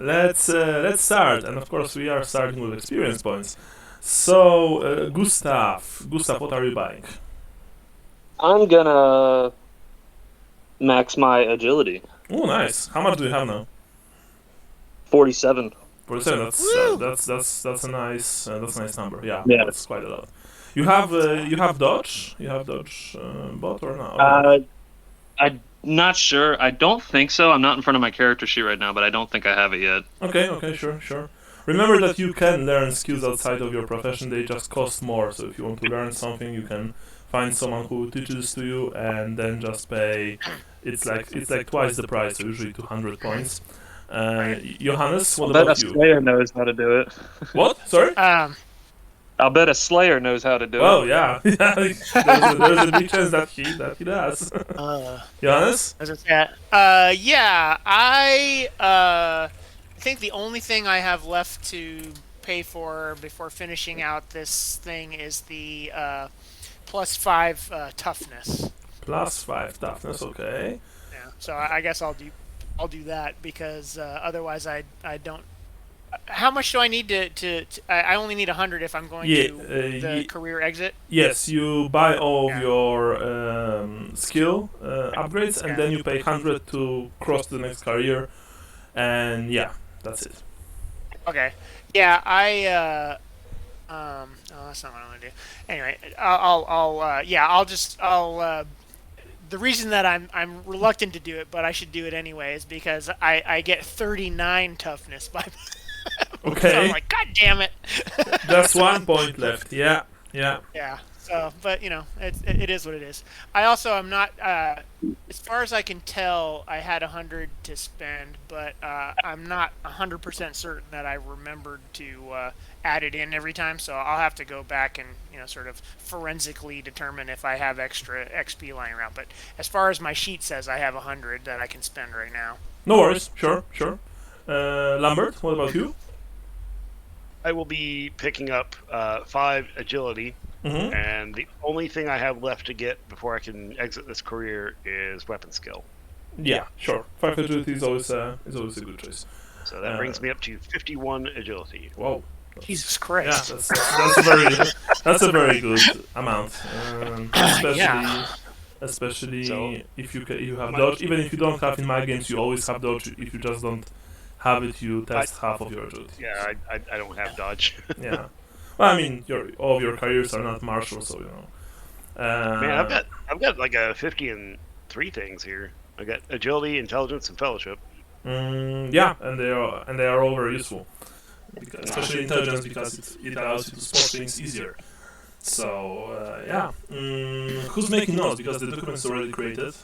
let's start, and of course we are starting with experience points. So, Gustav, what are you buying? I'm gonna max my agility. Oh, nice. How much do you have now? 47. 47. That's a nice number. Yeah, Yeah. that's quite a lot. You have dodge. You have dodge bot or not? I'm not sure. I don't think so. I'm not in front of my character sheet right now, but I don't think I have it yet. Okay, sure. Remember that you can learn skills outside of your profession. They just cost more. So if you want to learn something, you can find someone who teaches to you, and then just pay. It's like twice the price. So usually 200 points. Johannes, what about you? I bet a Slayer knows how to do it. What? Sorry? I'll bet a Slayer knows how to do Oh it. yeah, there's a big chance that he does. Johannes? I think the only thing I have left to pay for before finishing out this thing is the +5 toughness. +5 toughness, okay. Yeah, so I guess I'll do that because otherwise I don't. How much do I need to I only need 100 if I'm going to the career exit? Yes, you buy all of your skill upgrades, and then you pay 100 to cross to the next career, and yeah, that's it. Okay. Yeah, oh, that's not what I want to do. Anyway, I'll the reason that I'm reluctant to do it, but I should do it anyway, is because I get 39 toughness by. Okay. So I'm like, God damn it! Just 1 point left. Yeah. Yeah. So, but it is what it is. I also am not. As far as I can tell, I had 100 to spend, but I'm not 100% certain that I remembered to add it in every time. So I'll have to go back and sort of forensically determine if I have extra XP lying around. But as far as my sheet says, I have 100 that I can spend right now. No worries. Sure. Lambert, what about you? I will be picking up 5 agility, and the only thing I have left to get before I can exit this career is weapon skill. Yeah, sure. 5 agility is always a good choice. So that brings me up to 51 agility. Whoa. Jesus Christ. Yeah, that's a very good amount. Especially So, if you have dodge. Even if you don't have in my games, you always have dodge. If you just don't have it, you test half of your agility. Yeah, I don't have dodge. Yeah. Well, I mean, all of your careers are not martial, so Man, I've got like a 50 and 3 things here. I got agility, intelligence, and fellowship. Yeah, and they are all very useful. Especially intelligence, because it allows you to spot things easier. So yeah, who's making notes, because the document is already created.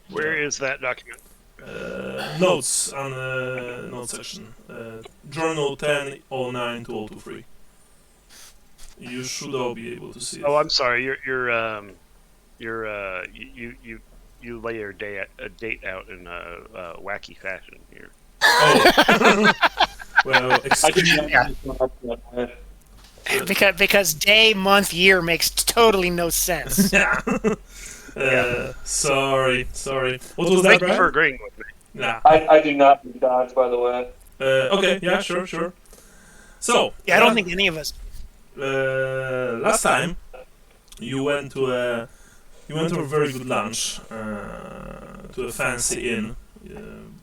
Where is that document? Notes on the notes section. Journal 1009 to 023. You should all be able to see it. Oh, I'm sorry. You lay your date out in a wacky fashion here. Oh. Well, excuse me. Because day, month, year makes totally no sense. Yeah. Sorry. What was that, Thank you Brian? for agreeing with me. Yeah. I do not do dodge, by the way. Okay, yeah, sure. So, yeah, I don't think any of us. last time you went to a very good lunch, to a fancy inn,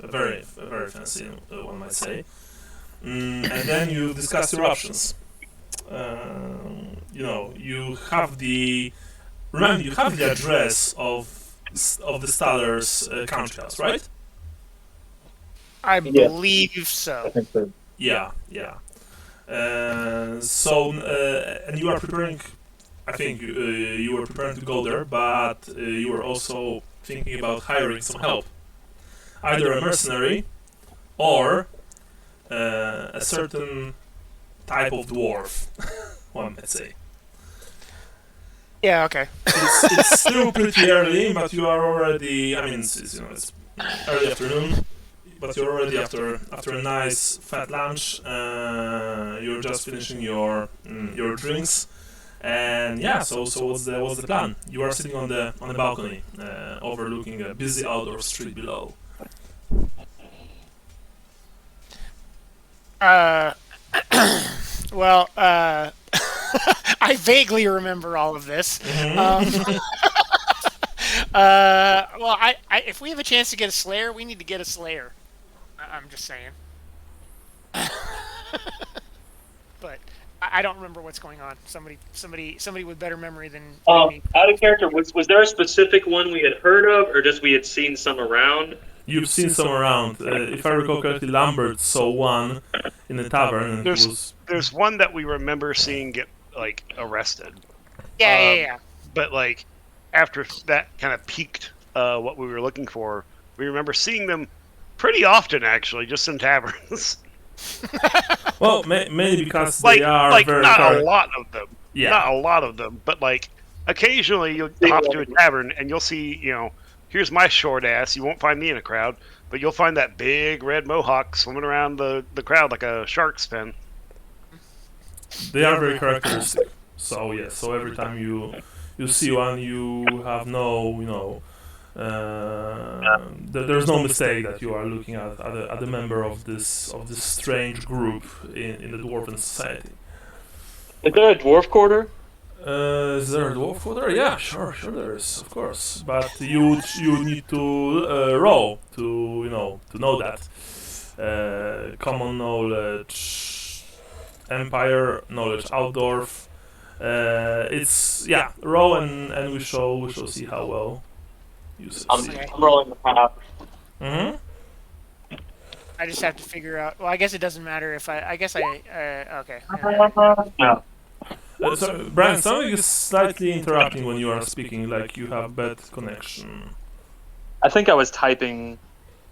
a very fancy inn, one might say, and then you discussed your options. You have the address of the Stallers' country house, right? I believe so. I think so. Yeah. And you are preparing. I think you were preparing to go there, but you were also thinking about hiring some help, either a mercenary or a certain type of dwarf, one might say. Yeah. Okay. It's still pretty early, but you are already. I mean, it's early afternoon. But you're already after a nice fat lunch. You're just finishing your drinks, and yeah. So what's the plan? You are sitting on the balcony, overlooking a busy outdoor street below. Well, I vaguely remember all of this. Well, if we have a chance to get a Slayer, we need to get a Slayer. I'm just saying. But I don't remember what's going on. Somebody with better memory than me. Out of character, was there a specific one we had heard of, or just we had seen some around? You've seen some around. If I recall correctly, Lambert saw one in the tavern. And There's one that we remember seeing get arrested. Yeah. But after that kind of peaked what we were looking for, we remember seeing them pretty often, actually, just in taverns. Well, maybe because they are very not a lot of them. Yeah. Not a lot of them, but occasionally you'll hop to a tavern and you'll see, here's my short ass. You won't find me in a crowd, but you'll find that big red mohawk swimming around the crowd like a shark's fin. They are very characteristic. So yes, so every time you see one, you have no, there's no mistake that you are looking at a member of this strange group in the dwarven society. Is there a dwarf quarter? Is there a dwarf quarter? Yeah, sure there is, of course. But you need to roll to know that. Common knowledge, Empire knowledge, Outdorf. It's roll and we shall see how well you succeed. I'm rolling the path. I just have to figure out. Well, I guess it doesn't matter if I guess okay. No. So, Brian, something is slightly interrupting when you are speaking, like you have bad connection. I think I was typing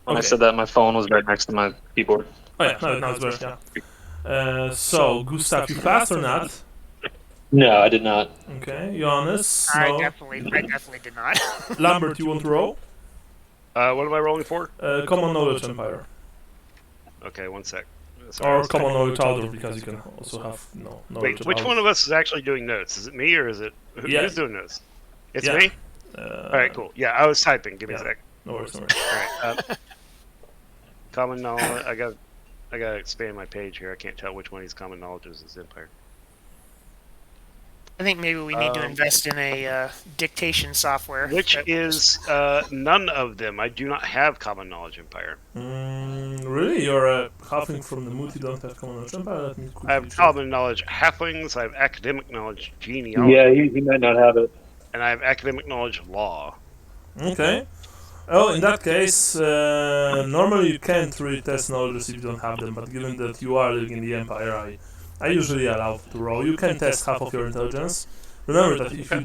when I said that my phone was right next to my keyboard. Oh yeah, now it's better, yeah. So, Gustav, you passed or not? No, I did not. Okay, Johannes? I No. definitely did not. Lambert, you want to roll? What am I rolling for? Common knowledge Empire. Okay, one sec. Or common knowledge Outdorf, because you can also have knowledge. Wait, which one of us is actually doing notes? Is it me or is it who's doing notes? It's me. All right, cool. Yeah, I was typing. Give me a sec. No worries. All right. Common knowledge. I gotta expand my page here. I can't tell which one of these common knowledges is Empire. I think maybe we need to invest in a dictation software. Which is none of them. I do not have common knowledge Empire. Really? You're a halfling from the mood, you don't have common knowledge Empire? Let me quickly I have check. common knowledge Halflings. I have academic knowledge genealogy. Yeah, he might not have it. And I have academic knowledge law. Okay. Oh, in that case, normally you can't really test knowledges if you don't have them, but given that you are living in the Empire, I usually allow to roll. You can test half of your intelligence. Remember that if you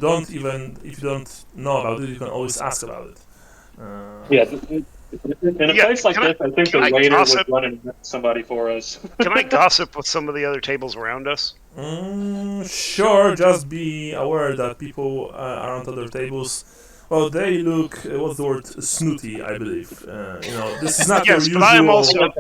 don't know about it, you can always ask about it. Yeah, in a place like this, I think the waiter was running somebody for us. Can I gossip with some of the other tables around us? Sure, just be aware that people around other tables, well, they look, what's the word, snooty, I believe. This is not yes, your but usual... I'm also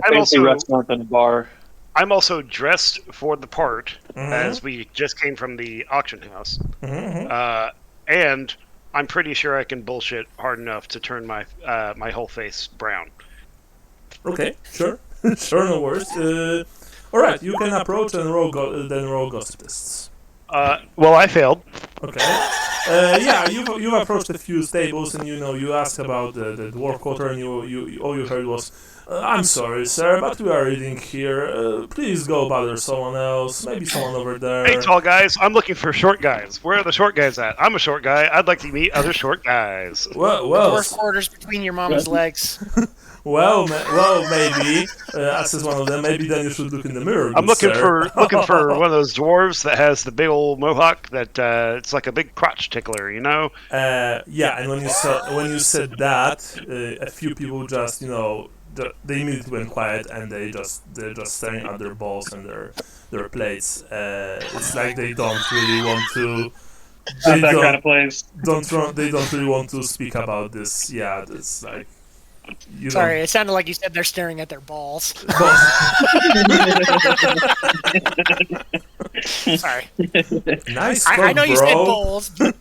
restaurant and bar. I'm also dressed for the part, as we just came from the auction house. And I'm pretty sure I can bullshit hard enough to turn my my whole face brown. Okay, sure. Sure, no worries. Alright, you can approach and roll gossip tests. Well, I failed. Okay. You've approached a few stables and you asked about the dwarf quarter and all you heard was, I'm sorry, sir, but we are reading here. Please go bother someone else, maybe someone over there. Hey, tall guys, I'm looking for short guys. Where are the short guys at? I'm a short guy. I'd like to meet other short guys. Well, dwarf quarters between your mama's legs. Well, maybe. Says one of them. Maybe then you should look in the mirror. I'm looking sir. for one of those dwarves that has the big old mohawk that it's like a big crotch tickler, Yeah, and when you said that, a few people just they immediately went quiet and they're just staring at their balls and their plates. It's like they don't really want to. Not that kind of place. They don't really want to speak about this. Yeah, it's like. Sorry, it sounded like you said they're staring at their balls. Sorry. Nice I know cock, you said bro. bowls. But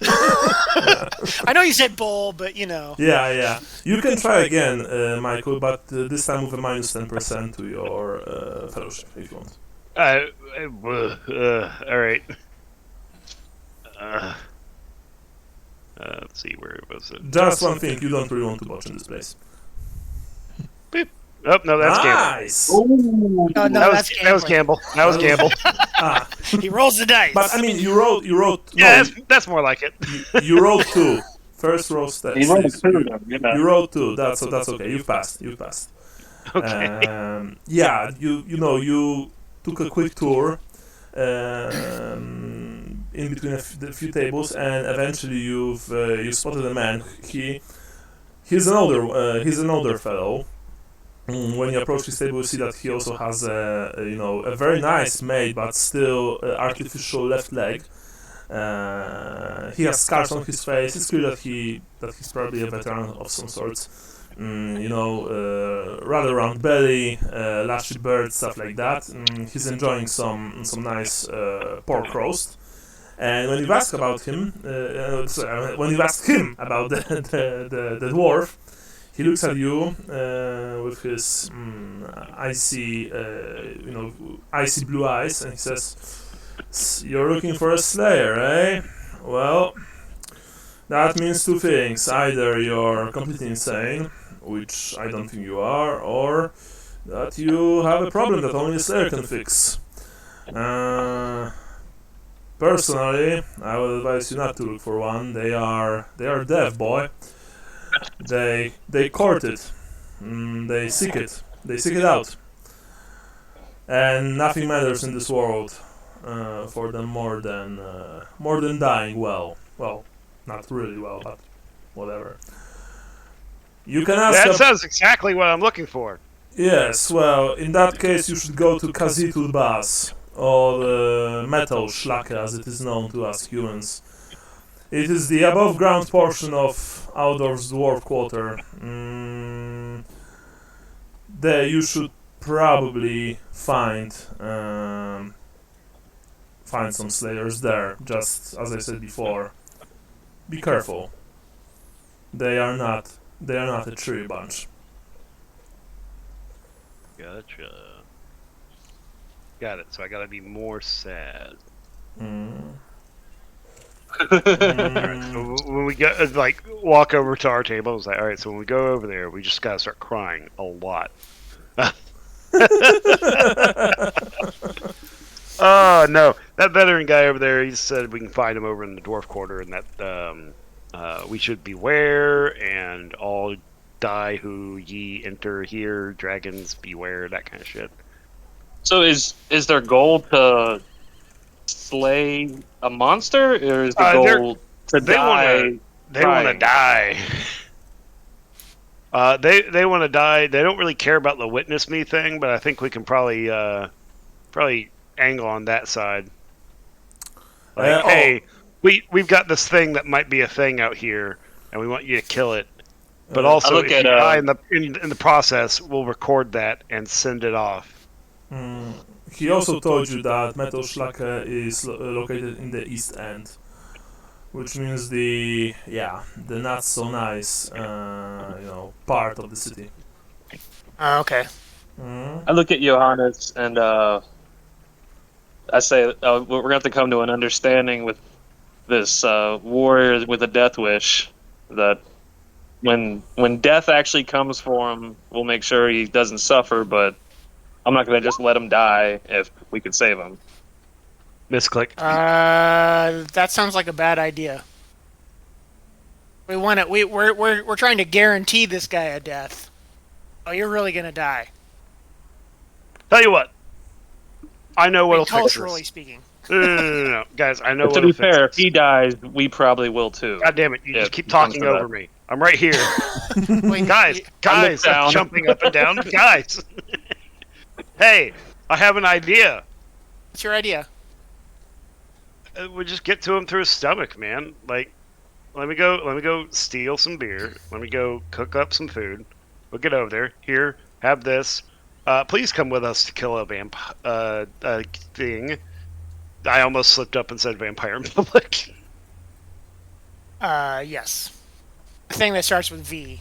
I know you said bowl, but you know. Yeah. You can try again, Michael, but this time with a minus 10% to your fellowship, if you want. All right. Let's see, where was it? Just one thing, you don't really want to botch in this place. Beep. Oh no, that's Gamble. Nice! No, that's That was Gamble. That was Gamble. He rolls the dice. But I mean, you wrote. Yeah, No, that's more like it. you wrote 2. First roll stats. He rolled a 2, though. Yeah. You wrote 2. That's okay. You've passed. Okay. Yeah, you took a quick tour in between the few tables, and eventually you spotted a man. He's an older fellow. When you approach his table, you see that he also has a very nice made but still artificial left leg. He has scars on his face. It's clear that he's probably a veteran of some sort. Rather round belly, lashy bird, stuff like that. He's enjoying some nice pork roast. And when you ask about him, when you ask him about the dwarf, he looks at you with his icy blue eyes, and he says, "You're looking for a slayer, eh? Well, that means 2 things. Either you're completely insane, which I don't think you are, or that you have a problem that only a slayer can fix. Personally, I would advise you not to look for one. They are deaf, boy. They court it. They seek it. They seek it out. And nothing matters in this world for them more than dying well. Well, not really well, but whatever. You can ask. That sounds exactly what I'm looking for. Yes, well, in that case, you should go to Kazitul Bas, or the Metal Schlacke, as it is known to us humans. It is the above-ground portion of Outdoors Dwarf Quarter. There you should probably find some slayers there. Just as I said before, be careful. They are not a cheery bunch. Gotcha. Got it. So I gotta be more sad. Alright, so when we go, walk over to our table, it's like, alright, so when we go over there, we just gotta start crying a lot. Oh, no. That veteran guy over there, he said we can find him over in the dwarf quarter, and that we should beware, and all die who ye enter here, dragons beware, that kind of shit. So is their goal to slay a monster, or is the goal to die? They want to die. They want to die. They don't really care about the witness me thing, but I think we can probably angle on that side. Hey, we've got this thing that might be a thing out here, and we want you to kill it. But also, if you die in the process, we'll record that and send it off. He also told you that Metal Schlacke is located in the east end, which means the not so nice part of the city. Okay. I look at Johannes and I say we're gonna have to come to an understanding with this warrior with a death wish that when death actually comes for him, we'll make sure he doesn't suffer, but I'm not going to just let him die if we could save him. Misclick. That sounds like a bad idea. We want it. We're trying to guarantee this guy a death. Oh, you're really going to die. Tell you what. I know what'll fix this. Culturally speaking. No, guys. I know what'll to be fix fair, this. if he dies, we probably will too. God damn it! You just keep talking over me. I'm right here. Wait, guys, I'm jumping up and down. Guys. Hey, I have an idea. What's your idea? We'll just get to him through his stomach, man. Like, let me go steal some beer. Let me go cook up some food. We'll get over there. Here, have this. Please come with us to kill a thing. I almost slipped up and said vampire in public. Yes. The thing that starts with V.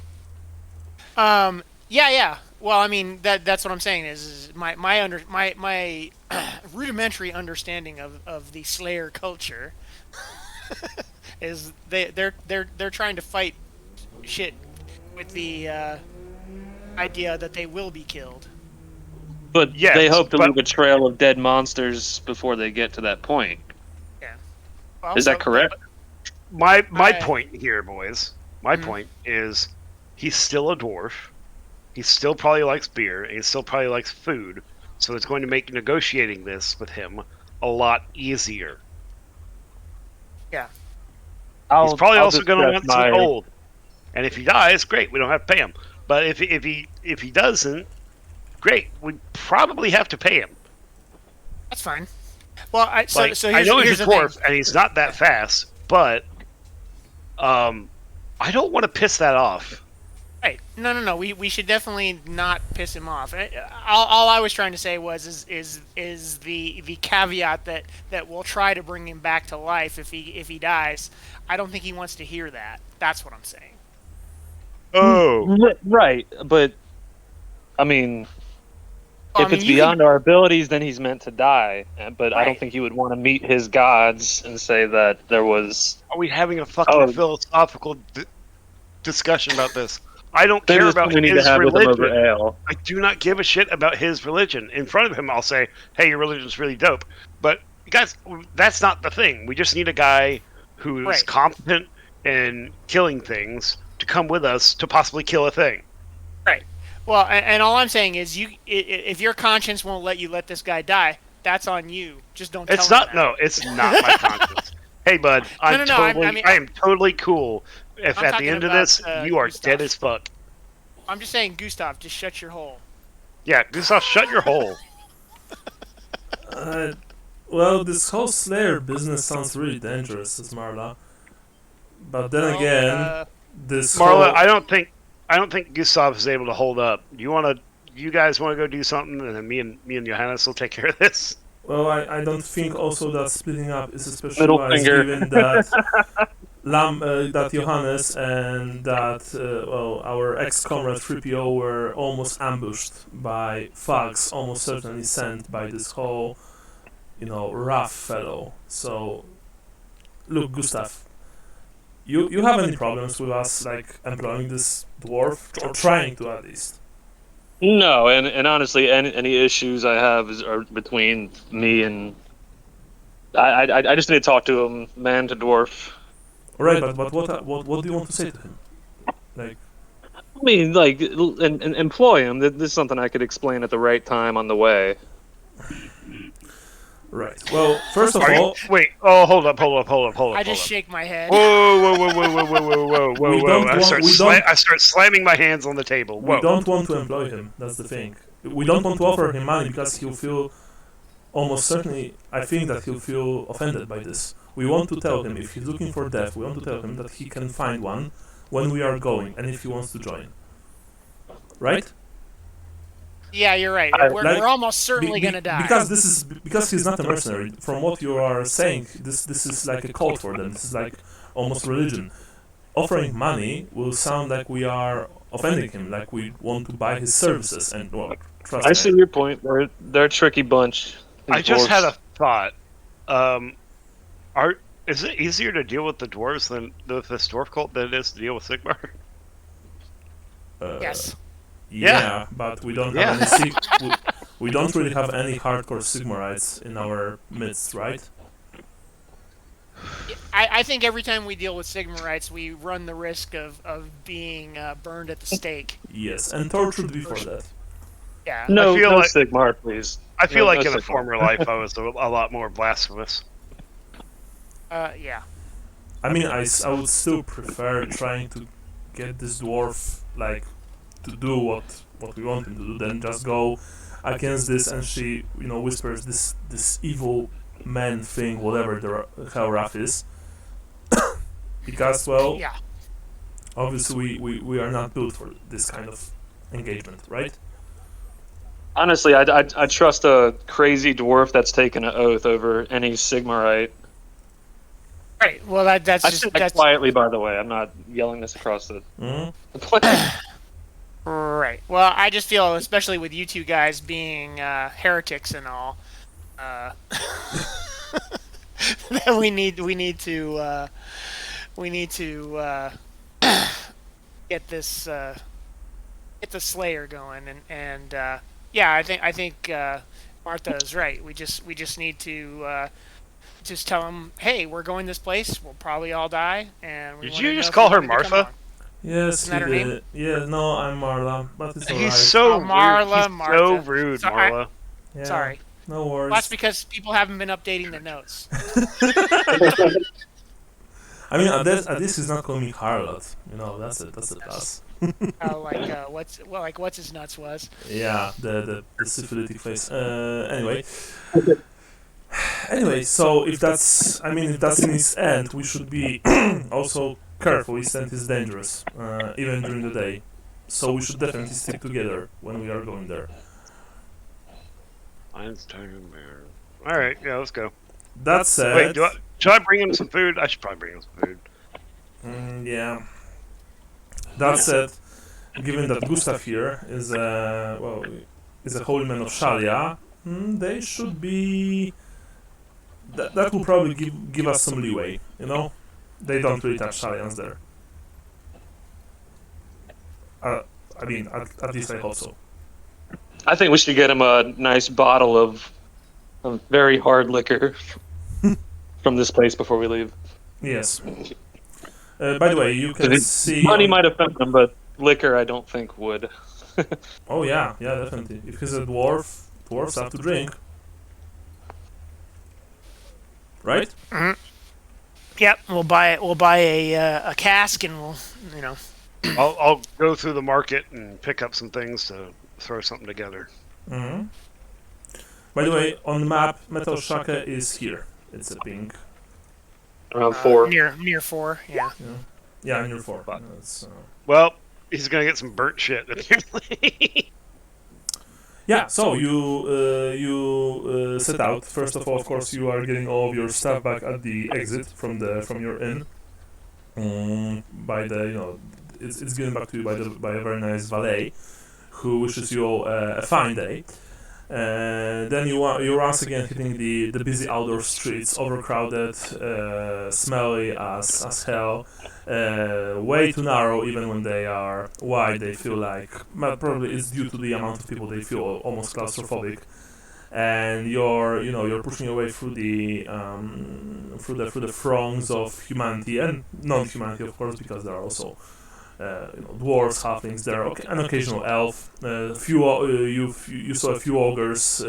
Yeah. Well, I mean that's what I'm saying is my rudimentary understanding of the Slayer culture is they're trying to fight shit with the idea that they will be killed. But Yes, they hope to but- leave a trail of dead monsters before they get to that point. Yeah. Well, Is that correct? My I- point here, boys. My point is, he's still a dwarf. He still probably likes beer. And he still probably likes food. So it's going to make negotiating this with him a lot easier. Yeah. He's probably also going to want some my... gold. And if he dies, great. We don't have to pay him. But if he doesn't, great. We probably have to pay him. That's fine. Well, I here's, know here's he's a the thing. dwarf and he's not that fast, but I don't want to piss that off. Right. No. We should definitely not piss him off. All I was trying to say was is the caveat that we'll try to bring him back to life if he dies. I don't think he wants to hear that. That's what I'm saying. Oh, Right, but I mean, Well, if it's beyond our abilities, then he's meant to die. But I don't Right. think he would want to meet his gods and say that there was. are we having a fucking philosophical discussion about this? I don't care about we need to his have with him over religion. ale. I do not give a shit about his religion. In front of him, I'll say, "Hey, your religion's really dope." But guys, that's not the thing. We just need a guy who's Right. competent in killing things to come with us to possibly kill a thing. Right. Well, and all I'm saying is if your conscience won't let you let this guy die, that's on you. Just don't. It's tell not. him that. No, it's not my conscience. Hey, bud, I am totally cool. If I'm at the talking end of about, this you are Gustav. dead as fuck. I'm just saying, Gustav, just shut your hole. Yeah, Gustav, shut your hole. Well, this whole Slayer business sounds really dangerous, says Marla. But then again, this Marla, whole... I don't think Gustav is able to hold up. You guys want to go do something, and then me and Johannes will take care of this. Well, I don't think also that splitting up is especially Middle wise, finger. given that that Johannes and that our ex-comrade 3PO were almost ambushed by thugs, almost certainly sent by this whole, rough fellow. So, look, Gustav, you have any problems with us employing this dwarf, or trying to at least? No, and honestly, any issues I have are between me and I just need to talk to him, man to dwarf. Right, but what do you want to say to him? I mean, and employ him. This is something I could explain at the right time on the way. Right. Well, first of all, wait. Oh, hold up. I just shake my head. Whoa. I start slamming my hands on the table. Whoa. we don't want to employ him. That's the thing. We don't want to offer him money because he'll feel, almost certainly, I think that he'll feel offended by this. We want to tell him if he's looking for death, we want to tell him that he can find one when we are going, and if he wants to join. Right? Yeah, you're right. We're almost certainly gonna die. Because he's not a mercenary. From what you are saying, this is like a cult for them. This is like almost religion. Offering money will sound like we are offending him, like we want to buy his services. And trust me. I see your point. They're a tricky bunch. I just had a thought. Is it easier to deal with the dwarves than with this dwarf cult than it is to deal with Sigmar? Yes. Yeah, but we don't have any. We don't really have any hardcore Sigmarites in our midst, right? I think every time we deal with Sigmarites, we run the risk of being burned at the stake. Yes, and tortured before that. Yeah. No, I feel no like- Sigmar, please. I feel No, like no in a Sigmar. former life I was a lot more blasphemous. Yeah. I mean, I would still prefer trying to get this dwarf to do what we want him to do than just go against this, and she whispers this evil man thing, whatever the hell Raph is. Because Yeah. obviously we are not built for this kind of engagement, right? Honestly, I trust a crazy dwarf that's taken an oath over any Sigmarite. Right. Well, that's I just said that that's quietly, by the way. I'm not yelling this across the plane. right. Well, I just feel, especially with you two guys being heretics and all, that we need to get this get the Slayer going, and yeah, I think Martha is right. We just need to just tell them, hey, we're going this place. We'll probably all die, and we Did want you to know just if call you her wanted to come Martha? along. Yes, Isn't that he her name? did. Yeah, no, I'm Marla, but it's alright. He's so Oh, Marla, rude. He's Martha. so rude, Sorry. Marla. Yeah, Sorry. no Well, worries. that's because people haven't been updating the notes. I mean, at least he's not calling me Harlot. You know, that's it. That's the plus. What's his nuts was. Yeah, the syphilitic face. Anyway, so if that's in his end, we should be also careful. His end is dangerous, even during the day. So we should definitely stick together when we are going there. Lion's Tiger Bear. Alright, yeah, let's go. That said, Wait, should I bring him some food? I should probably bring him some food. yeah. That said, given that Gustav here is a holy man of Sharia, they should be. That will probably give us some leeway. You know, they don't really touch Sharians there. I mean, at least I hope so. I think we should get him a nice bottle of very hard liquor from this place before we leave. Yes. By the way, you can see money might offend him, but liquor I don't think would. Oh yeah, definitely. If he's a dwarf, dwarves have to drink, right? Mm-hmm. Yep, we'll buy a cask, and we'll I'll go through the market and pick up some things to throw something together. Mm-hmm. By the way, on the map, Metal Shaka is here. It's a pink. Around 4. near 4. Yeah. Yeah, near 4. Well, he's gonna get some burnt shit. Yeah, so you set out. First of all, of course, you are getting all of your stuff back at the exit from your inn. By the it's given back to you by a very nice valet, who wishes you all a fine day. Then you're once again hitting the busy outdoor streets, overcrowded, smelly as hell, way too narrow. Even when they are wide, they feel like, well, probably it's due to the amount of people. They feel almost claustrophobic, and you're pushing your way through the throngs of humanity and non-humanity, of course, because there are also dwarves, halflings, there are an occasional elf. You saw a few ogres,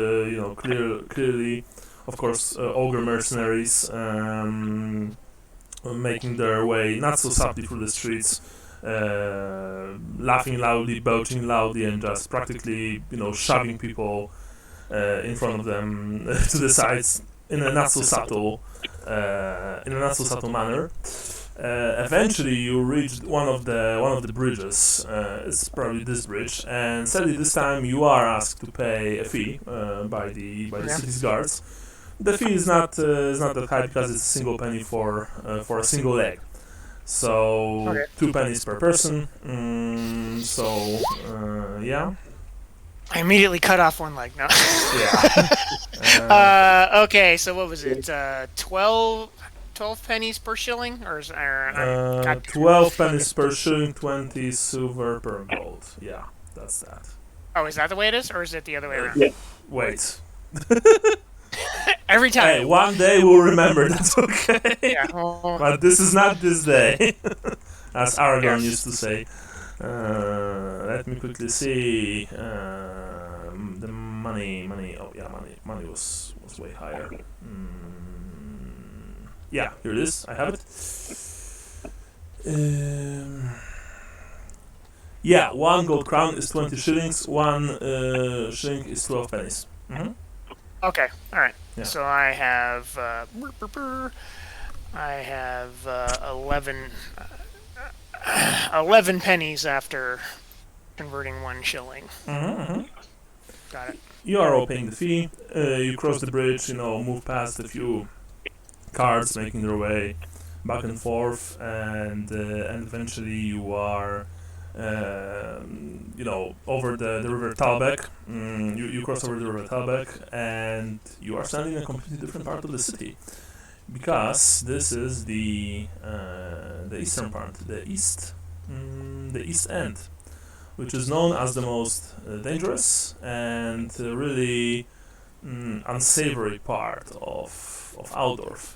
clearly, of course, ogre mercenaries making their way not so subtly through the streets, laughing loudly, belching loudly, and just practically, shoving people in front of them to the sides in a not so subtle manner. Eventually, you reached one of the bridges. It's probably this bridge, and sadly, this time you are asked to pay a fee by the city's guards. The fee is not that high because it's a single penny for a single leg. So 2 pennies per person. Yeah. I immediately cut off one leg. No. Yeah. Okay, so what was it? 12 pennies per shilling, or 12 pennies per shilling, 20 silver per gold. Yeah, that's that. Oh, is that the way it is, or is it the other way around? Yeah. Wait. Every time. Hey, one day we'll remember. That's okay. Yeah. But this is not this day, as Aragorn used to say. Let me quickly see. The money. Oh yeah, money was way higher. Yeah, here it is. I have it. Yeah, 1 gold crown is 20 shillings. 1 shilling is 12 pennies. Mm-hmm. Okay. All right. Yeah. So I have 11 pennies after converting 1 shilling. Mm-hmm. Got it. You are all paying the fee. You cross the bridge, move past a few carts making their way back and forth, and eventually you are, over the river Talbek. You cross over the river Talbek, and you are standing in a completely different part of the city, because this is the eastern part, the east end, which is known as the most dangerous and really unsavory part of Aldorf.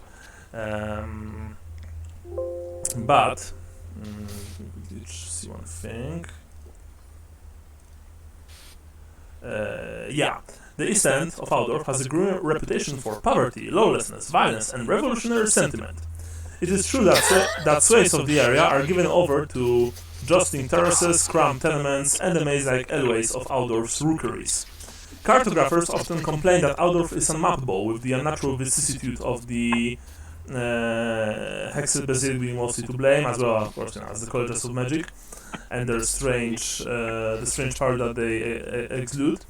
But let's see one thing. The east end of Aldorf has a growing reputation for poverty, lawlessness, violence, and revolutionary sentiment. It is true that swathes of the area are given over to jostling terraces, cramped tenements, and the maze-like alleyways of Aldorf's rookeries. Cartographers often complain that Aldorf is unmappable, with the unnatural vicissitude of the Hexed Basilic being mostly to blame, as well, of course, as the colleges of magic, and their the strange power that they exude.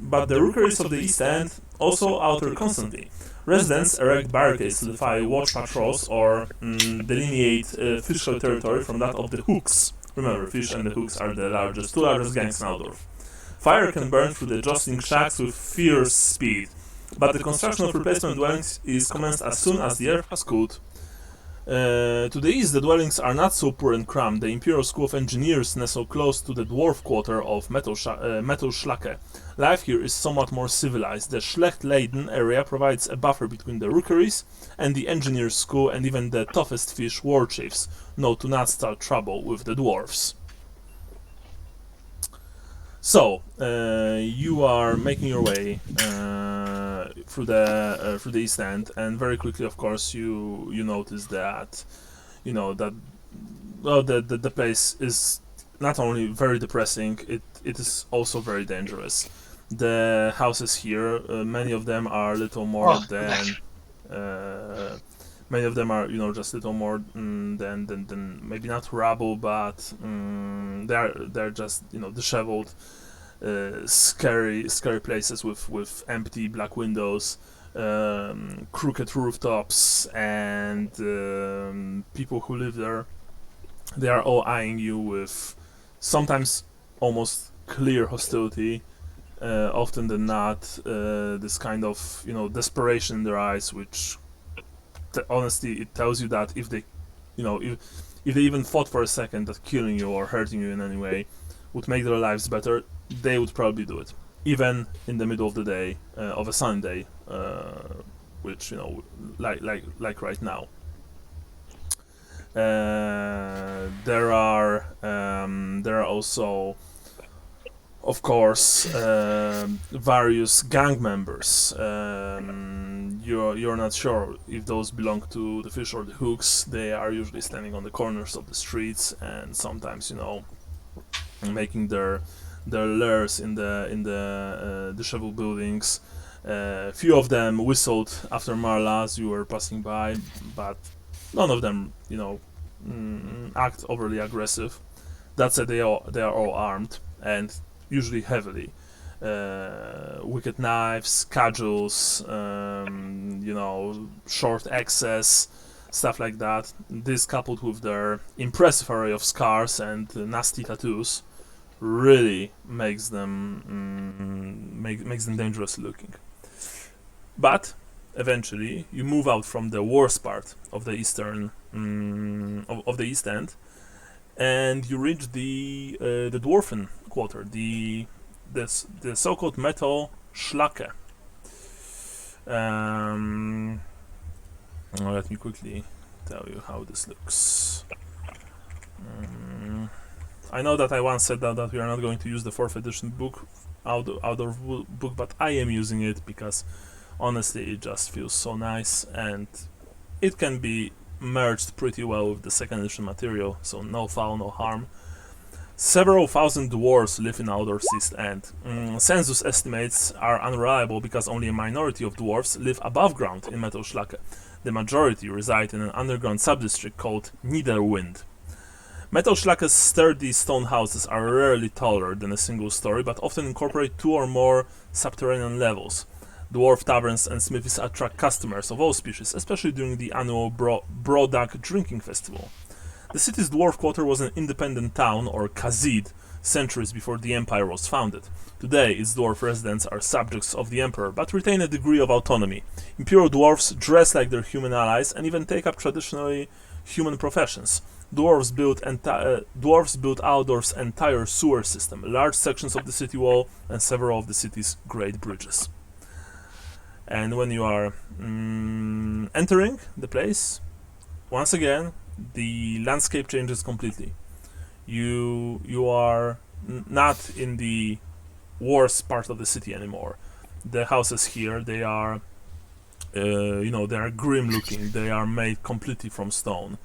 But the rookeries of the East End also alter constantly. Residents erect barricades to defy watch patrols or delineate fiscal territory from that of the Hooks. Remember, Fish and the Hooks are the two largest gangs in Aldorf. Fire can burn through the jostling shacks with fierce speed, but the construction of replacement dwellings is commenced as soon as the earth has cooled. To the east, the dwellings are not so poor and cramped. The Imperial School of Engineers nestle close to the dwarf quarter of Mettelschlacke. Life here is somewhat more civilized. The Schlecht-laden area provides a buffer between the rookeries and the Engineers School, and even the toughest fish war chiefs know to not start trouble with the dwarves. So, you are making your way through the East End, and very quickly, of course, you notice that the place is not only very depressing, it is also very dangerous. The houses here, many of them are little more than many of them are just little more than maybe not rubble, but they're just disheveled, scary places with empty black windows, crooked rooftops, and people who live there, they are all eyeing you with sometimes almost clear hostility, often than not this kind of desperation in their eyes, which honestly it tells you that if they if they even thought for a second that killing you or hurting you in any way would make their lives better, they would probably do it, even in the middle of the day, of a sunny day, which like right now. There are also, of course, various gang members. You're not sure if those belong to the Fish or the Hooks. They are usually standing on the corners of the streets, and sometimes making their lairs in the disheveled buildings. Few of them whistled after Marla as you were passing by, but none of them act overly aggressive. That said, they are all armed, and usually heavily. Wicked knives, cudgels, short axes, stuff like that. This, coupled with their impressive array of scars and nasty tattoos, really makes them makes them dangerous looking. But eventually, you move out from the worst part of the eastern of the East End, and you reach the dwarfen quarter, the so-called metal Schlacke. Let me quickly tell you how this looks. I know that I once said that we are not going to use the 4th edition book, out of book, but I am using it because honestly it just feels so nice, and it can be merged pretty well with the 2nd edition material, so no foul, no harm. Several thousand dwarves live in Aldorf's East End. Census estimates are unreliable because only a minority of dwarves live above ground in Mettelschlacke. The majority reside in an underground subdistrict called Niederwind. Metal Schlacke's sturdy stone houses are rarely taller than a single story, but often incorporate 2 or more subterranean levels. Dwarf taverns and smithies attract customers of all species, especially during the annual Brodak drinking festival. The city's dwarf quarter was an independent town, or Khazid, centuries before the Empire was founded. Today, its dwarf residents are subjects of the Emperor, but retain a degree of autonomy. Imperial dwarfs dress like their human allies and even take up traditionally human professions. Dwarves built outdoors entire sewer system, large sections of the city wall, and several of the city's great bridges. And when you are entering the place, once again, the landscape changes completely. You are not in the worst part of the city anymore. The houses here, they are, they are grim looking. They are made completely from stone.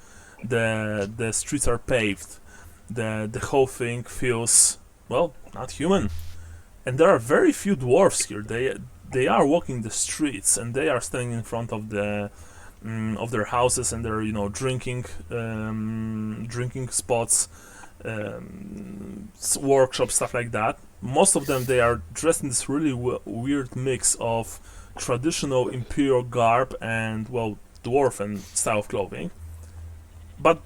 The streets are paved. The whole thing feels, well, not human. And there are very few dwarves here. They are walking the streets and they are standing in front of their houses and their drinking spots, workshops, stuff like that. Most of them, they are dressed in this really weird mix of traditional imperial garb and, well, dwarven style of clothing. But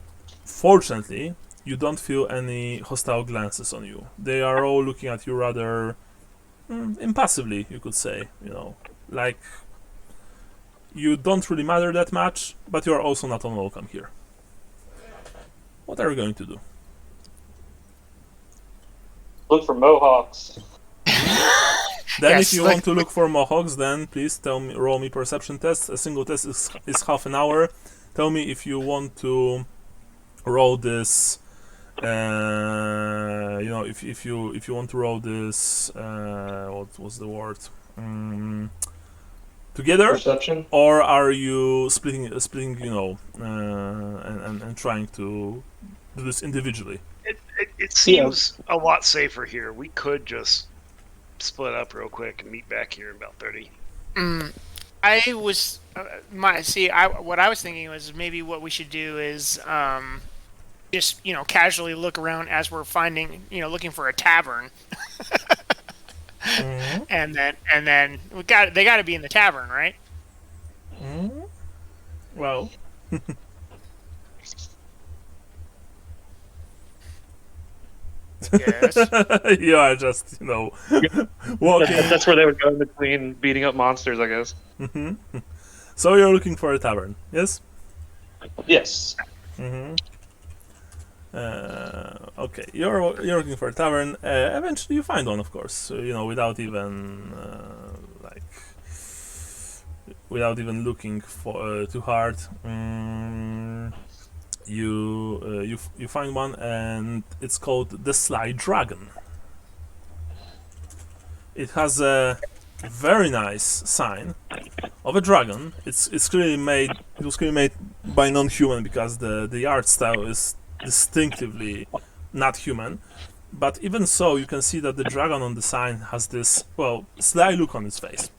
fortunately, you don't feel any hostile glances on you. They are all looking at you rather impassively, you could say. Like you don't really matter that much, but you are also not unwelcome here. What are you going to do? Look for mohawks. Then, Yes, if you want to look for mohawks, then please roll me perception test. A single test is half an hour. Tell me if you want to roll this. If you want to roll this. What was the word? Together, Perception? or are you splitting? And trying to do this individually. It seems a lot safer here. We could just split up real quick and meet back here in about 30. I was what I was thinking was maybe what we should do is just casually look around as we're looking for a tavern. Mm-hmm. and then they got to be in the tavern, right? Mm-hmm. Well, Yes. you are just walking. That's where they would go in between beating up monsters, I guess. Mm-hmm. So you're looking for a tavern, yes? Yes. Mm-hmm. Okay, you're looking for a tavern. Eventually, you find one, of course. Without even without even looking for too hard. You find one, and it's called the Sly Dragon. It has a very nice sign of a dragon. It's clearly made. It was clearly made by non-human because the art style is distinctively not human. But even so, you can see that the dragon on the sign has this, well, sly look on its face.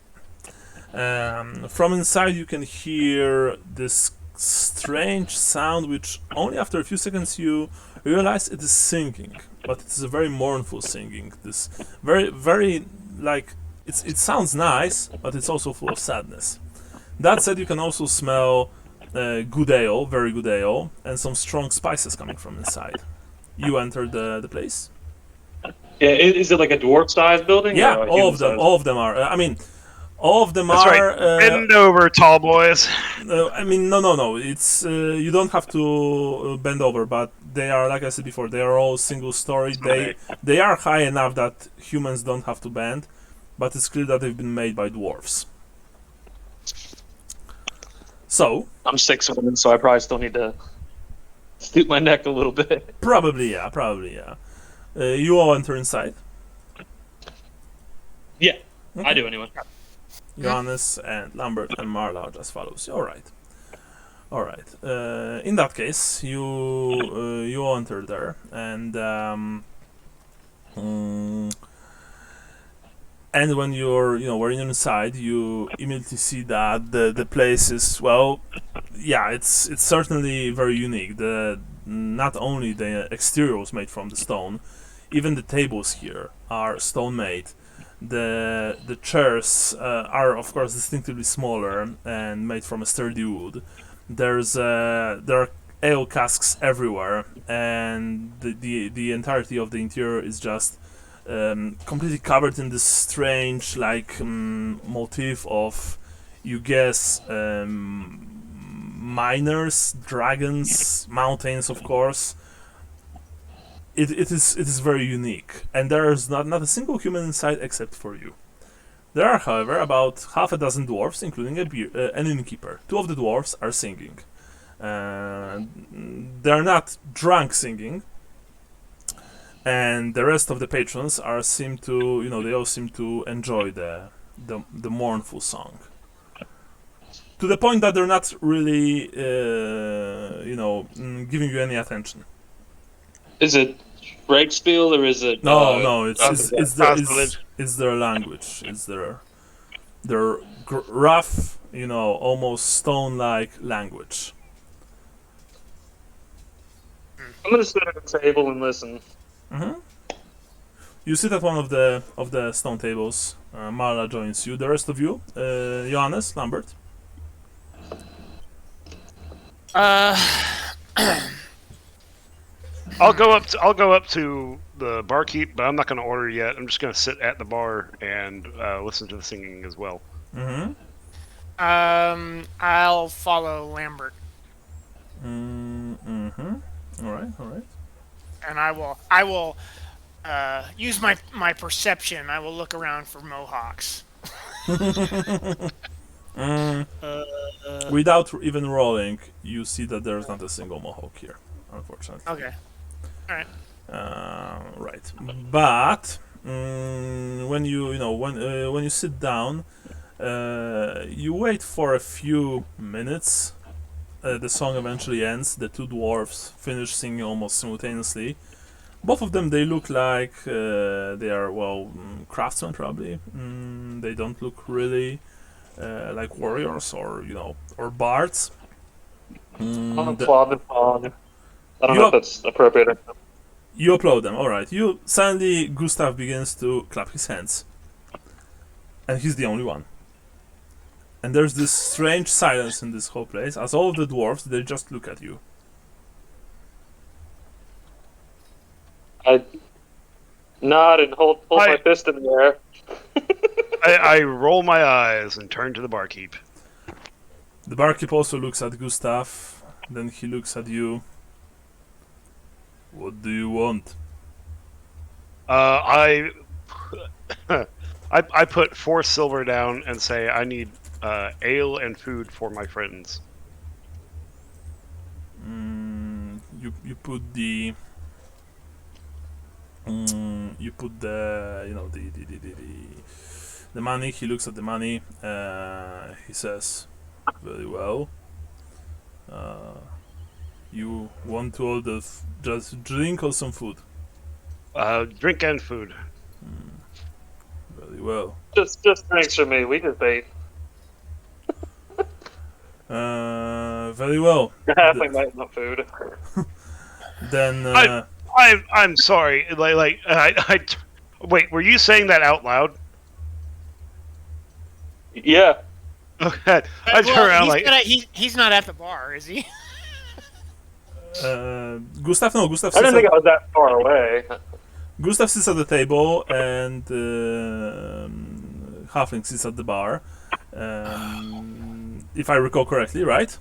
From inside, you can hear this strange sound, which only after a few seconds you realize it is singing, but it is a very mournful singing. This very, very it sounds nice, but it's also full of sadness. That said, you can also smell good ale, very good ale, and some strong spices coming from inside. You enter the place. Yeah, is it like a dwarf-sized building? Yeah, or all of them are. All of them That's are. right. Bend over, tall boys. No. It's you don't have to bend over, but they are, like I said before, they are all single story. They are high enough that humans don't have to bend, but it's clear that they've been made by dwarves. So I'm 6'1", so I probably still need to stoop my neck a little bit. Probably, yeah. You all enter inside. Yeah, Okay. I do anyway. Johannes and Lambert and Marla just follows. All right. In that case, you all enter there, and when you're inside, you immediately see that the place is, well, yeah, it's certainly very unique. not only the exterior was made from the stone, even the tables here are stone made. The chairs are of course distinctively smaller and made from a sturdy wood. There are ale casks everywhere, and the entirety of the interior is just completely covered in this strange motif of, you guess, miners, dragons, mountains, of course. It is very unique, and there is not a single human inside except for you. There are, however, about half a dozen dwarves, including an innkeeper. 2 of the dwarves are singing. They are not drunk singing, and the rest of the patrons they all seem to enjoy the mournful song. To the point that they're not really, giving you any attention. Is it Breakspiel or is it? No, it's their language. It's their rough, almost stone-like language. I'm gonna sit at a table and listen. Mm-hmm. You sit at one of the stone tables. Marla joins you. The rest of you, Johannes, Lambert. I'll go up to the barkeep, but I'm not going to order yet. I'm just going to sit at the bar and listen to the singing as well. Mm-hmm. I'll follow Lambert. Mm-hmm. All right. And I will use my perception. I will look around for mohawks. Without even rolling, you see that there's not a single mohawk here, unfortunately. Okay. All right. Right. But when you sit down, you wait for a few minutes. The song eventually ends. The 2 dwarves finish singing almost simultaneously. Both of them, they look like they are, craftsmen probably. They don't look really like warriors or bards. I don't know if that's appropriate. You applaud them, alright. Suddenly, Gustav begins to clap his hands. And he's the only one. And there's this strange silence in this whole place, as all of the dwarves, they just look at you. I nod and hold my fist in the air. I roll my eyes and turn to the barkeep. The barkeep also looks at Gustav, then he looks at you. What do you want? I put 4 silver down and say I need ale and food for my friends. You put the the money. He looks at the money. He says, "Very well. You want to order just drink or some food?" Drink and food. Very well. Just drinks for me. We just ate. Very well. The halfling might want food. Then I'm sorry. Wait. Were you saying that out loud? Yeah. Okay. I turn around he's not at the bar, is he? Gustav. No, Gustav. I didn't think I was that far away. Gustav sits at the table, and Halfling sits at the bar. If I recall correctly, right?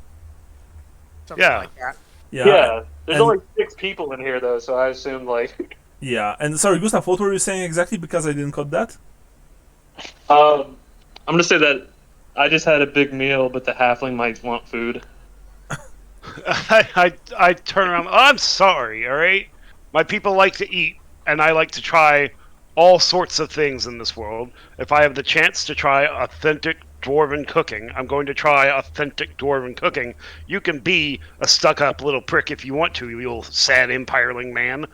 Something Yeah. like that. Yeah. There's only 6 people in here, though, so I assume, like... Yeah, and sorry, Gustav, what were you saying exactly? Because I didn't caught that. I'm gonna say that I just had a big meal, but the halfling might want food. I turn around. I'm sorry, all right? My people like to eat, and I like to try all sorts of things in this world. If I have the chance to try authentic dwarven cooking, I'm going to try authentic dwarven cooking. You can be a stuck-up little prick if you want to, you old sad empireling man.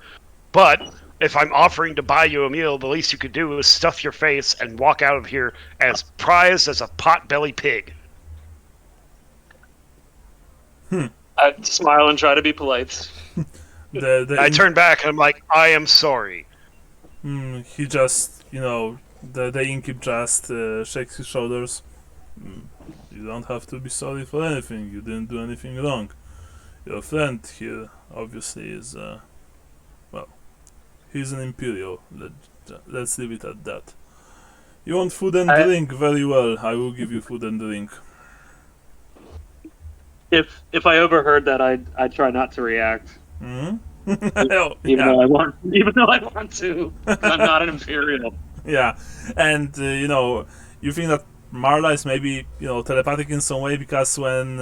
But if I'm offering to buy you a meal, the least you could do is stuff your face and walk out of here as prized as a pot-belly pig. I smile and try to be polite. I turn back and I'm like, I am sorry. He just, the innkeep just shakes his shoulders. You don't have to be sorry for anything. You didn't do anything wrong. Your friend here obviously is, he's an Imperial. Let's leave it at that. You want food and drink? Very well. I will give you food and drink. If I overheard that, I try not to react. Even though I want to, 'cause I'm not an Imperial. Yeah, and you think that Marla is maybe telepathic in some way, because when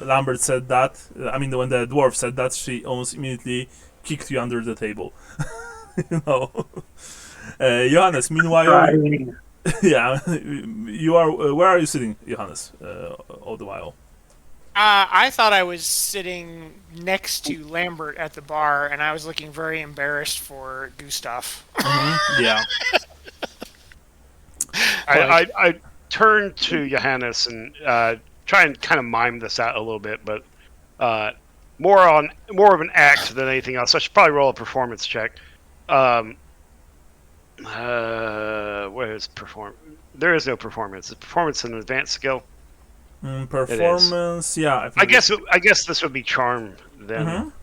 Lambert said that, when the dwarf said that, she almost immediately kicked you under the table. Johannes, meanwhile, yeah, you are. Where are you sitting, Johannes? All the while. I thought I was sitting next to Lambert at the bar, and I was looking very embarrassed for Gustav. Yeah. I turn to Johannes and try and kind of mime this out a little bit, but more of an act than anything else. I should probably roll a performance check. Where is perform? There is no performance. Is performance an advanced skill? Performance, yeah. I guess this would be charm then.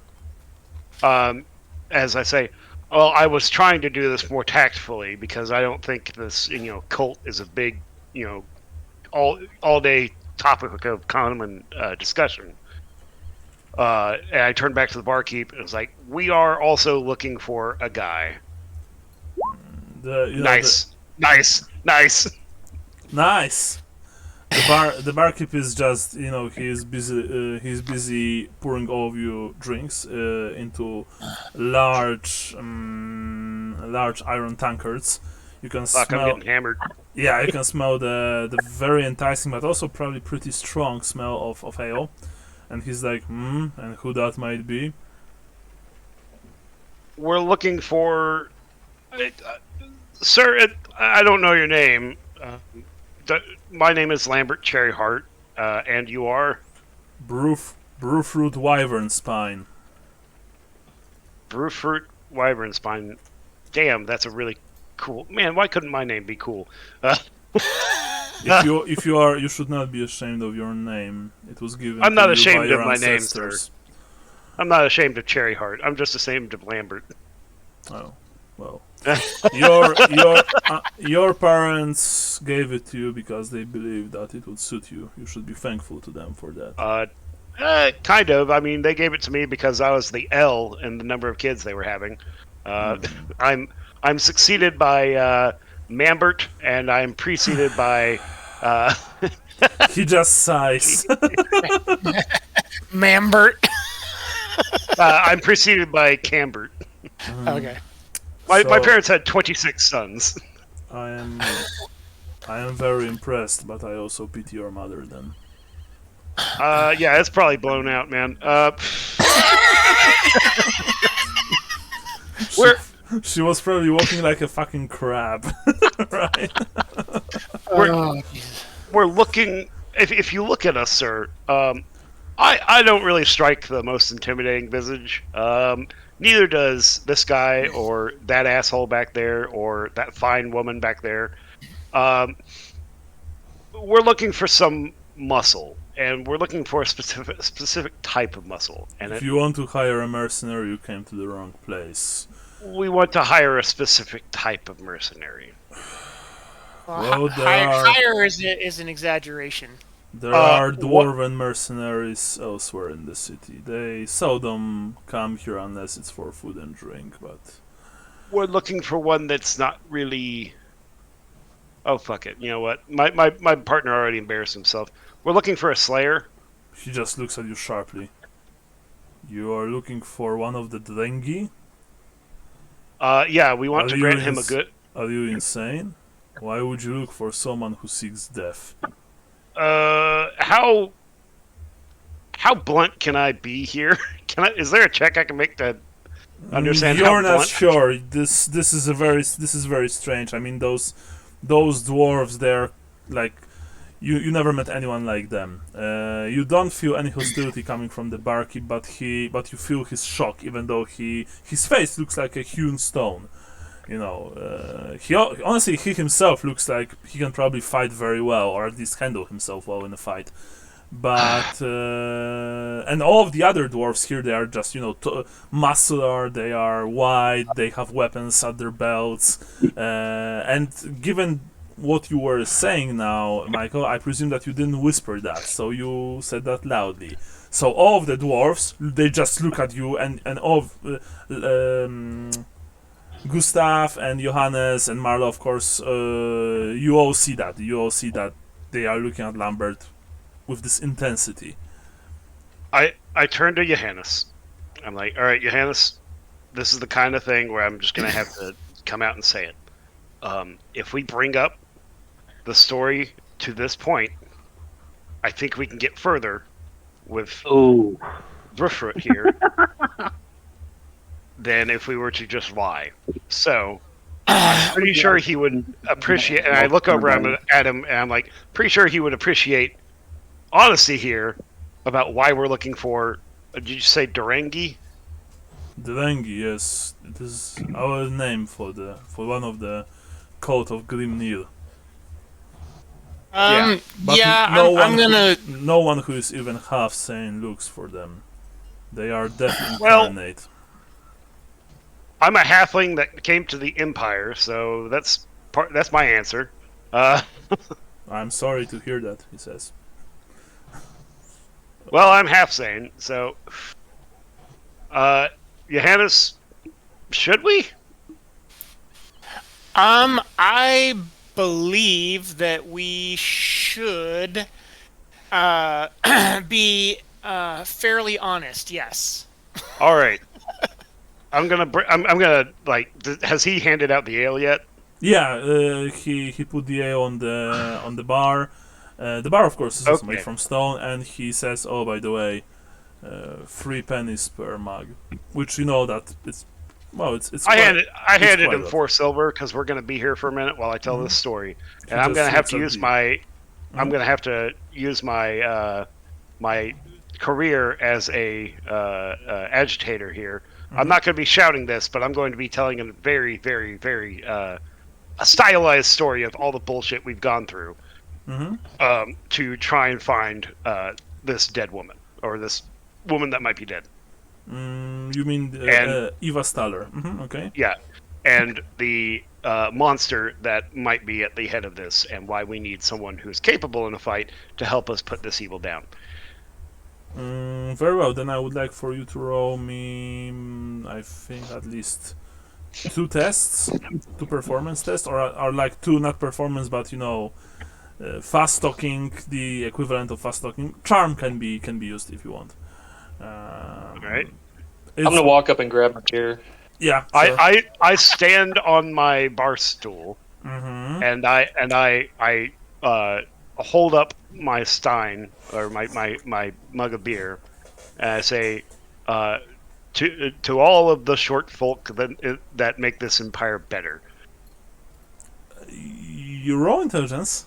As I say, well, I was trying to do this more tactfully because I don't think this cult is a big all day topic of common discussion. And I turned back to the barkeep and was like, "We are also looking for a guy." Nice. The barkeep is just, he's busy pouring all of you drinks into large iron tankards. You can smell. I'm getting hammered. Yeah, you can smell the very enticing but also probably pretty strong smell of ale. And he's like, and who that might be? We're looking for, sir. I don't know your name. My name is Lambert Cherryheart, and you are? Brewfruit Wyvern Spine. Brewfruit Wyvern Spine. Damn, that's a really cool... Man, why couldn't my name be cool? If you are, you should not be ashamed of your name. It was given I'm not to you ashamed by of your my ancestors. name, sir. I'm not ashamed of Cherryheart. I'm just ashamed of Lambert. Oh, well. Your parents gave it to you because they believed that it would suit you. You should be thankful to them for that. Kind of. I mean, they gave it to me because I was the L in the number of kids they were having. I'm succeeded by Mambert, and I'm preceded by. He just sighs. Mambert. I'm preceded by Cambert. Okay. My parents had 26 sons. I am very impressed, but I also pity your mother then. Yeah, it's probably blown out, man. She was probably walking like a fucking crab, right? We're looking. If you look at us, sir, I don't really strike the most intimidating visage. Neither does this guy or that asshole back there or that fine woman back there. We're looking for some muscle, and we're looking for a specific type of muscle. And if you want to hire a mercenary, you came to the wrong place. We want to hire a specific type of mercenary. Well, hire is an exaggeration. There are dwarven mercenaries elsewhere in the city. They seldom come here unless it's for food and drink, but... We're looking for one that's not really... Oh, fuck it. You know what? My partner already embarrassed himself. We're looking for a slayer. He just looks at you sharply. You are looking for one of the Drengi? Yeah, we want to grant him a good... Are you insane? Why would you look for someone who seeks death? How blunt can I be here? Is there a check I can make to understand how blunt? You're not sure. This is very strange. I mean, those dwarves, they're like, You never met anyone like them. You don't feel any hostility coming from the barkeep, but you feel his shock, even though his face looks like a hewn stone. You know, he himself looks like he can probably fight very well, or at least handle himself well in a fight. But and all of the other dwarves here, they are just muscular. They are wide. They have weapons at their belts, and given what you were saying now, Michael, I presume that you didn't whisper that, so you said that loudly. So all of the dwarves, they just look at you, and all of Gustav and Johannes and Marlo, of course, you all see that. You all see that they are looking at Lambert with this intensity. I turn to Johannes. I'm like, all right, Johannes, this is the kind of thing where I'm just going to have to come out and say it. If we bring up the story to this point, I think we can get further with Brufrut here than if we were to just lie. So I'm pretty sure he would appreciate, and I look over at him and I'm like, pretty sure he would appreciate honesty here about why we're looking for, did you say Durangi? Durangi, yes. It is our name for one of the cult of Grimnir. But no one who is even half sane looks for them. They are death incarnate. I'm a halfling that came to the Empire, so that's my answer. I'm sorry to hear that, he says. Well, I'm half sane, so Johannes, should we? I believe that we should be fairly honest. Yes. All right. I'm gonna like. Has he handed out the ale yet? Yeah, he put the ale on the bar. The bar, of course, is also made from stone, and he says, "Oh, by the way, 3 pennies per mug," which you know that it's. Well, it's. I handed him 4 silver because we're going to be here for a minute while I tell this story, and I'm going to have to use my. I'm going to have to use my my career as a agitator here. I'm not going to be shouting this, but I'm going to be telling a very, very, very a stylized story of all the bullshit we've gone through to try and find this dead woman or this woman that might be dead. You mean Eva Staller? Okay. Yeah, and the monster that might be at the head of this, and why we need someone who's capable in a fight to help us put this evil down. Very well. Then I would like for you to roll me, I think, at least 2 tests, 2 performance tests, or like 2 not performance, but fast talking, the equivalent of fast talking. Charm can be used if you want. Right. I'm gonna walk up and grab my chair. Yeah. Sure. I stand on my bar stool, and I hold up my stein or my mug of beer, and I say, to all of the short folk that make this empire better. You roll intelligence.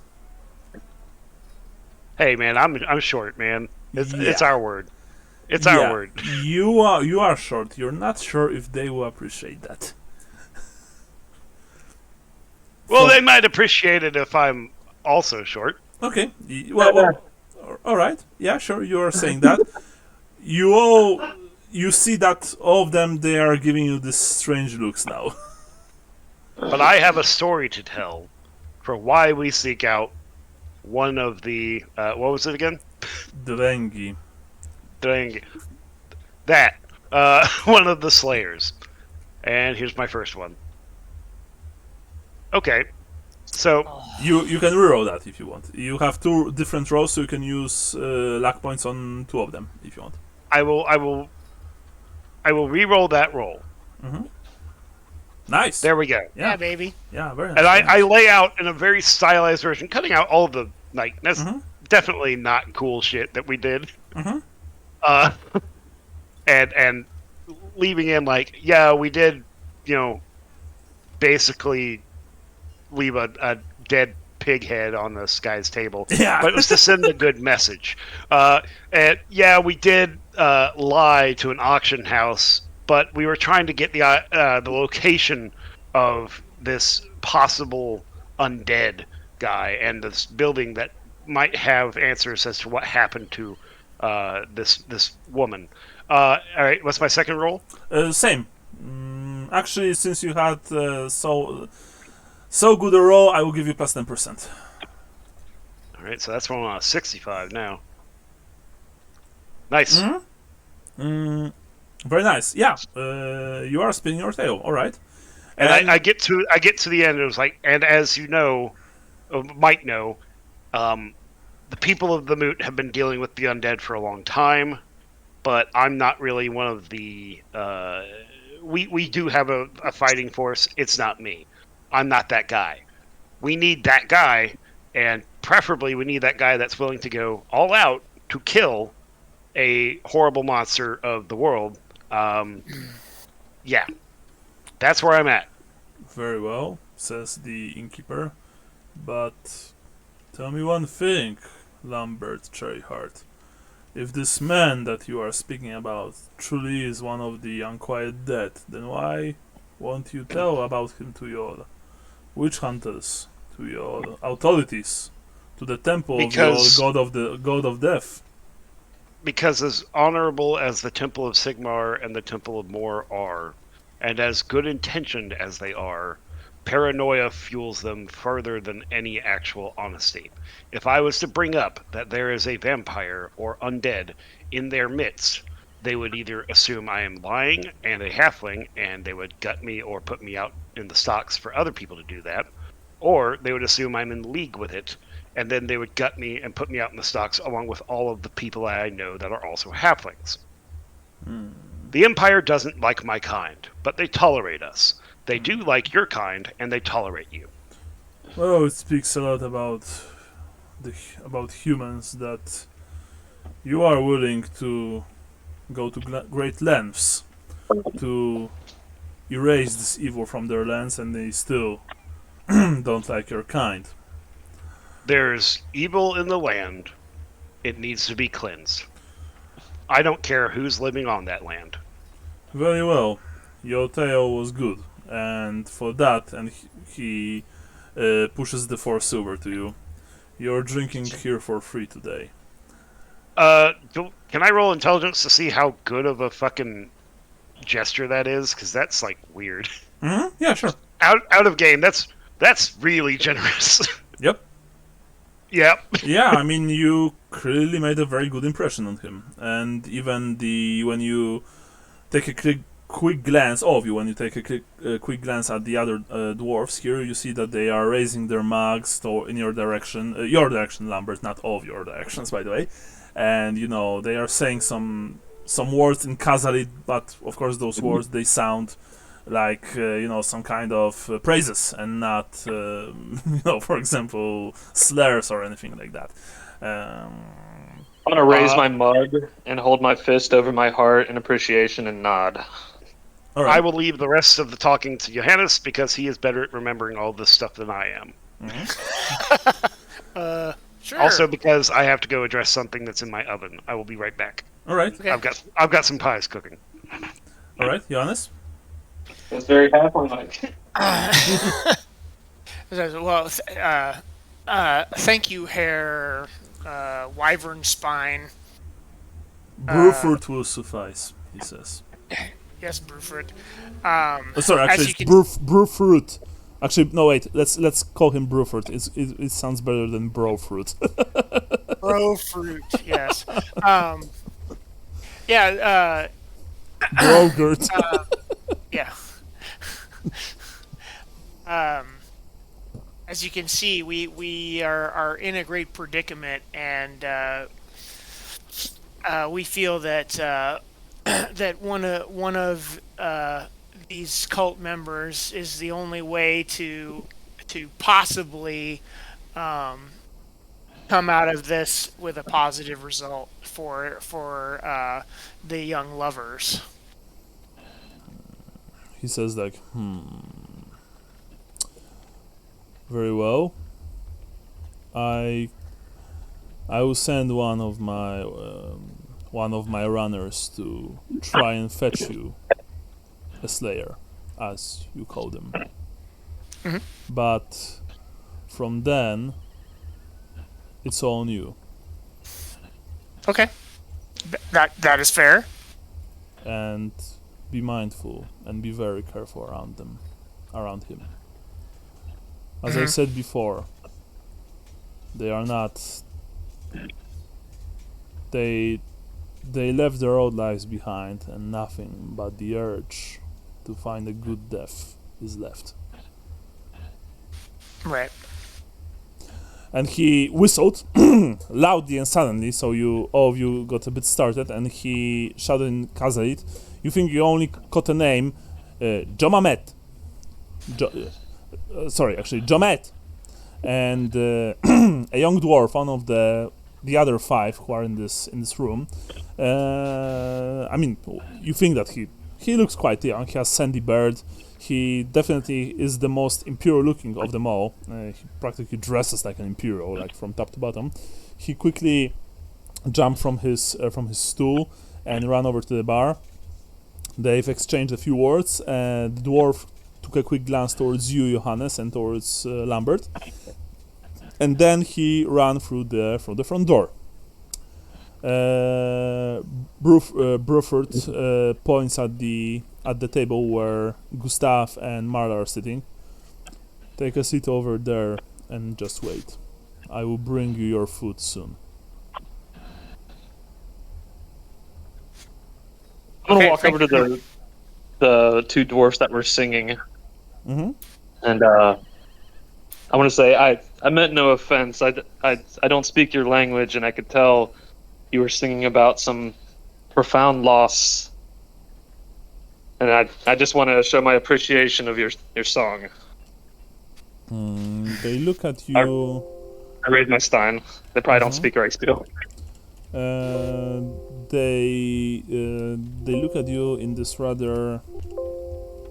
Hey man, I'm short, man. It's our word. It's our word. You are short. You're not sure if they will appreciate that. Well, they might appreciate it if I'm also short. Okay. Well, all right. Yeah, sure. You are saying that. You see that all of them, they are giving you these strange looks now. But I have a story to tell for why we seek out one of the what was it again? Durangi. That one of the Slayers. And here's my first one. Okay, so you can reroll that if you want. You have 2 different rolls, so you can use luck points on 2 of them if you want. I will re-roll that roll. Nice. There we go. Yeah, baby. Yeah, very nice. And I lay out in a very stylized version, cutting out all the that's definitely not cool shit that we did. And leaving in we did, basically leave a dead pig head on this guy's table. Yeah. But it was to send a good message. And yeah, we did lie to an auction house, but we were trying to get the location of this possible undead guy and this building that might have answers as to what happened to this woman. All right, what's my second roll? Same. Actually, since you had so good a roll, I will give you plus 10%. All right, so that's rolling on a 65 now. Nice. Very nice. Yeah, you are spinning your tail. All right. And I get to the end. It was like, and as you know, or might know, the people of the Moot have been dealing with the undead for a long time, but I'm not really one of the. We do have a fighting force. It's not me. I'm not that guy. We need that guy, and preferably we need that guy that's willing to go all out to kill a horrible monster of the world. Yeah, that's where I'm at. Very well, says the innkeeper. But tell me one thing, Lambert Cherryheart. If this man that you are speaking about truly is one of the unquiet dead, then why won't you tell about him to your witch hunters, to your authorities, to the temple of your god of death? Because as honorable as the Temple of Sigmar and the Temple of Mor are, and as good intentioned as they are, paranoia fuels them further than any actual honesty. If I was to bring up that there is a vampire or undead in their midst, they would either assume I am lying and a halfling, and they would gut me or put me out in the stocks for other people to do that, or they would assume I'm in league with it, and then they would gut me and put me out in the stocks along with all of the people I know that are also halflings. The Empire doesn't like my kind, but they tolerate us. They do like your kind, and they tolerate you. Well, it speaks a lot about humans that you are willing to go to great lengths to erase this evil from their lands, and they still don't like your kind. There's evil in the land. It needs to be cleansed. I don't care who's living on that land. Very well. Your tale was good, and for that, and he pushes the 4 silver to you. You're drinking here for free today. Can I roll intelligence to see how good of a fucking gesture that is? Because that's like weird. Mm-hmm. Yeah, sure. Out of game. That's really generous. Yep. Yep. Yeah, I mean, you clearly made a very good impression on him, and even when you take a quick glance, all of you, when you take a quick glance at the other dwarves here, you see that they are raising their mugs in your direction, Lambert, not all of your directions, by the way, and they are saying some words in Khazari, but of course those words, they sound like some kind of praises and not for example slurs or anything like that. I'm gonna raise my mug and hold my fist over my heart in appreciation and nod. All right. I will leave the rest of the talking to Johannes because he is better at remembering all this stuff than I am. Mm-hmm. Sure. Also because I have to go address something that's in my oven. I will be right back. All right. Okay. I've got some pies cooking. All right, Johannes. That's very half-like. Well, thank you, Herr Wyvern Spine. Brewfruit will suffice, he says. Yes, Brewfruit. Sorry, actually, it's Brewfruit. Actually, no, wait. Let's call him Brewfruit. It sounds better than Brofruit. Brofruit, yes. Yeah. Brogurt. Yeah. As you can see, we are in a great predicament, and we feel that that one of these cult members is the only way to possibly come out of this with a positive result for the young lovers. He says very well. I will send one of my runners to try and fetch you a slayer, as you call them. Mhm. But from then, it's all on you. Okay. That is fair. And be mindful and be very careful around him. As I said before, they are not. They left their old lives behind, and nothing but the urge to find a good death is left. Right. And he whistled loudly and suddenly, so all of you got a bit started, and he shouted in Khazarite. You think you only caught a name, Jomamet. Jomet. And a young dwarf, one of the other 5 who are in this room. I mean, you think that he looks quite young. He has sandy beard. He definitely is the most imperial looking of them all. He practically dresses like an imperial, like from top to bottom. He quickly jumped from his stool and ran over to the bar. They've exchanged a few words. The dwarf took a quick glance towards you, Johannes, and towards Lambert, and then he ran through the front door. Bruford points at the table where Gustav and Marla are sitting. Take a seat over there and just wait. I will bring you your food soon. I'm gonna walk over to the 2 dwarfs that were singing, Mm-hmm. and I want to say I meant no offense. I don't speak your language, and I could tell you were singing about some profound loss, and I just want to show my appreciation of your song. They look at you. I raise my stein. They probably don't speak right still. They look at you in this rather.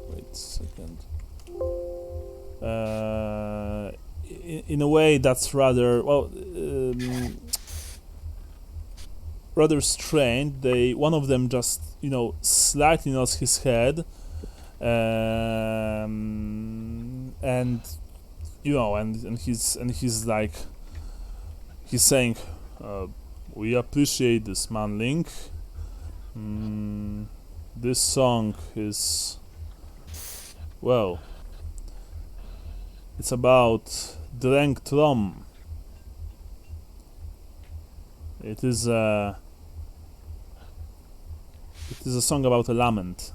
Wait a second. In a way that's rather rather strange. One of them just slightly nods his head, and he's like he's saying, we appreciate this, manling. This song is, well, it's about Drenk Trom. It is a song about a lament,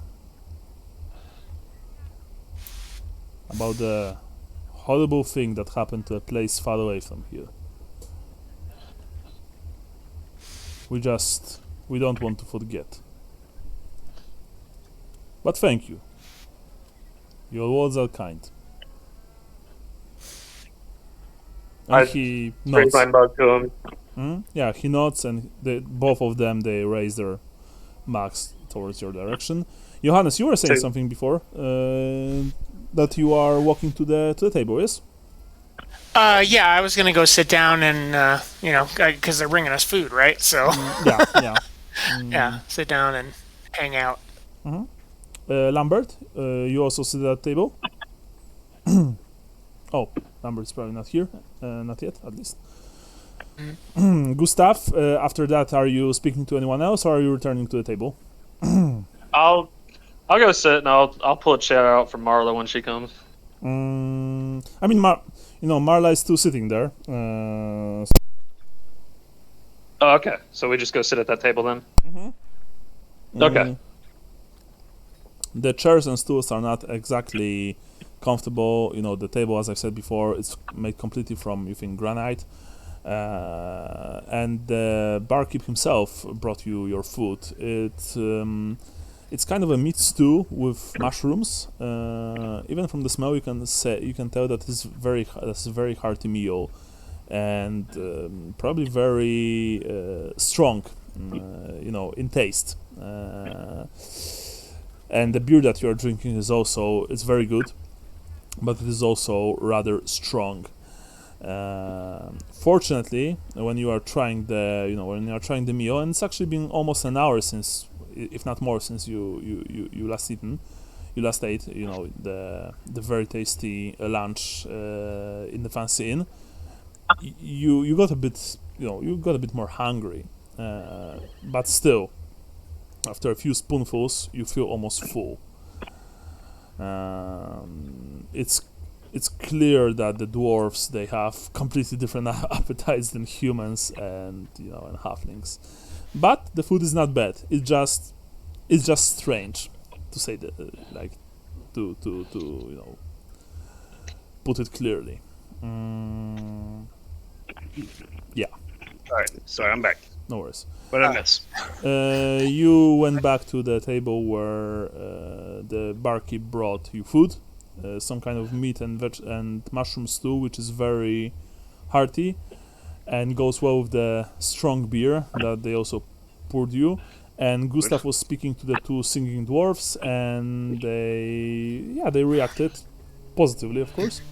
about the horrible thing that happened to a place far away from here. We don't want to forget. But thank you. Your words are kind. And he nods. To him. Yeah, he nods, and both of them, they raise their marks towards your direction. Johannes, you were saying something before, that you are walking to the table, yes? Yeah, I was gonna go sit down and because they're bringing us food, right? So Yeah. yeah, sit down and hang out. Lambert, you also sit at the table? Oh, Lambert's probably not here, not yet, at least. Gustav, after that, are you speaking to anyone else, or are you returning to the table? I'll go sit and I'll pull a chair out for Marla when she comes. I mean, Marla is still sitting there. Oh, okay. So we just go sit at that table then? Okay. The chairs and stools are not exactly comfortable. The table, as I said before, it's made completely from, granite. And the barkeep himself brought you your food. It's kind of a meat stew with mushrooms. Even from the smell, you can tell that it's a very hearty meal, and probably very strong, in taste. And the beer that you are drinking it's very good, but it is also rather strong. Fortunately, when you are trying the meal, and it's actually been almost an hour since, if not more, since you last ate, the very tasty lunch in the fancy inn. You got a bit, more hungry, but still, after a few spoonfuls, you feel almost full. It's clear that the dwarves, they have completely different appetites than humans and and halflings, but the food is not bad. It's just strange, to say that, like, to put it clearly. Yeah, All right, sorry, I'm back. no worries. What did I miss? You went back to the table where the barkeep brought you food, some kind of meat and mushroom stew, which is very hearty and goes well with the strong beer that they also poured you. And Gustav was speaking to the two singing dwarfs, and they reacted positively, of course.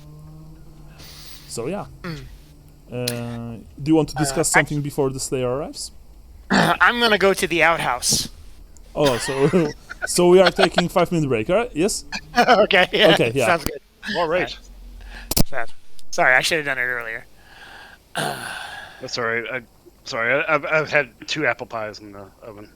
So yeah. Do you want to discuss something before the Slayer arrives? I'm gonna go to the outhouse. Oh, so we are taking 5-minute break, all right? Yes. Okay. Yeah. Okay, yeah. Sounds good. All right. Sorry, I should have done it earlier. That's all right. I've had 2 apple pies in the oven.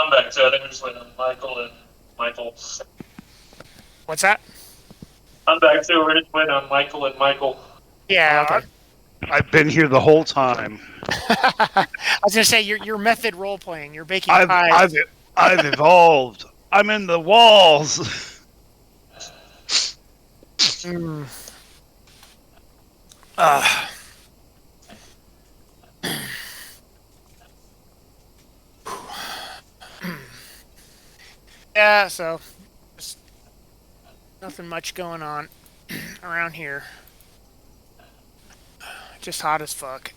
I'm back too. I think we're just waiting on Michael and Michael. What's that? I'm back too. We're just waiting on Michael and Michael. Yeah. Okay. I've been here the whole time. I was gonna say your method role playing. You're baking pies. I've evolved. I'm in the walls. Mm. Yeah, so just nothing much going on around here. Just hot as fuck.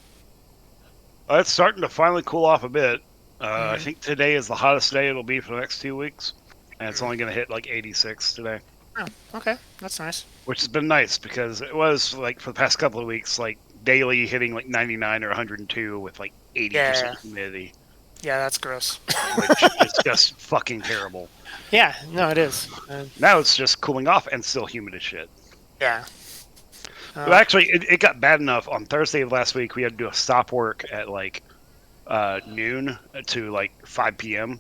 It's starting to finally cool off a bit. I think today is the hottest day it'll be for the next 2 weeks, and it's only going to hit like 86 today. Oh, okay, that's nice. Which has been nice because it was like for the past couple of weeks, like daily hitting like 99 or 102 with like 80% humidity. Yeah, that's gross. Which is just fucking terrible. Yeah, no, it is. Now it's just cooling off and still humid as shit. Yeah. But actually, it got bad enough on Thursday of last week. We had to do a stop work at like noon to like 5 p.m.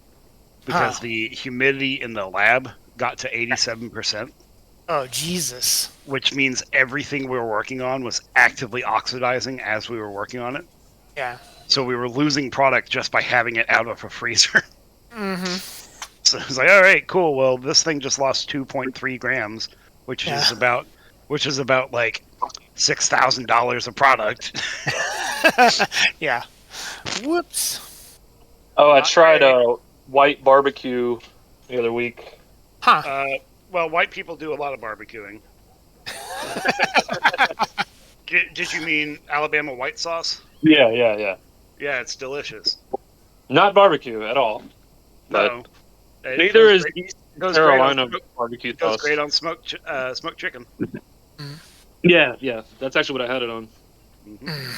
because the humidity in the lab got to 87%. Oh, Jesus. Which means everything we were working on was actively oxidizing as we were working on it. Yeah. So we were losing product just by having it out of a freezer. Mm-hmm. So it's like, all right, cool. Well, this thing just lost 2.3 grams, which is about like $6,000 of product. Yeah. Whoops. Oh, I tried white barbecue the other week. Huh. Well, white people do a lot of barbecuing. Did you mean Alabama white sauce? Yeah. Yeah, it's delicious. Not barbecue at all. No. Neither is East Carolina barbecue sauce. Goes great on smoked chicken. Yeah. That's actually what I had it on. Mm-hmm.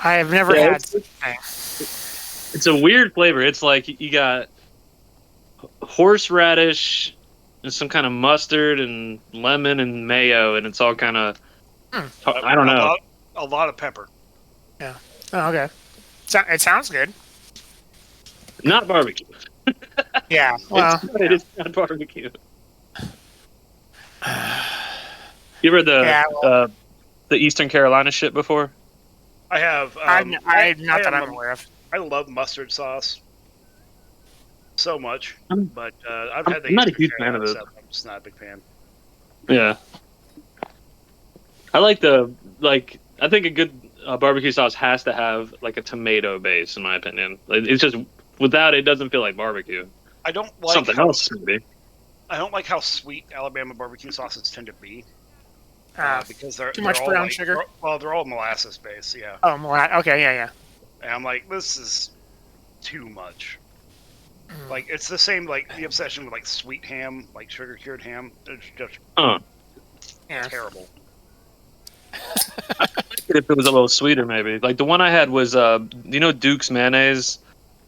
I have never had such a thing. It's a weird flavor. It's like you got horseradish and some kind of mustard and lemon and mayo, and it's all kind of I don't know. A lot of pepper. Yeah. Oh, okay. It sounds good. Not barbecue. Yeah. Well, it's not barbecue. You ever heard the Eastern Carolina shit before? I have. I'm aware of. I love mustard sauce so much, but I've had the. I'm not a huge fan of it. I'm just not a big fan. Yeah. I like I think a good barbecue sauce has to have like a tomato base, in my opinion. It's just without it doesn't feel like barbecue. I don't like something else maybe. I don't like how sweet Alabama barbecue sauces tend to be. Because they're too much all brown sugar. They're all molasses based. Yeah. Oh, molasses. Okay, yeah. And I'm like, this is too much. Like it's the same like the obsession with like sweet ham, like sugar cured ham. It's just terrible. If it was a little sweeter, maybe. Like the one I had was, Duke's mayonnaise.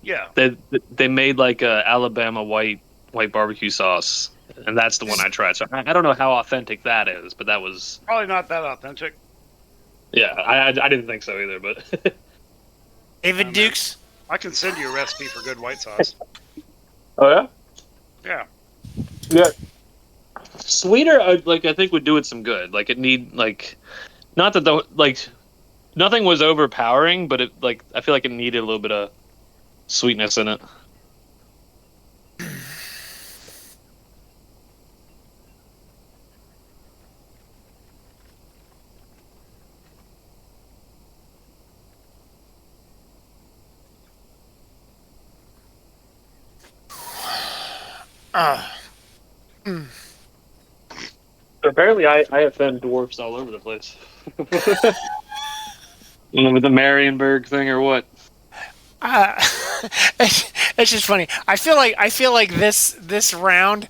Yeah. They made like a Alabama white barbecue sauce, and that's the one I tried. So I don't know how authentic that is, but that was probably not that authentic. Yeah, I didn't think so either, but David Dukes. I can send you a recipe for good white sauce. Oh yeah. Yeah. Yeah. Sweeter, I think would do it some good. Like it need not that nothing was overpowering, but it I feel like it needed a little bit of sweetness in it. Apparently, I offend dwarfs all over the place. With the Marienburg thing or what? It's just funny. I feel like this round,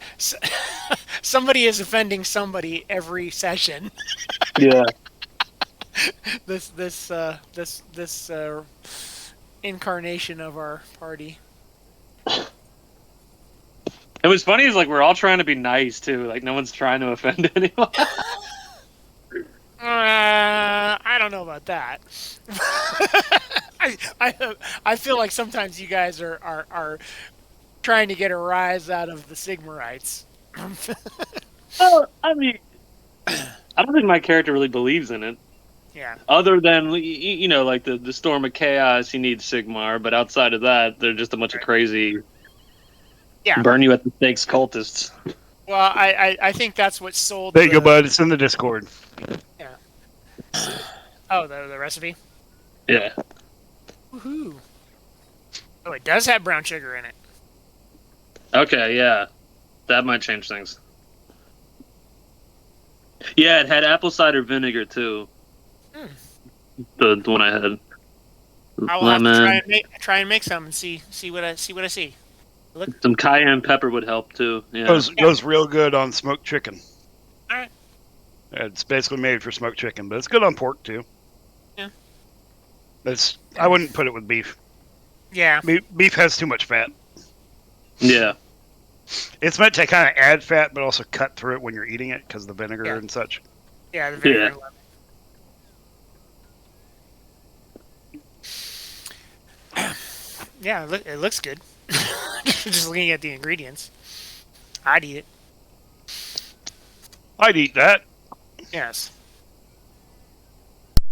somebody is offending somebody every session. Yeah. This incarnation of our party. And what's funny is we're all trying to be nice too. No one's trying to offend anyone. I don't know about that. I I feel like sometimes you guys are trying to get a rise out of the Sigmarites. Well, I mean, I don't think my character really believes in it. Yeah. Other than, like the Storm of Chaos, he needs Sigmar, but outside of that, they're just a bunch of crazy, Yeah. burn you at the stakes cultists. Well, I think that's what sold. There you go, bud. It's in the Discord. Yeah. Oh, the recipe. Yeah. Woohoo! Oh, it does have brown sugar in it. Okay, yeah. That might change things. Yeah, it had apple cider vinegar, too. The one I had. I'll have to try and make some and see what I see. Look. Some cayenne pepper would help, too. Yeah. Goes real good on smoked chicken. All right. It's basically made for smoked chicken, but it's good on pork, too. Yeah. I wouldn't put it with beef. Yeah. Beef has too much fat. Yeah. It's meant to kind of add fat, but also cut through it when you're eating it because of the vinegar and such. Yeah, the vinegar. Yeah. Yeah, it looks good. Just looking at the ingredients, I'd eat it. I'd eat that. Yes.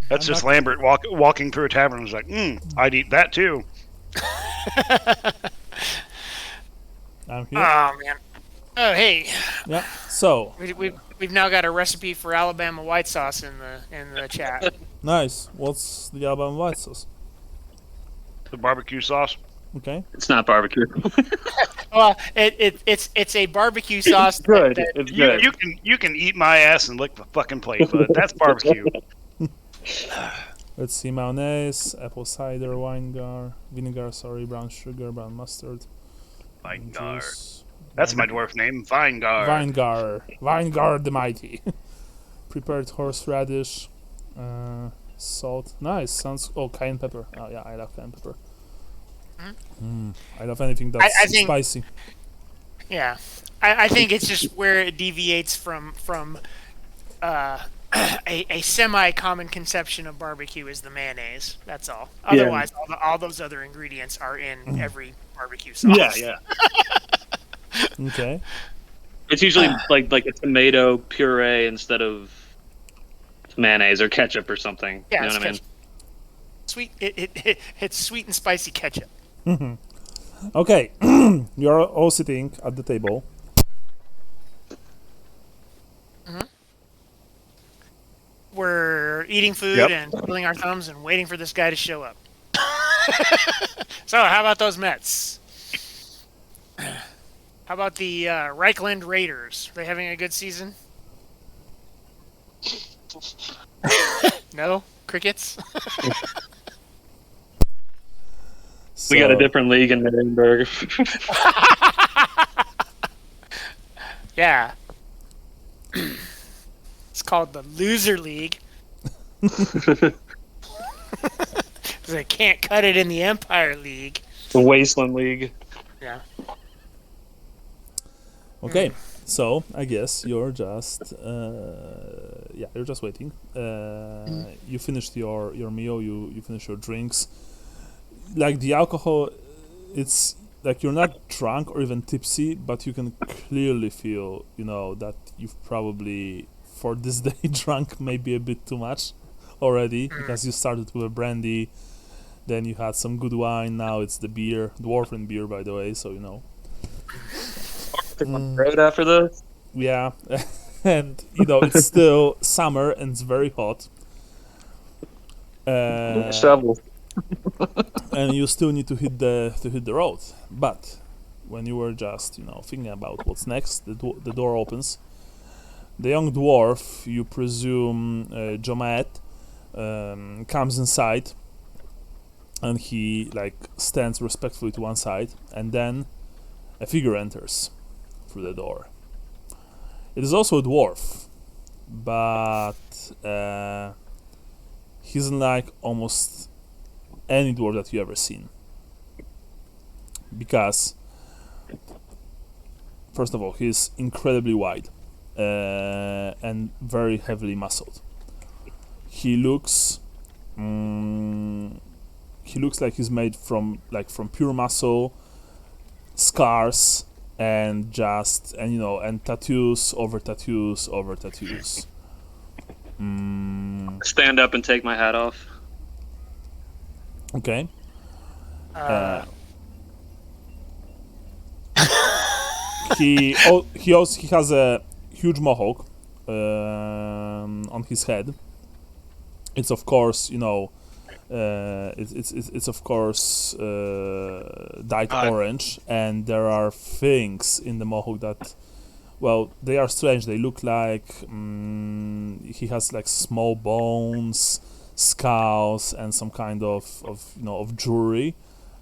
That's just Lambert walking through a tavern and was like, I'd eat that too. I'm here. Oh man. Oh hey. Yeah. So We've now got a recipe for Alabama white sauce in the chat. nice. What's the Alabama white sauce? The barbecue sauce. Okay. It's not barbecue. Well, it's a barbecue sauce. Good. that- It's good. You can eat my ass and lick the fucking plate, bud. That's barbecue. Let's see. Mayonnaise, apple cider, vinegar, brown sugar, brown mustard. Vinegar. Juice. That's my dwarf name, Vinegar. Vinegar the Mighty. Prepared horseradish, salt. Nice. Sounds. Oh, cayenne pepper. Oh yeah, I love cayenne pepper. I love anything that's I think- spicy. Yeah, I think it's just where it deviates from a semi-common conception of barbecue is the mayonnaise. That's all. Otherwise, all those other ingredients are in every barbecue sauce. Yeah. Okay. It's usually like a tomato puree instead of mayonnaise or ketchup or something. Yeah, you know it's what I mean? ketchup. Sweet. It's sweet and spicy ketchup. Okay. You're all sitting at the table. We're eating food Yep. and twiddling our thumbs and waiting for this guy to show up. So, how about those Mets? How about the Reichland Raiders? Are they having a good season? No? Crickets? We got a So- different league in Edinburgh. Yeah. It's called the Loser League. They can't cut it in the Empire League. The Wasteland League. Yeah. Okay, so I guess you're just you're just waiting. You finished your meal. You finished your drinks. Like the alcohol, it's like you're not drunk or even tipsy, but you can clearly feel, that you've probably for this day drunk maybe a bit too much already because you started with a brandy, then you had some good wine. Now it's the beer, dwarven beer, by the way. So Road after this. Yeah, and it's still summer and it's very hot. Shovel. And you still need to hit the road. But when you were just thinking about what's next, the door opens. The young dwarf, you presume Jomet, comes inside, and he stands respectfully to one side, and then a figure enters through the door. It is also a dwarf, but he's unlike almost any dwarf that you ever seen. Because, first of all, he's incredibly wide and very heavily muscled. He looks he looks like he's made from pure muscle, scars, and tattoos over tattoos over tattoos. Stand up and take my hat off. Okay. He has a huge mohawk on his head. It's of course, it's of course dyed orange, and there are things in the mohawk that, well, they are strange. They look like he has like small bones, skulls, and some kind of jewelry,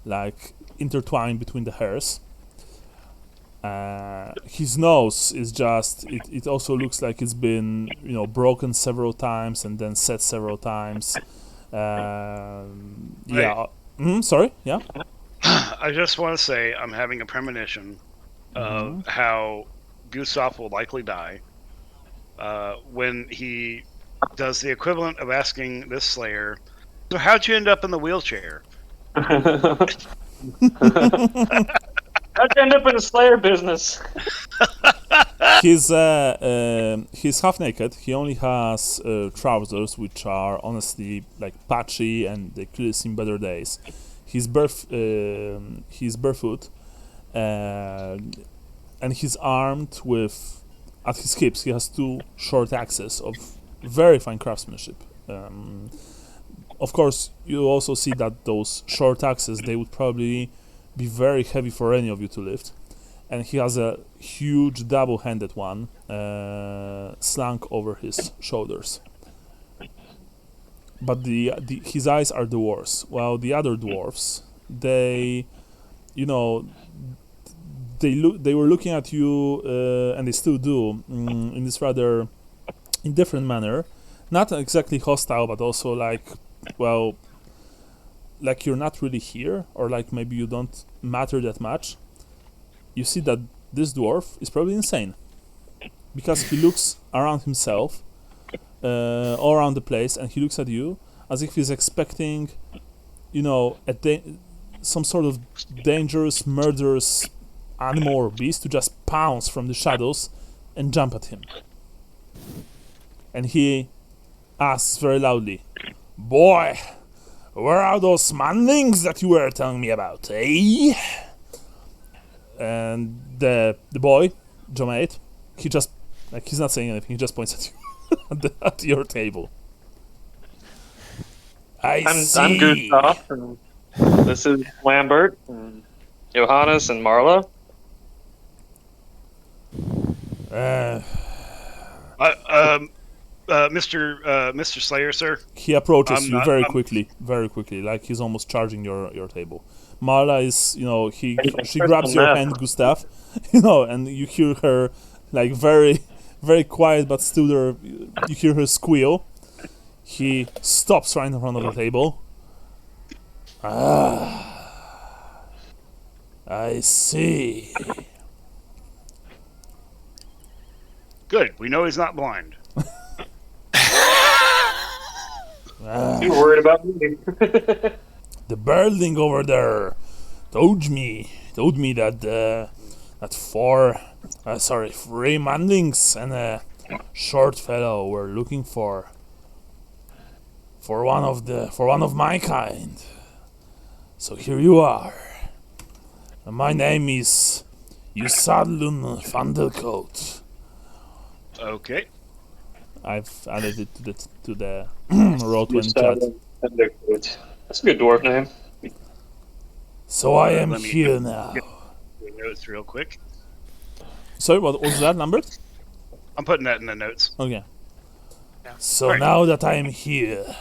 like intertwined between the hairs. His nose is just, it also looks like it's been, broken several times and then set several times. Sorry, yeah? I just want to say I'm having a premonition of how Gustav will likely die when he does the equivalent of asking this Slayer, so how'd you end up in the wheelchair? How'd you end up in the Slayer business? He's half naked. He only has trousers, which are honestly like patchy, and they clearly seen better days. He's barefoot, and he's armed with, at his hips, he has 2 short axes of very fine craftsmanship. Of course, you also see that those short axes, they would probably be very heavy for any of you to lift. And he has a huge double-handed one slung over his shoulders. But his eyes are the worst. While the other dwarfs, they were looking at you, and they still do, in this rather indifferent manner. Not exactly hostile, but also like you're not really here, or like maybe you don't matter that much. You see that this dwarf is probably insane, because he looks around himself, all around the place, and he looks at you as if he's expecting, some sort of dangerous, murderous animal or beast to just pounce from the shadows and jump at him. And he asks very loudly, "Boy, where are those manlings that you were telling me about, eh?" And the boy, Jomate, he just, he's not saying anything, he just points at you, at your table. I'm Gustav, and this is Lambert, and Johannes, and Marla. Mr. Slayer, sir. He approaches you very quickly, like he's almost charging your table. Marla is, she grabs your hand, Gustav, and you hear her, like, very, very quiet, but still there, you hear her squeal. He stops right in front of the table. I see. Good, we know he's not blind. You worried about me? The birdling over there told me that three manlings and a short fellow were looking for one of my kind. So here you are. My name is Usadlun Vandelcoat. Okay. I've added it to the Roll20 chat. That's a good dwarf name. So I am here now. Get the notes real quick. Sorry, what was that numbered? I'm putting that in the notes. Okay. Yeah. So Right. now that I am here,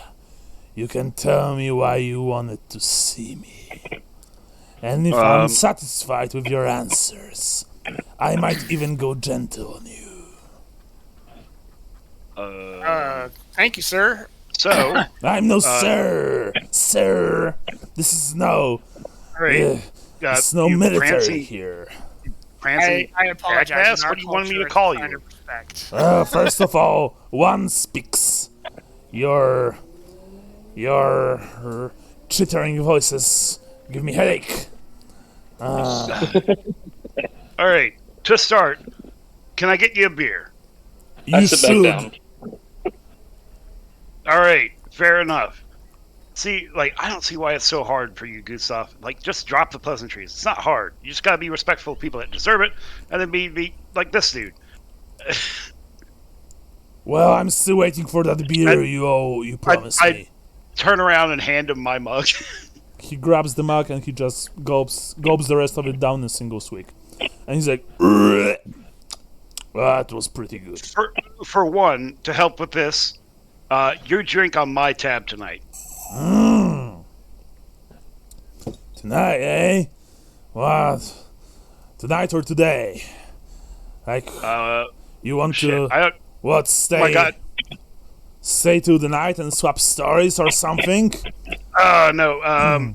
you can tell me why you wanted to see me. And if I'm satisfied with your answers, I might even go gentle on you. Thank you, sir. So, I'm no sir. Sir, this is no... it's no military here. Prancing I apologize. jackass? In our What do you want me to culture, call it's you? kind of respect. First of all, one speaks. Your chittering voices give me headache. All right, to start, can I get you a beer? I You sit back should. down. All right, fair enough. See, like, I don't see why it's so hard for you, Gustav. Like, just drop the pleasantries. It's not hard. You just gotta be respectful of people that deserve it, and then be like this dude. Well, I'm still waiting for that beer you promised I me. turn around and hand him my mug. He grabs the mug and he just gulps the rest of it down in a single swig. And he's like, "Ugh. That was pretty good." For one, to help with this, you drink on my tab tonight. Tonight, eh? What? Tonight or today? Like, you want Shit, to, what, stay? Oh my God. Stay to the night and swap stories or something? No.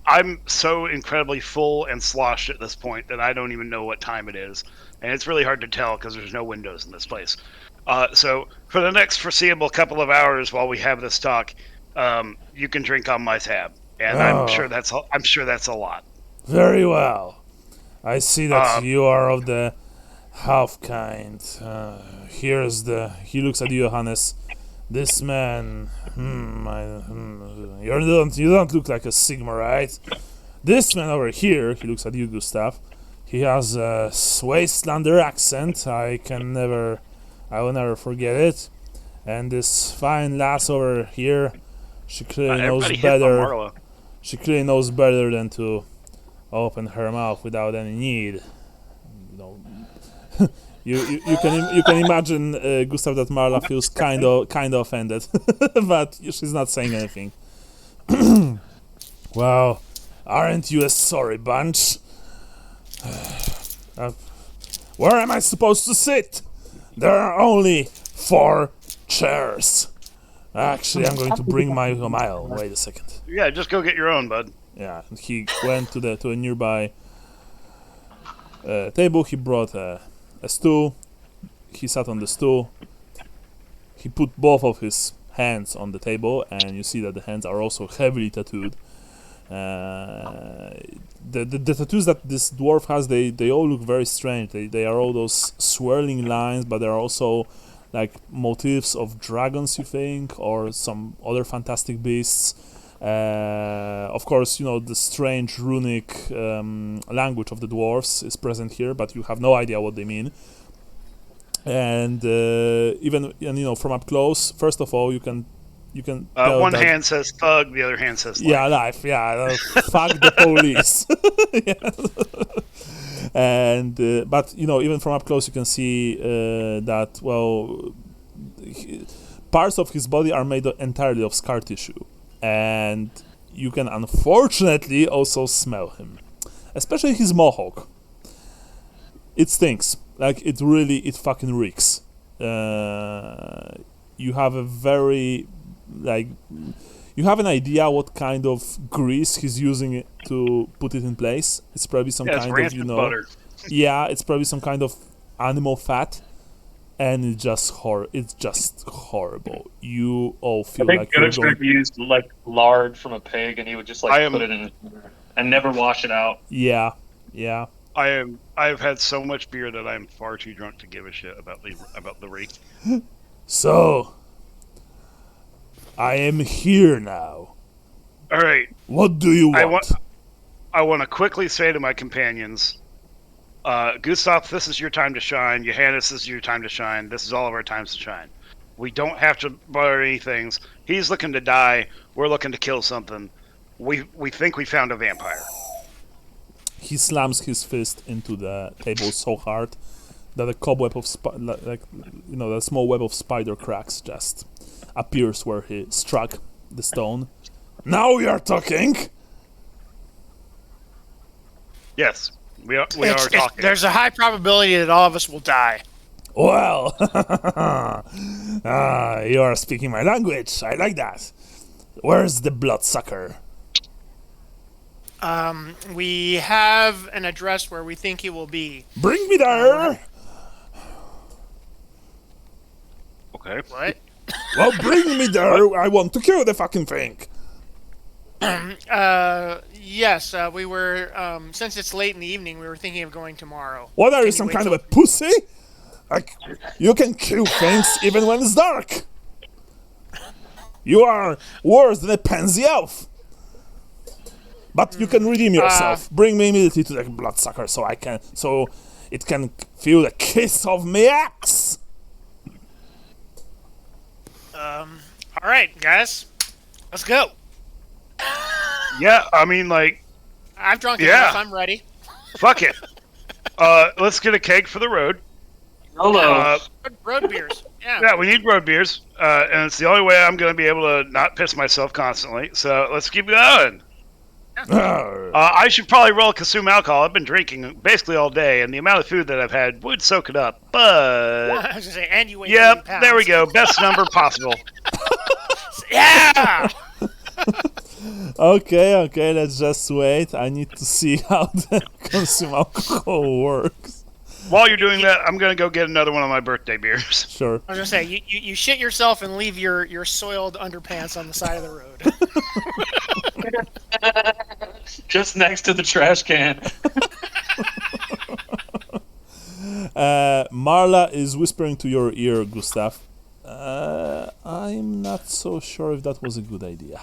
I'm so incredibly full and sloshed at this point that I don't even know what time it is, and it's really hard to tell because there's no windows in this place. So for the next foreseeable couple of hours while we have this talk, you can drink on my tab, and I'm sure that's a lot. Very well. I see that you are of the half kind. He looks at you, Johannes. This man, you don't look like a Sigma, right? This man over here, he looks at you, Gustav. He has a Swayslander accent. I will never forget it. And this fine lass over here, she clearly knows better. She clearly knows better than to open her mouth without any need. You know, you can imagine Gustav that Marla feels kind of offended, but she's not saying anything. Well, aren't you a sorry bunch? Where am I supposed to sit? There are only 4 chairs. Actually, I'm going to bring my own. Wait a second. Yeah, just go get your own, bud. Yeah, he went to a nearby table. He brought a stool. He sat on the stool. He put both of his hands on the table, and you see that the hands are also heavily tattooed. The tattoos that this dwarf has, they all look very strange. They are all those swirling lines, but they're also like motifs of dragons, you think, or some other fantastic beasts. Of course, you know, the strange runic language of the dwarves is present here, but you have no idea what they mean. And from up close, first of all, you can tell one that, hand says thug, the other hand says life. yeah, life, yeah, fuck the police. And but even from up close, you can see that parts of his body are made entirely of scar tissue, and you can unfortunately also smell him, especially his mohawk. It stinks. Like, it fucking reeks. You have you have an idea what kind of grease he's using to put it in place. It's probably some kind of, butter. Yeah, it's probably some kind of animal fat, and it's just horrible. You all feel like you're going... used like lard from a pig, and he would just put it in and never wash it out. Yeah. I've had so much beer that I'm far too drunk to give a shit about the reek. So, I am here now. All right. What do you want? I want to quickly say to my companions, Gustav, this is your time to shine. Johannes, this is your time to shine. This is all of our times to shine. We don't have to bother any things. He's looking to die. We're looking to kill something. We think we found a vampire. He slams his fist into the table so hard that a cobweb of that small web of spider cracks just appears where he struck the stone. Now we are talking. Yes, we are talking. There's a high probability that all of us will die. Well, you are speaking my language. I like that. Where's the bloodsucker? We have an address where we think he will be. Bring me there! Okay. What? Well, bring me there! I want to kill the fucking thing! Yes, we were. Since it's late in the evening, we were thinking of going tomorrow. What are you, Can some wait kind of till- a pussy? Like, you can kill things even when it's dark. You are worse than a pansy elf. But you can redeem yourself. Bring me immediately to the bloodsucker so it can feel the kiss of my axe. All right, guys, let's go. Yeah, I mean, like, I've drunk Yeah. enough. I'm ready. fuck it. Let's get a keg for the road. Hello. Road beers. Yeah. Yeah, we need road beers, and it's the only way I'm going to be able to not piss myself constantly. So let's keep going. I should probably roll consume alcohol. I've been drinking basically all day, and the amount of food that I've had would soak it up. But I was gonna say, and you weigh 30 yep, pounds. there we go. Best number possible. Yeah. Okay, let's just wait. I need to see how the consume alcohol works. While you're doing that, I'm going to go get another one of my birthday beers. Sure. I was gonna say, you shit yourself and leave your soiled underpants on the side of the road. Just next to the trash can. Marla is whispering to your ear, Gustav. I'm not so sure if that was a good idea.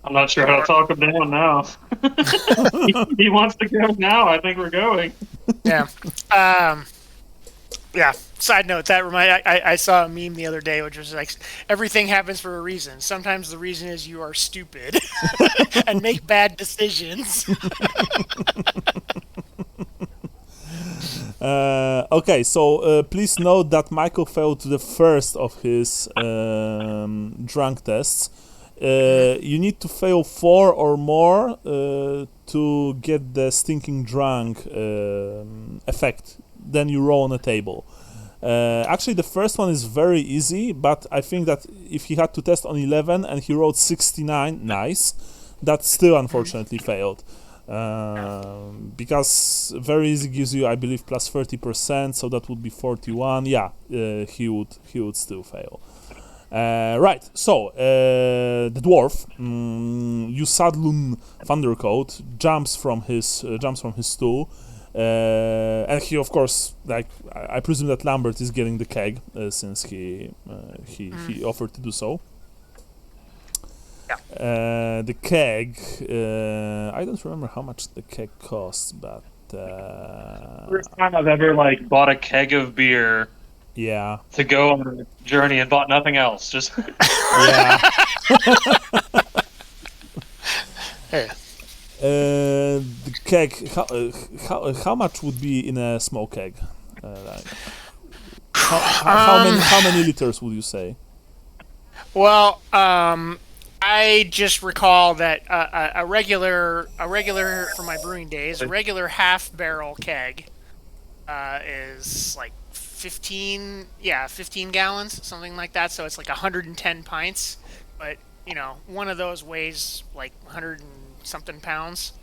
I'm not sure how to talk him down now. He wants to go now. I think we're going. Yeah. Yeah. Side note, that I saw a meme the other day, which was like, everything happens for a reason. Sometimes the reason is you are stupid and make bad decisions. Okay, so please note that Michael failed the first of his drunk tests. You need to fail 4 or more to get the stinking drunk effect. Then you roll on a table. Actually, the first one is very easy, but I think that if he had to test on 11 and he rolled 69, nice, that still unfortunately failed. Because very easy gives you, I believe, plus 30%, so that would be 41. Yeah, he would still fail. Right, so the dwarf, Yusadlun Thundercoat, jumps from his stool, and he, of course, like I presume that Lambert is getting the keg since he offered to do so. Yeah. The keg, I don't remember how much the keg costs, but First time I've ever bought a keg of beer yeah. to go on a journey and bought nothing else. Just Yeah. Hey. The keg. How much would be in a small keg? How many liters would you say? Well, I just recall that a regular for my brewing days, a regular half barrel keg is like 15 gallons, something like that. So it's like 110 pints, but one of those weighs like 100 and something pounds.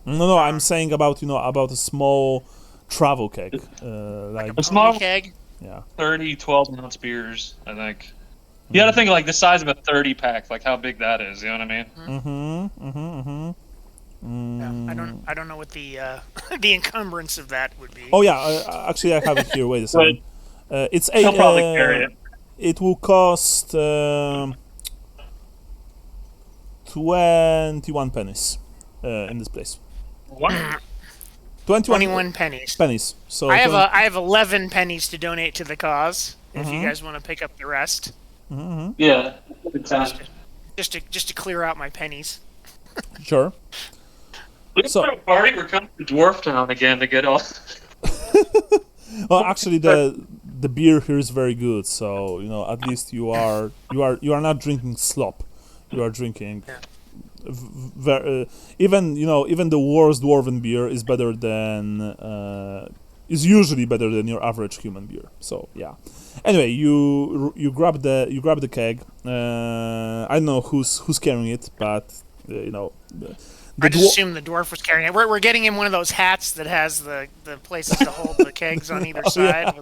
No, I'm saying about a small travel keg, like a small keg. yeah. 30 12-ounce beers, I think. You gotta think the size of a 30 pack, how big that is. You know what I mean? Yeah, I don't know what the the encumbrance of that would be. Oh yeah, actually I have it here. Wait a second. It's He'll probably carry it. It will cost 21 pennies in this place. What? 21 pennies. Pennies. So I have 11 pennies to donate to the cause. If you guys want to pick up the rest. Yeah. Just to clear out my pennies. Sure. Let's throw a party. We're coming to Dwarf Town again to get all. Well, actually, the beer here is very good. So at least you are not drinking slop. You are drinking. Even the worst dwarven beer is better than is usually better than your average human beer. So yeah. Anyway, you grab the keg. I don't know who's carrying it, but I just assumed the dwarf was carrying it. We're getting him one of those hats that has the places to hold the kegs on either side.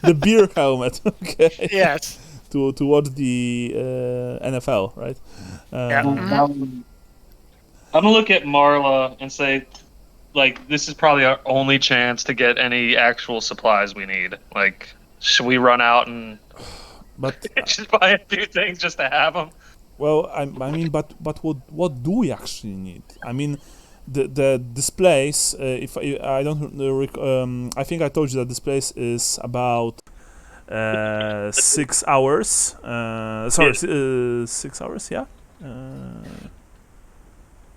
The beer helmet. Okay. Yes. to watch the NFL, right? Yeah. I'm gonna look at Marla and say, like, this is probably our only chance to get any actual supplies we need. Like, should we run out and But just buy a few things just to have them? well, I mean, but what do we actually need? I mean, this place. If I don't, I think I told you that this place is about 6 hours. Sorry, 6 hours. Yeah.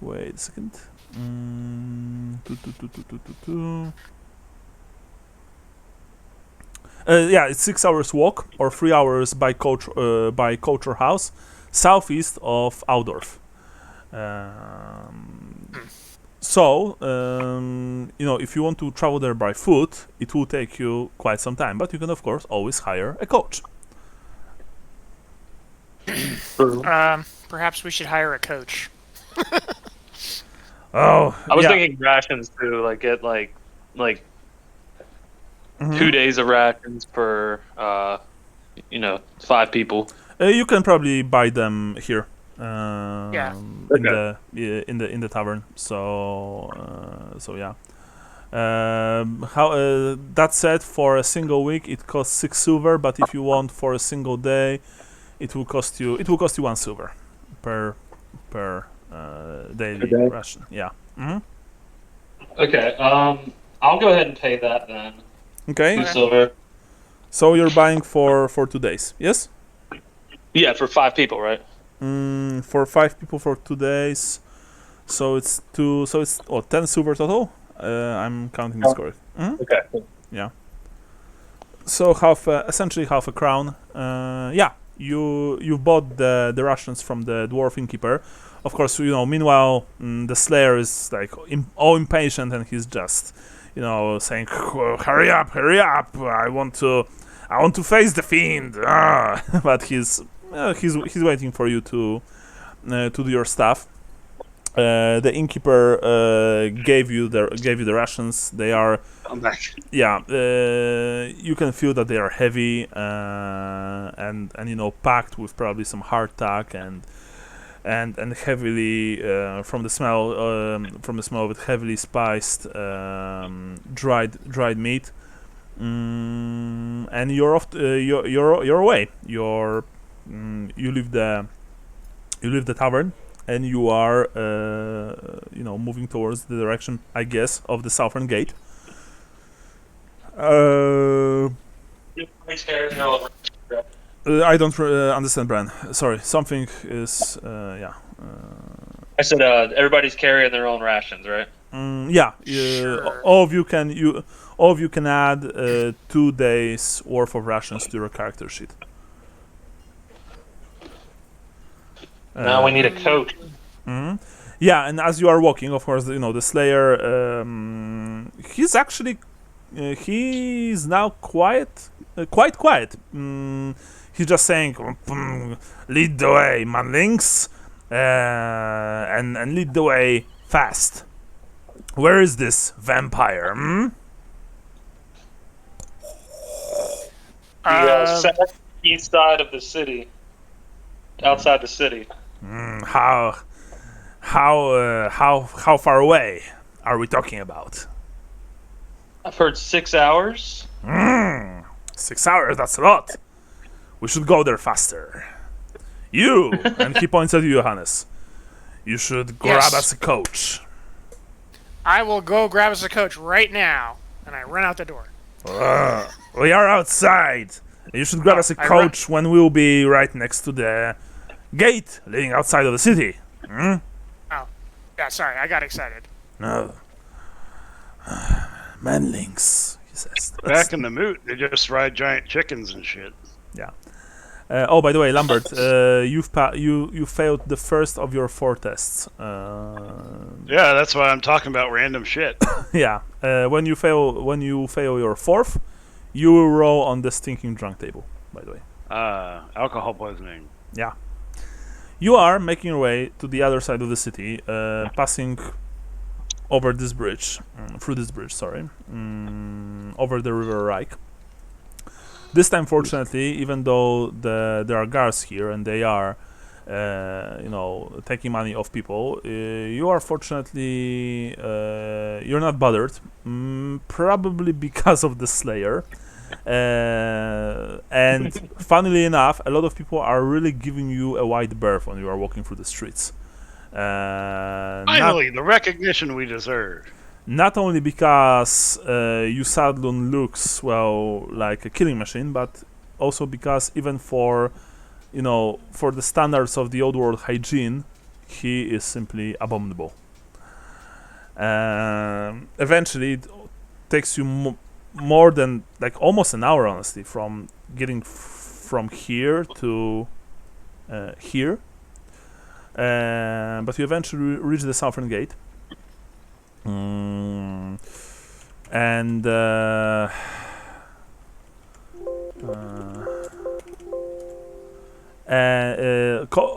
Wait a second. Yeah, it's 6 hours walk or 3 hours by coach or house, southeast of Aldorf. So, if you want to travel there by foot, it will take you quite some time, but you can, of course, always hire a coach. Perhaps we should hire a coach. Oh, I was yeah. thinking rations too, like get like 2 days of rations for 5 people. You can probably buy them here. Yeah. In the tavern. So yeah. That said, for a single week it costs 6 silver, but if you want for a single day, it will cost you 1 silver per daily day? ration. Yeah. Okay. I'll go ahead and pay that then. Okay. 2 silver. So you're buying for 2 days. Yes. Yeah, for 5 people, right? For 5 people for 2 days. So it's 10 silver total. I'm counting this correct. Okay. Yeah. So essentially half a crown. Yeah. You bought the rations from the dwarf innkeeper. Of course, meanwhile, the Slayer is like all impatient, and he's just, saying, "Hurry up! I want to face the fiend." But he's waiting for you to do your stuff. The innkeeper gave you the rations. They are. I'm back. Yeah, you can feel that they are heavy and packed with probably some hardtack and heavily from the smell of it, heavily spiced dried meat. And you're off. You're away. You leave the tavern, and you are moving towards the direction, I guess, of the southern gate. I don't understand, Bran. Sorry, something is yeah. I said everybody's carrying their own rations, right? Yeah. Sure. All of you can add 2 days worth of rations to your character sheet. Now we need a coach. Yeah, and as you are walking, of course, the Slayer. He's actually. He's now quite quiet. He's just saying, "Lead the way, manlings, and lead the way fast. Where is this vampire?" Southeast side of the city, outside the city. How far away are we talking about? I've heard 6 hours. 6 hours, that's a lot. We should go there faster. You, and he points at you, Johannes. You should grab us a coach. I will go grab us a coach right now, and I run out the door. We are outside. You should grab us a coach when we'll be right next to the gate leading outside of the city. Oh, yeah, sorry, I got excited. No. Manlings, he says. Back in the moot, they just ride giant chickens and shit. Yeah. Oh, by the way, Lambert, you failed the first of your 4 tests. Yeah, that's why I'm talking about random shit. Yeah. When you fail your 4th, you will roll on the stinking drunk table. By the way. Alcohol poisoning. Yeah. You are making your way to the other side of the city, passing over this bridge, over the River Reich. This time, fortunately, even though there are guards here and they are, taking money off people, you are fortunately you're not bothered. Probably because of the Slayer. And funnily enough, a lot of people are really giving you a wide berth when you are walking through the streets. Finally, the recognition we deserve. Not only because Usadlun looks, well, like a killing machine, but also because even for the standards of the old world hygiene, he is simply abominable. Eventually, it takes you more than, like, almost an hour, honestly, from getting from here to here. But you eventually reach the southern gate.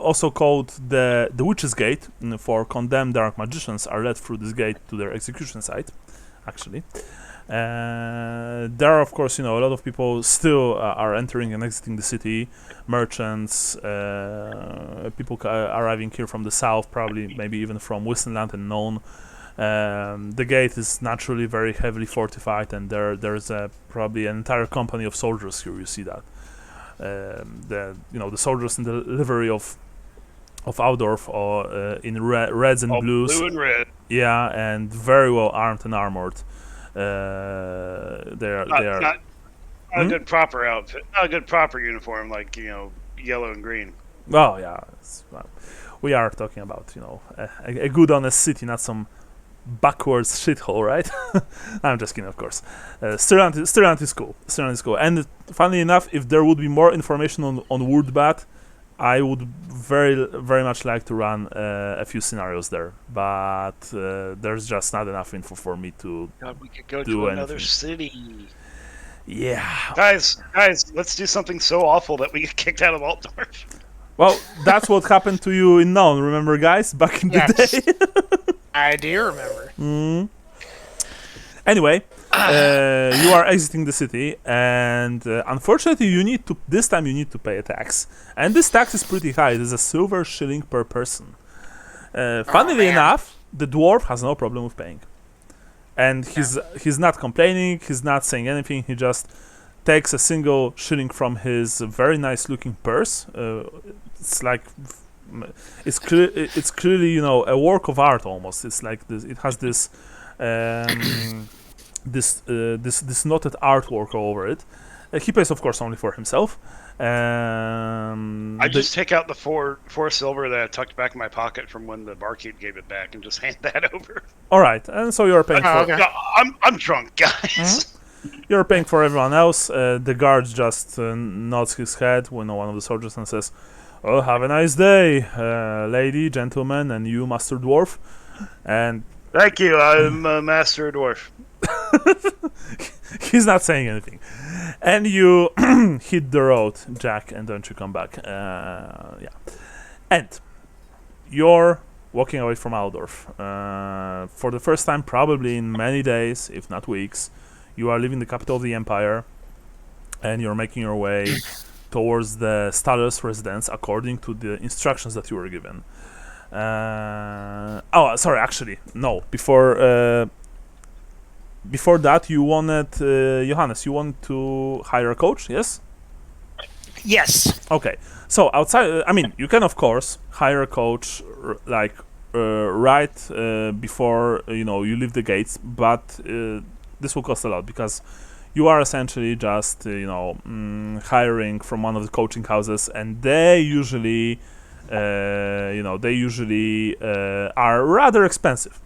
Also called the Witch's Gate, for condemned dark magicians are led through this gate to their execution site, actually. There are, of course, a lot of people still are entering and exiting the city. Merchants, people arriving here from the south, probably maybe even from Wissenland and None. The gate is naturally very heavily fortified, and there's probably an entire company of soldiers here. You see that the soldiers in the livery of Aldorf, or in reds and blues, blue and red. Yeah, and very well armed and armored. They are Not a good proper outfit, not a good proper uniform, like yellow and green. Well, yeah, we are talking about a good honest city, not some backwards shithole, right? I'm just kidding, of course. Stirland is cool. And funnily enough, if there would be more information on Woodbat, I would very, very much like to run a few scenarios there, but there's just not enough info for me to. God, we could go do to anything. another city. Yeah. Guys, let's do something so awful that we get kicked out of Altdorf. Well, that's what happened to you in None, remember, guys? Back in the day. I do remember. Anyway, you are exiting the city, and unfortunately, this time you need to pay a tax, and this tax is pretty high. It is a silver shilling per person. Funnily enough, the dwarf has no problem with paying, and he's not complaining. He's not saying anything. He just takes a single shilling from his very nice-looking purse. It's like. It's clearly a work of art almost. It's like this. It has this this knotted artwork all over it. He pays, of course, only for himself. I just take out the four silver that I tucked back in my pocket from when the barkeep gave it back and just hand that over. All right, and so you're paying for. Okay. No, I'm drunk, guys. You're paying for everyone else. The guard just nods his head when one of the soldiers and says, "Oh, have a nice day, lady, gentleman, and you, Master Dwarf." And Thank you. I'm a Master Dwarf. he's not saying anything. And you hit the road, Jack, and don't you come back. Yeah. And you're walking away from Aldorf. For the first time, probably in many days, if not weeks, you are leaving the capital of the Empire, and you're making your way towards the Stallers residence according to the instructions that you were given. Sorry, actually, no. Before that, you wanted, Johannes, you want to hire a coach, yes? Yes. Okay. So outside, you can of course hire a coach right before you leave the gates, but this will cost a lot because you are essentially just hiring from one of the coaching houses, and they usually are rather expensive.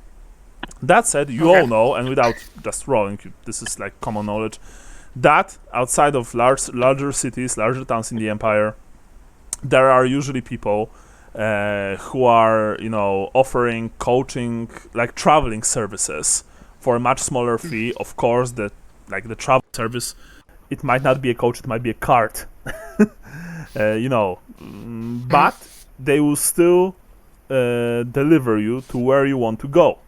That said, you all know, and without just rolling, this is like common knowledge, that outside of larger cities, larger towns in the Empire, there are usually people who are offering coaching, like traveling services for a much smaller fee. Of course, the travel service, it might not be a coach, it might be a cart, but they will still deliver you to where you want to go.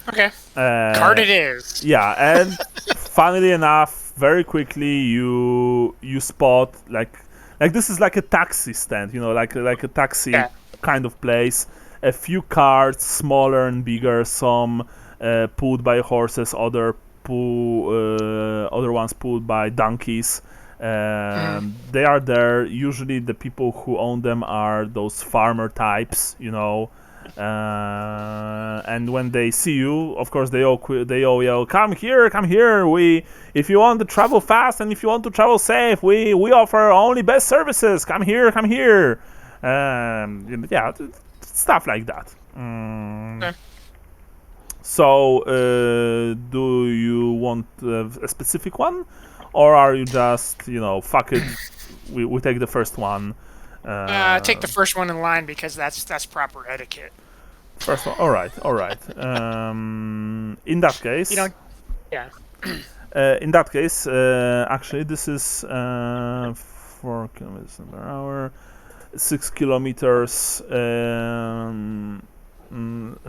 Okay. Cart it is. Yeah, and funnily enough, very quickly you spot like this is like a taxi stand, like a taxi kind of place. A few carts, smaller and bigger, some pulled by horses, other ones pulled by donkeys. They are there. Usually, the people who own them are those farmer types, and when they see you, of course, they all yell, "Come here, come here! If you want to travel fast and if you want to travel safe, we offer only best services. Come here, come here!" Stuff like that. Okay. So, do you want a specific one, or are you just, fuck it, we take the first one? Take the first one in line because that's proper etiquette. First one. All right. In that case, Yeah. in that case, actually, this is 4 kilometers per hour, 6 kilometers.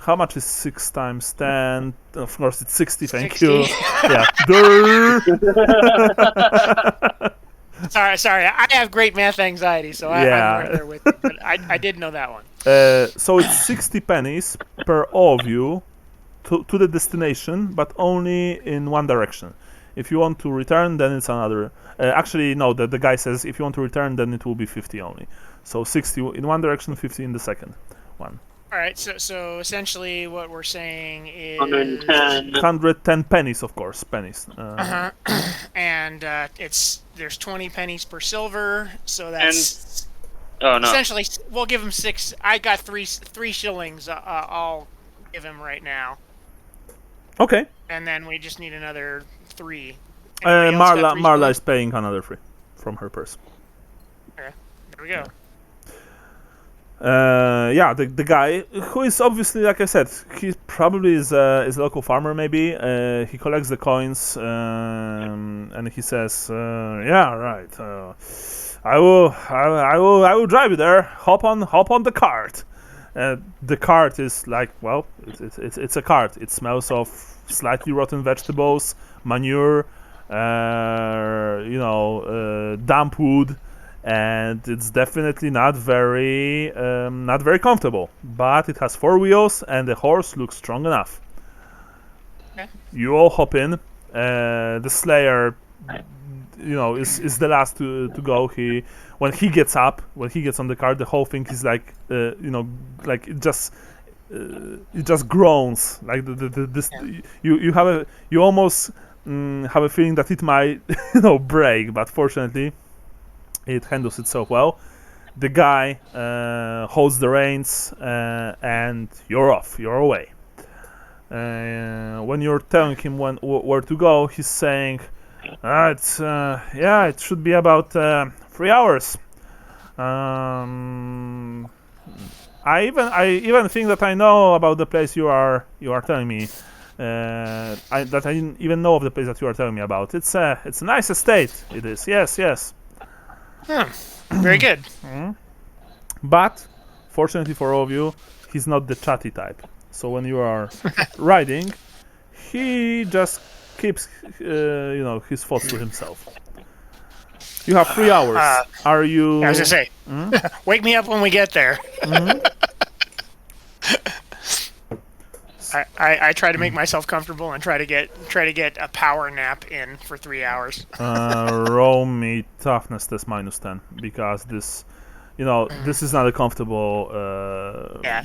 How much is 6 times 10? Of course, it's 60. Thank 60. you. Yeah. Durr. Sorry. I have great math anxiety, so I'm right there with you. But I did know that one. So it's 60 pennies per all of you to the destination, but only in one direction. If you want to return, then it's another. Actually, no. The guy says if you want to return, then it will be 50 only. So 60 in one direction, 50 in the second one. All right. So essentially, what we're saying is 110 pennies, of course, pennies. and there's 20 pennies per silver, so that's Oh no. essentially we'll give him 6. I got three shillings. I'll give him right now, Okay. and then we just need another 3. Anybody else got 3 Marla shillings? is paying another 3 from her purse. Okay, there we go. The guy who is obviously, like I said, he probably is a local farmer. Maybe he collects the coins, and he says, "Yeah, right. I will drive you there. Hop on the cart." The cart is like, well, it's a cart. It smells of slightly rotten vegetables, manure, damp wood. And it's definitely not very comfortable. But it has 4 wheels, and the horse looks strong enough. Okay. You all hop in. The Slayer, is the last to go. When he gets up, when he gets on the car, the whole thing is like, like it just groans. Like you almost have a feeling that it might, break. But fortunately, it handles itself well. The guy holds the reins, and you're off. You're away. When you're telling him where to go, he's saying, "It should be about 3 hours. I even think that I know about the place you are telling me. I didn't even know of the place that you are telling me about. It's a nice estate. It is. Yes." Very good. But fortunately for all of you, he's not the chatty type. So when you are riding, he just keeps his thoughts to himself. You have 3 hours. Are you? I was gonna say, wake me up when we get there. I try to make myself comfortable and try to get a power nap in for 3 hours. Roll me toughness test -10 because this is not a comfortable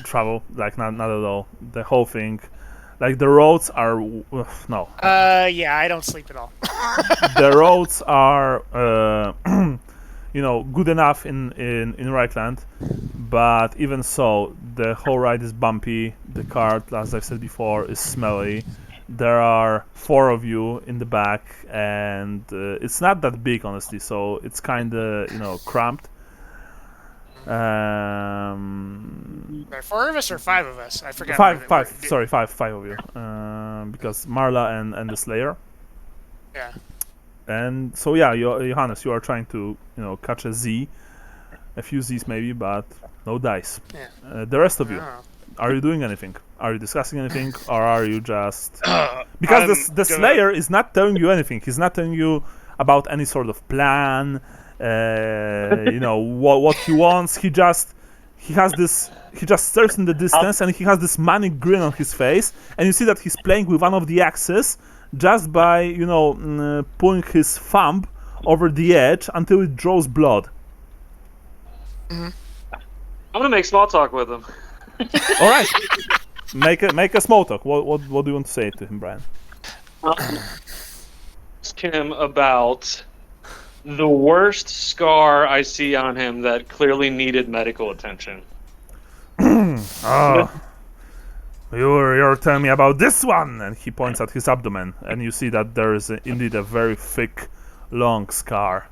travel. Like not at all. The whole thing, like the roads are no. I don't sleep at all. The roads are good enough in Reichland, but even so, the whole ride is bumpy. The cart, as I've said before, is smelly. There are 4 of you in the back, and it's not that big, honestly. So it's kind of cramped. 4 of us or 5 of us? I forgot. Five. Sorry, five of you. Because Marla and the Slayer. Yeah. And so Johannes, you are trying to catch a few Z's maybe, but no dice. Yeah. The rest of you. Are you doing anything? Are you discussing anything, or are you just I'm because the gonna- Slayer is not telling you anything. He's not telling you about any sort of plan. What he wants. He just stares in the distance, and he has this manic grin on his face, and you see that he's playing with one of the axes just by pulling his thumb over the edge until it draws blood. I'm gonna make small talk with him. All right, make a small talk. What do you want to say to him, Brian? Ask him about the worst scar I see on him that clearly needed medical attention. Oh, you're telling me about this one, and he points at his abdomen, and you see that there is indeed a very thick, long scar.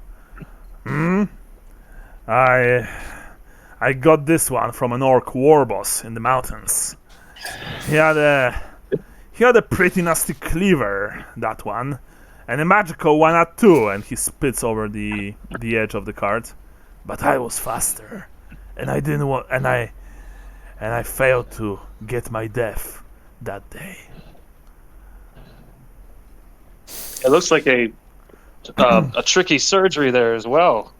I got this one from an orc war boss in the mountains. He had a pretty nasty cleaver, that one, and a magical one at too. And he spits over the edge of the cart. But I was faster, and I didn't want, and I failed to get my death that day. It looks like a tricky surgery there as well.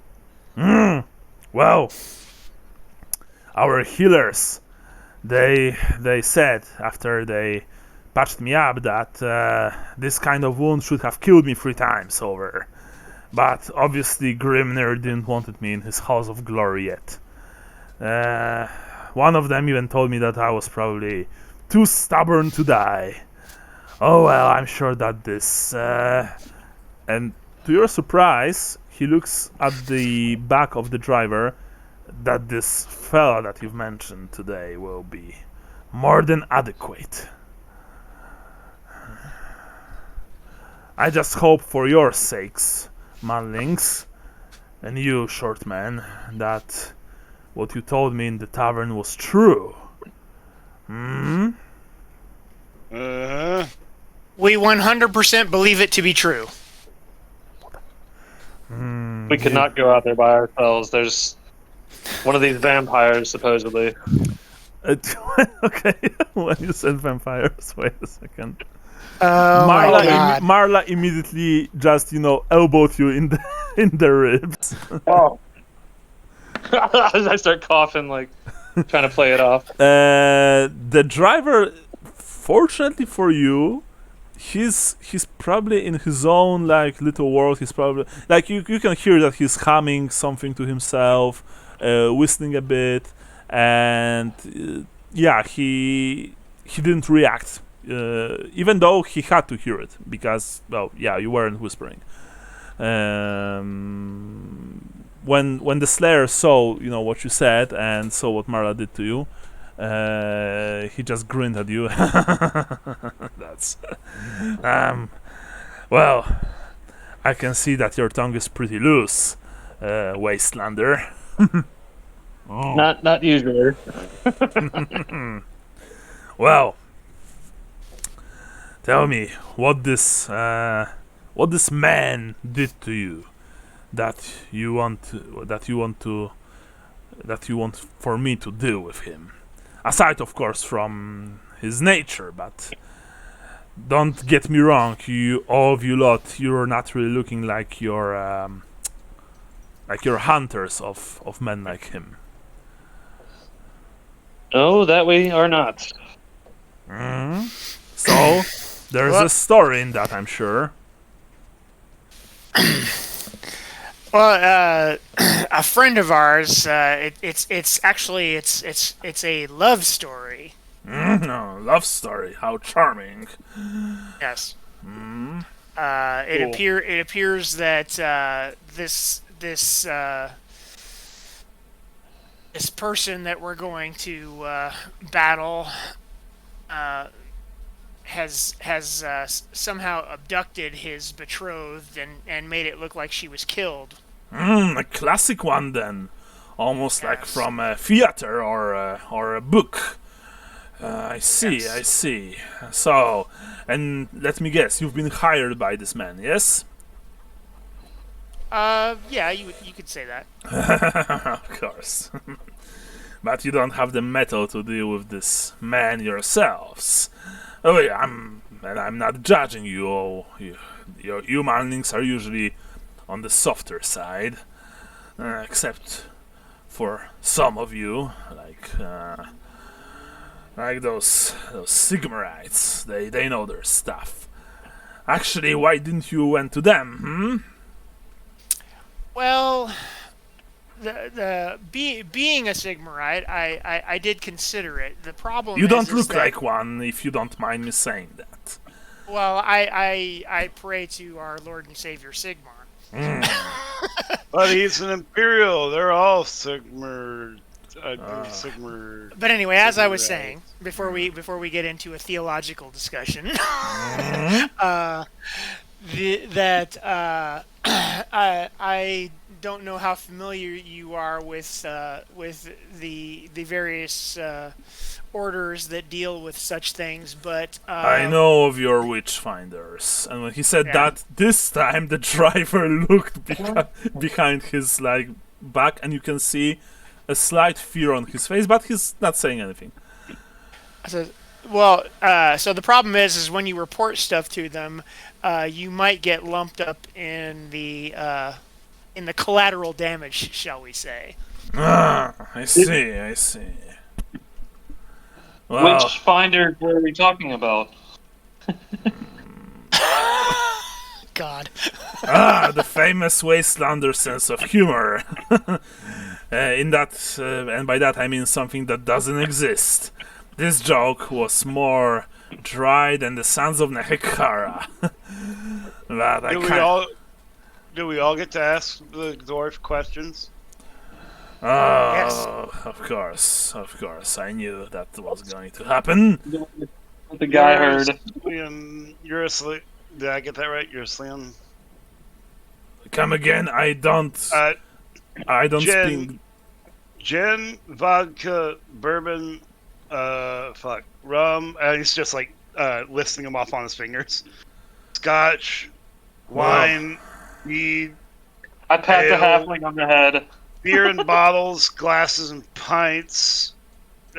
Well, our healers, they said after they patched me up that this kind of wound should have killed me 3 times over. But obviously Grimnir didn't want me in his House of Glory yet. One of them even told me that I was probably too stubborn to die. Oh well, I'm sure that this... and to your surprise, he looks at the back of the driver, that this fella that you've mentioned today will be more than adequate. I just hope for your sakes, manlings, and you, short man, that what you told me in the tavern was true. We 100% believe it to be true. We could not go out there by ourselves. There's one of these vampires, supposedly. Okay, when you said vampires, wait a second. Oh my God. Marla immediately just, elbowed you in the ribs. Oh. I start coughing, like, trying to play it off. The driver, fortunately for you, he's probably in his own little world. He's probably you can hear that he's humming something to himself, whistling a bit, and he didn't react, even though he had to hear it because you weren't whispering. When the Slayer saw what you said and saw what Marla did to you, he just grinned at you. That's well, I can see that your tongue is pretty loose, Wastelander. Not usually. Well, tell me what this man did to you that you want for me to deal with him. Aside, of course, from his nature, but don't get me wrong, all of you lot, you're not really looking like you're hunters of men like him. No, that we are not. So, there's a story in that, I'm sure. Well, a friend of ours. It's actually a love story. No, love story. How charming. Yes. Cool. It appears that this person that we're going to battle has somehow abducted his betrothed and made it look like she was killed. A classic one then, almost like from a theater or a book. I see. Yes. I see. So, and let me guess, you've been hired by this man, yes? Yeah, you could say that. Of course. but you don't have the metal to deal with this man yourselves. Oh, yeah, I'm not judging you. Your humanlings are usually on the softer side, except for some of you, like those Sigmarites. They know their stuff. Actually, why didn't you went to them? Well, being a Sigmarite, I did consider it. The problem You is, don't is look that, like one, if you don't mind me saying that. Well, I pray to our Lord and Savior Sigmar. But he's an Imperial. They're all Sigmar. Sigmar. But anyway, as I was saying before we get into a theological discussion, I don't know how familiar you are with the various orders that deal with such things, but I know of your witchfinders, and when he said Yeah. that, this time the driver looked behind his back, and you can see a slight fear on his face, but he's not saying anything. so the problem is when you report stuff to them, you might get lumped up in the collateral damage, shall we say? I see. Well, Which finder were we talking about? God. the famous Wastelander sense of humor. In that, and by that I mean something that doesn't exist. This joke was more dry than the Sons of Nehekara. But I can't. Do we all get to ask the dwarf questions? Oh, Yes. of course. I knew that was going to happen. The guy heard. You're a Slian. Did I get that right? You're a Slian? Come again. I don't Jen, speak. Gin, vodka, bourbon, rum. He's just listing them off on his fingers. Scotch, wine, mead, I pat the Ale. halfling on the head. beer in bottles, glasses and pints,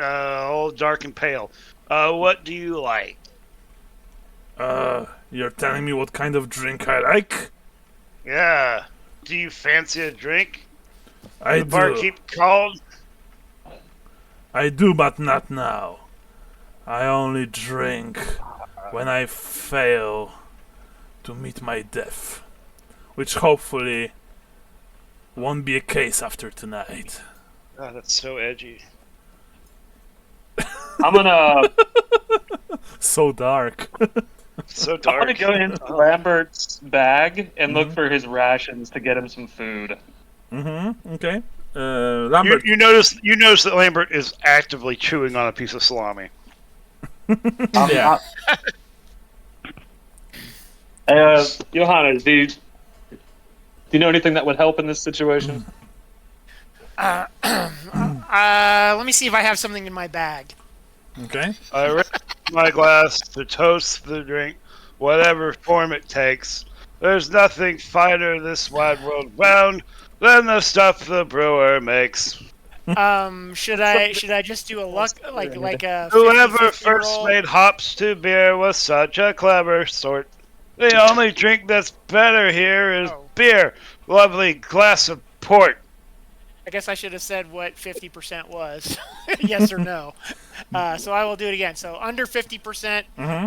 all dark and pale. What do you like? You're telling me what kind of drink I like? Yeah. Do you fancy a drink? I The do. barkeep called. I do, but not now. I only drink when I fail to meet my death, which hopefully won't be a case after tonight. Oh, that's so edgy. I'm gonna So dark. So I'm dark. gonna go into Lambert's bag and look for his rations to get him some food. Okay. Lambert. You notice that Lambert is actively chewing on a piece of salami. Yeah. Johannes, do you know anything that would help in this situation? Let me see if I have something in my bag. Okay. I raise my glass to toast the drink, whatever form it takes. There's nothing finer this wide world round than the stuff the brewer makes. Should I just do a luck like a Whoever 50-50 first roll? made hops to beer was such a clever sort. The only drink that's better here is Oh. beer. Lovely glass of port. I guess I should have said what 50% was. Yes or no. So I will do it again. So under 50%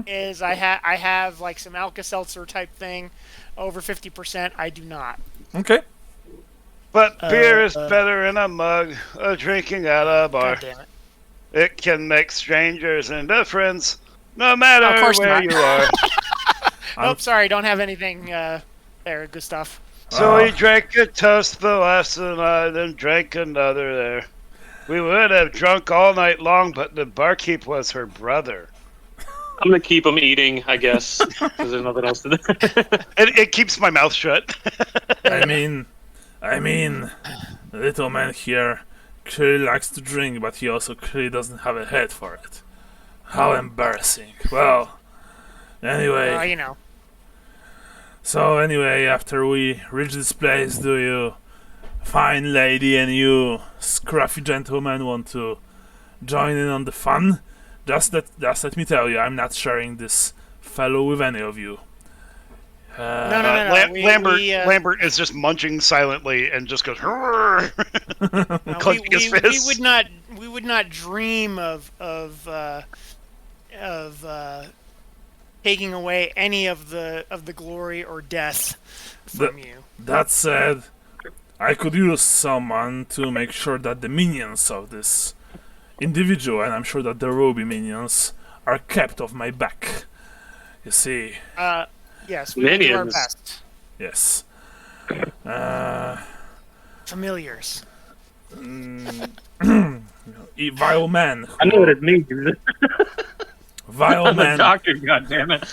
is I have like some Alka-Seltzer type thing. Over 50% I do not. Okay. But beer is better in a mug, drinking at a bar. God damn it. It can make strangers into friends, no matter Of course where not. you are. Nope, sorry, don't have anything there. Good stuff. So we drank a toast the last of the night, then drank another there. We would have drunk all night long, but the barkeep was her brother. I'm gonna keep him eating, I guess, because there's nothing else to do. It keeps my mouth shut. I mean, the little man here clearly likes to drink, but he also clearly doesn't have a head for it. How embarrassing. Well, anyway. You know. So anyway, after we reach this place, do you fine lady and you scruffy gentlemen want to join in on the fun, just let me tell you, I'm not sharing this fellow with any of you. No. Lambert is just munching silently and just goes. Clenching his fists. We would not dream of taking away any of the glory or death from you. That said, I could use someone to make sure that the minions of this individual, and I'm sure that there will be minions, are kept off my back. You see. Yes, we will do our Minions. best. Yes. Familiars. Vile men. I know what it means. Vile I'm a men doctor, goddammit.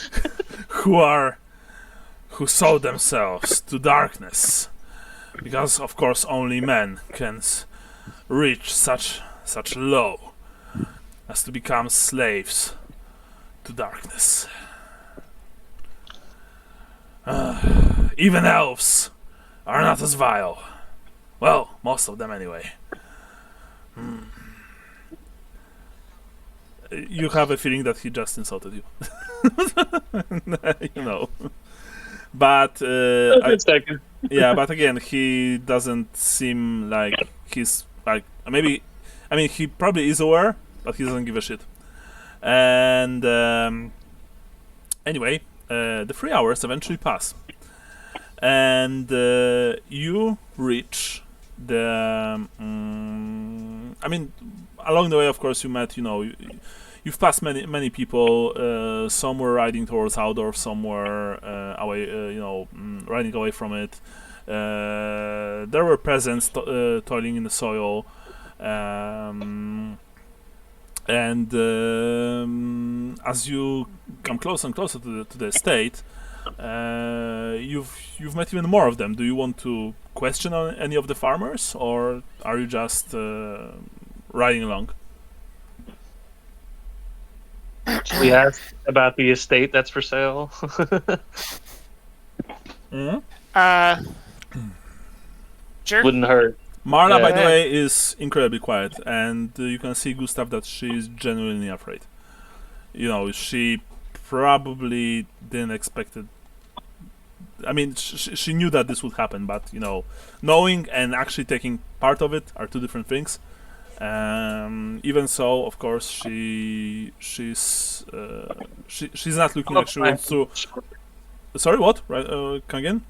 who sold themselves to darkness, because of course only men can reach such low as to become slaves to darkness. Even elves are not as vile. Well, most of them anyway. You have a feeling that he just insulted you. You know. But Second. yeah, but again, he doesn't seem like he's like maybe. I mean, he probably is aware, but he doesn't give a shit. And anyway, the 3 hours eventually pass, and you reach the. I mean, along the way, of course, you met. You've passed many people. Some were riding towards Aldorf, some were away. Riding away from it. There were peasants toiling in the soil. And as you come closer and closer to the estate, you've met even more of them. Do you want to question any of the farmers, or are you just riding along? Should we ask about the estate that's for sale? Sure. Wouldn't hurt. Marla, by the Yeah. way, is incredibly quiet, and you can see Gustav that she is genuinely afraid. She probably didn't expect it. I mean, she knew that this would happen, but knowing and actually taking part of it are two different things. Even so, of course, she's not looking like she wants to. Sorry, what? Right? Come again?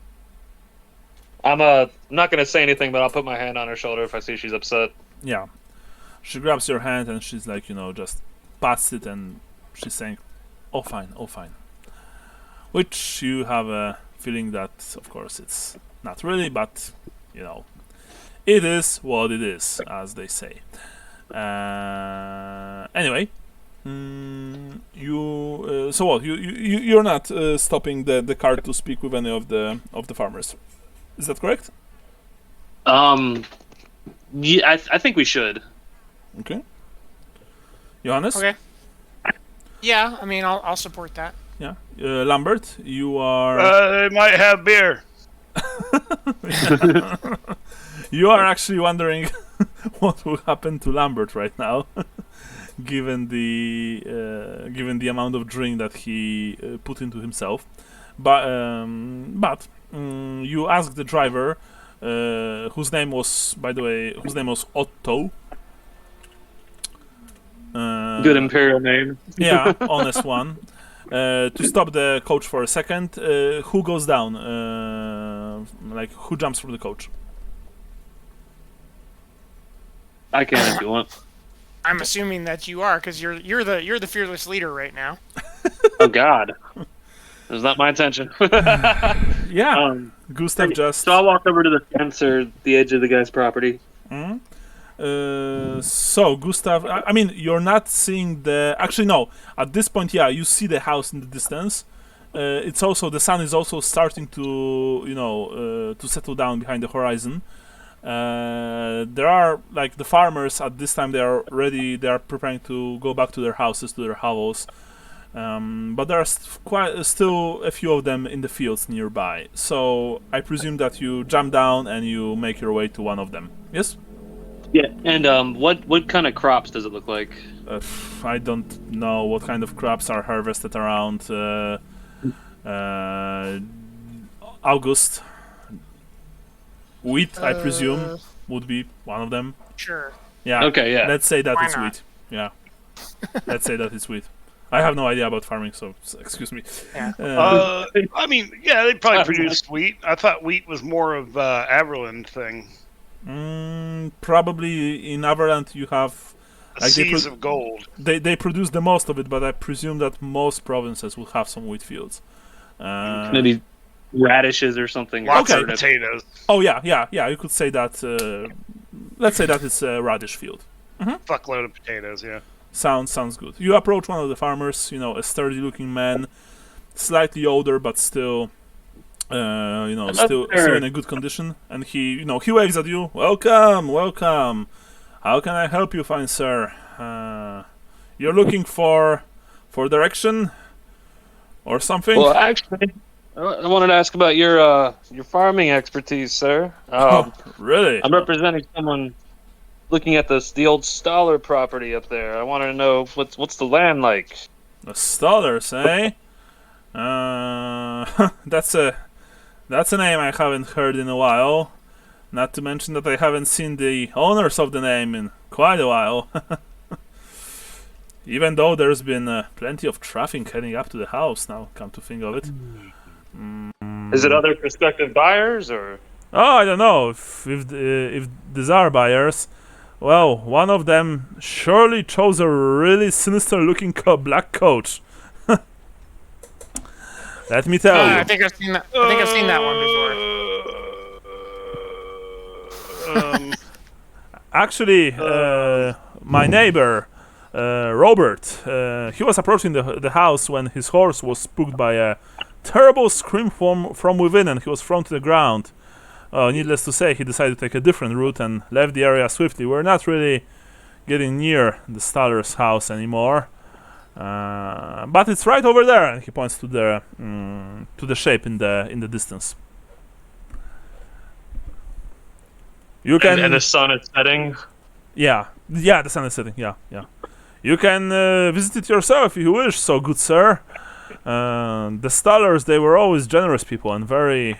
I'm not gonna say anything, but I'll put my hand on her shoulder if I see she's upset. Yeah. She grabs your hand and she's like, just pats it, and she's saying, "Oh, fine, oh, fine." Which you have a feeling that, of course, it's not really, but it is what it is, as they say. Anyway, so what? You're not stopping the cart to speak with any of the farmers. Is that correct? Yeah, I think we should. Okay. Johannes? Okay. Yeah, I mean, I'll support that. Yeah. Lambert, you are. They might have beer. You are actually wondering what will happen to Lambert right now, given the amount of drink that he put into himself. But you ask the driver, whose name was, by the way, Otto. Good imperial name. Yeah, honest one. To stop the coach for a second, who goes down? Who jumps from the coach? I can if you want. I'm assuming that you are, because you're the fearless leader right now. Oh God, that's not my intention. Yeah, Gustav just. So I'll walk over to the fence or the edge of the guy's property. So Gustav, I mean, you're not seeing the. Actually, no. At this point, yeah, you see the house in the distance. It's also the sun is also starting to to settle down behind the horizon. There are the farmers at this time. They are ready. They are preparing to go back to their houses, to their hovels. But there are still a few of them in the fields nearby. So I presume that you jump down and you make your way to one of them. Yes? Yeah. And what kind of crops does it look like? I don't know what kind of crops are harvested around August. Wheat, I presume, would be one of them. Sure. Yeah. Okay, yeah. Let's say that Why it's not? wheat. Yeah. Let's say that it's wheat. I have no idea about farming, so excuse me. Yeah. I mean, yeah, they probably produced wheat. I thought wheat was more of Averland thing. Probably in Averland you have like Seas of gold. they produce the most of it, but I presume that most provinces will have some wheat fields. Maybe radishes or something. Lots Okay. of potatoes. Oh yeah. You could say that. Let's say that it's a radish field. Fuckload of potatoes, yeah. Sounds good. You approach one of the farmers. A sturdy-looking man, slightly older, but still, still in a good condition. And he waves at you. Welcome. How can I help you, fine sir? You're looking for direction or something? Well, actually, I wanted to ask about your farming expertise, sir. Really? I'm representing someone looking at the old Stoller property up there. I wanted to know what's the land like. The Stollers, eh? That's a name I haven't heard in a while. Not to mention that I haven't seen the owners of the name in quite a while. Even though there's been plenty of traffic heading up to the house now, come to think of it. Is it other prospective buyers or? Oh, I don't know if these are buyers. Well, one of them surely chose a really sinister-looking black coat. Let me tell you. I think I've seen that. I think I've seen that one before. Actually, my neighbor, Robert, he was approaching the house when his horse was spooked by a terrible scream from within, and he was thrown to the ground. Needless to say, he decided to take a different route and left the area swiftly. We're not really getting near the Stoller's house anymore, but it's right over there. And he points to the shape in the distance. You can. And the sun is setting. Yeah, the sun is setting. Yeah. You can visit it yourself if you wish, so good sir. The Stollers, they were always generous people and very,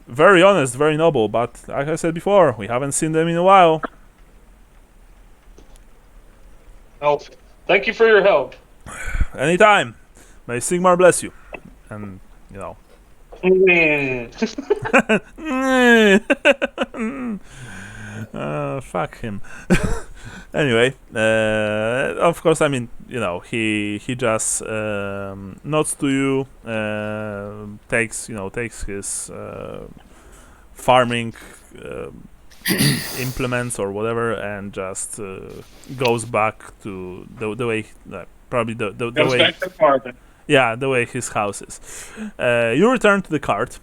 very honest, very noble. But like I said before, we haven't seen them in a while. Oh, thank you for your help. Anytime. May Sigmar bless you. And fuck him. Anyway, of course, I mean, he just nods to you, takes his farming implements or whatever, and just goes back to the way, probably the way. Back to farming. Yeah, the way his house is. You return to the cart.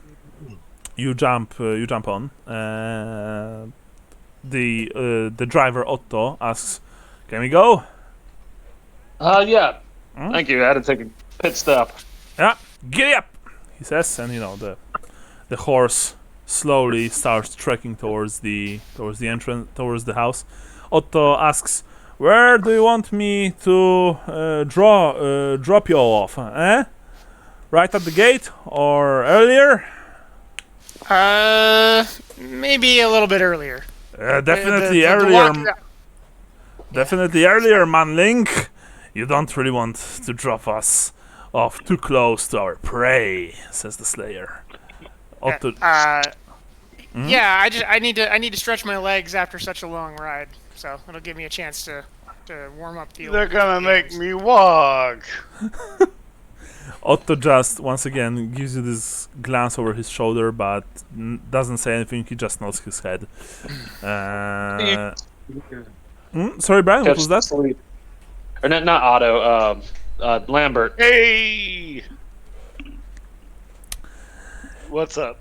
You jump on. The driver Otto asks, "Can we go?" Yeah. Thank you. I had to take a pit stop. Yeah, giddy up, he says, and the horse slowly starts trekking towards the entrance, towards the house. Otto asks, "Where do you want me to drop you all off? Eh? Right at the gate or earlier?" Maybe a little bit earlier. Definitely earlier. Definitely earlier, manling. You don't really want to drop us off too close to our prey," says the Slayer. Otto. Yeah, I need to stretch my legs after such a long ride, so it'll give me a chance to warm up the. They're gonna make me walk. Otto just once again gives you this glance over his shoulder, but doesn't say anything. He just nods his head. Sorry, Brian. What was that? Or not Otto. Lambert. Hey, what's up?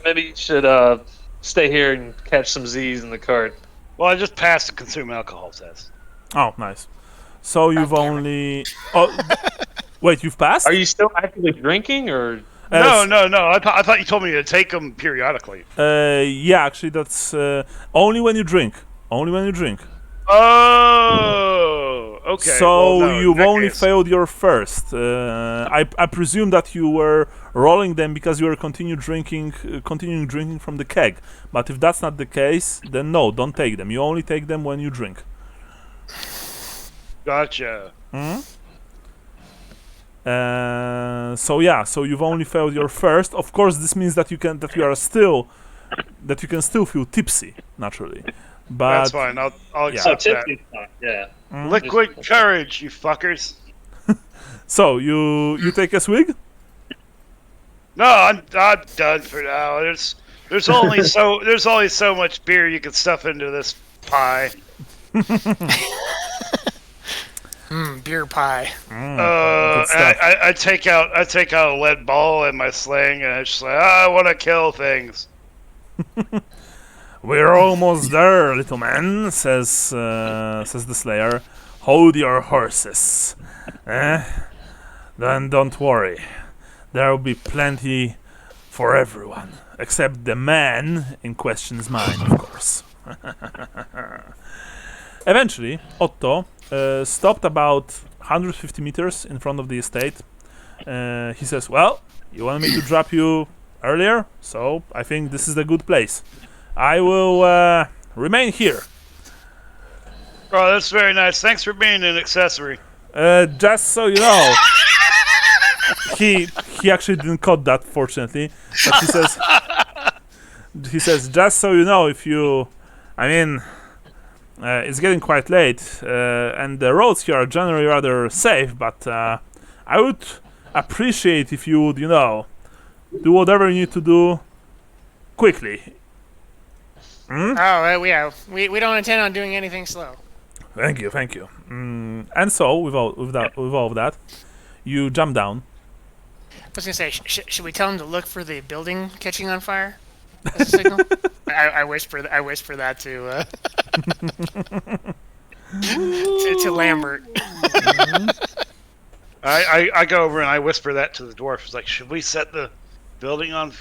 Maybe you should stay here and catch some Z's in the cart. Well, I just passed the consume alcohol test. Oh, nice. So you've God damn it. only. Oh, wait, you've passed? Are you still actively drinking, or No. I thought you told me to take them periodically. Yeah, actually, that's only when you drink. Only when you drink. Oh, okay. So well, no, in you've that only case- failed your first. I presume that you were rolling them because you were continuing drinking from the keg. But if that's not the case, then no, don't take them. You only take them when you drink. Gotcha. So yeah, so you've only failed your first. Of course, this means that you can still feel tipsy naturally. But That's fine. I'll oh, accept that. tipsy's fine. Yeah. Liquid courage, you fuckers. So you take a swig. No, I'm done for now. There's only so much beer you can stuff into this pie. Beer pie. Good stuff. I take out a lead ball in my sling and I just like I want to kill things. We're almost there, little man, says the Slayer. Hold your horses. Then don't worry. There will be plenty for everyone. Except the man in question's mind, of course. Eventually, Otto stopped about 150 meters in front of the estate. He says, well, you wanted me to drop you earlier, so I think this is a good place. I will remain here. Oh, that's very nice. Thanks for being an accessory. Just so you know, he actually didn't cut that, fortunately. But he says, just so you know, it's getting quite late, and the roads here are generally rather safe. But I would appreciate if you would, do whatever you need to do quickly. Oh, yeah. We don't intend on doing anything slow. Thank you. And so, with all of that, you jump down. I was gonna say, should we tell him to look for the building catching on fire as a signal? I whisper that to to Lambert. I go over and I whisper that to the dwarf. It's like, should we set the building on?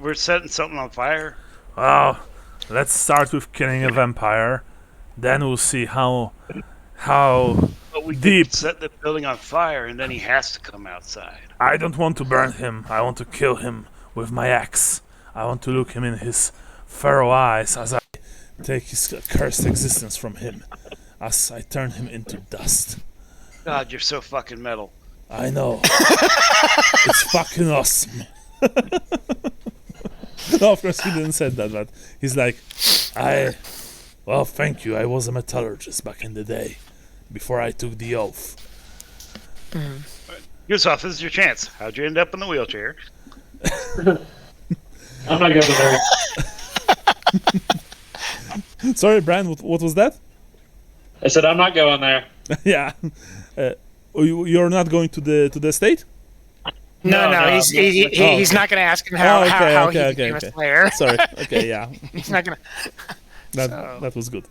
We're setting something on fire. Well, let's start with killing a vampire. Then we'll see how But we deep. could set the building on fire, and then he has to come outside. I don't want to burn him. I want to kill him with my axe. I want to look him in his furrow eyes as I take his cursed existence from him, as I turn him into dust. God, you're so fucking metal. I know. It's fucking awesome. No, of course he didn't say that, but he's like, well, thank you. I was a metallurgist back in the day, before I took the oath. Yusuf, this is your chance. How'd you end up in the wheelchair? I'm not going there. Sorry, Brian, what was that? I said I'm not going there. Yeah. You're not going to the estate? No, he's not gonna ask him how he became a slayer. Sorry. Okay, yeah. He's not gonna. That was good.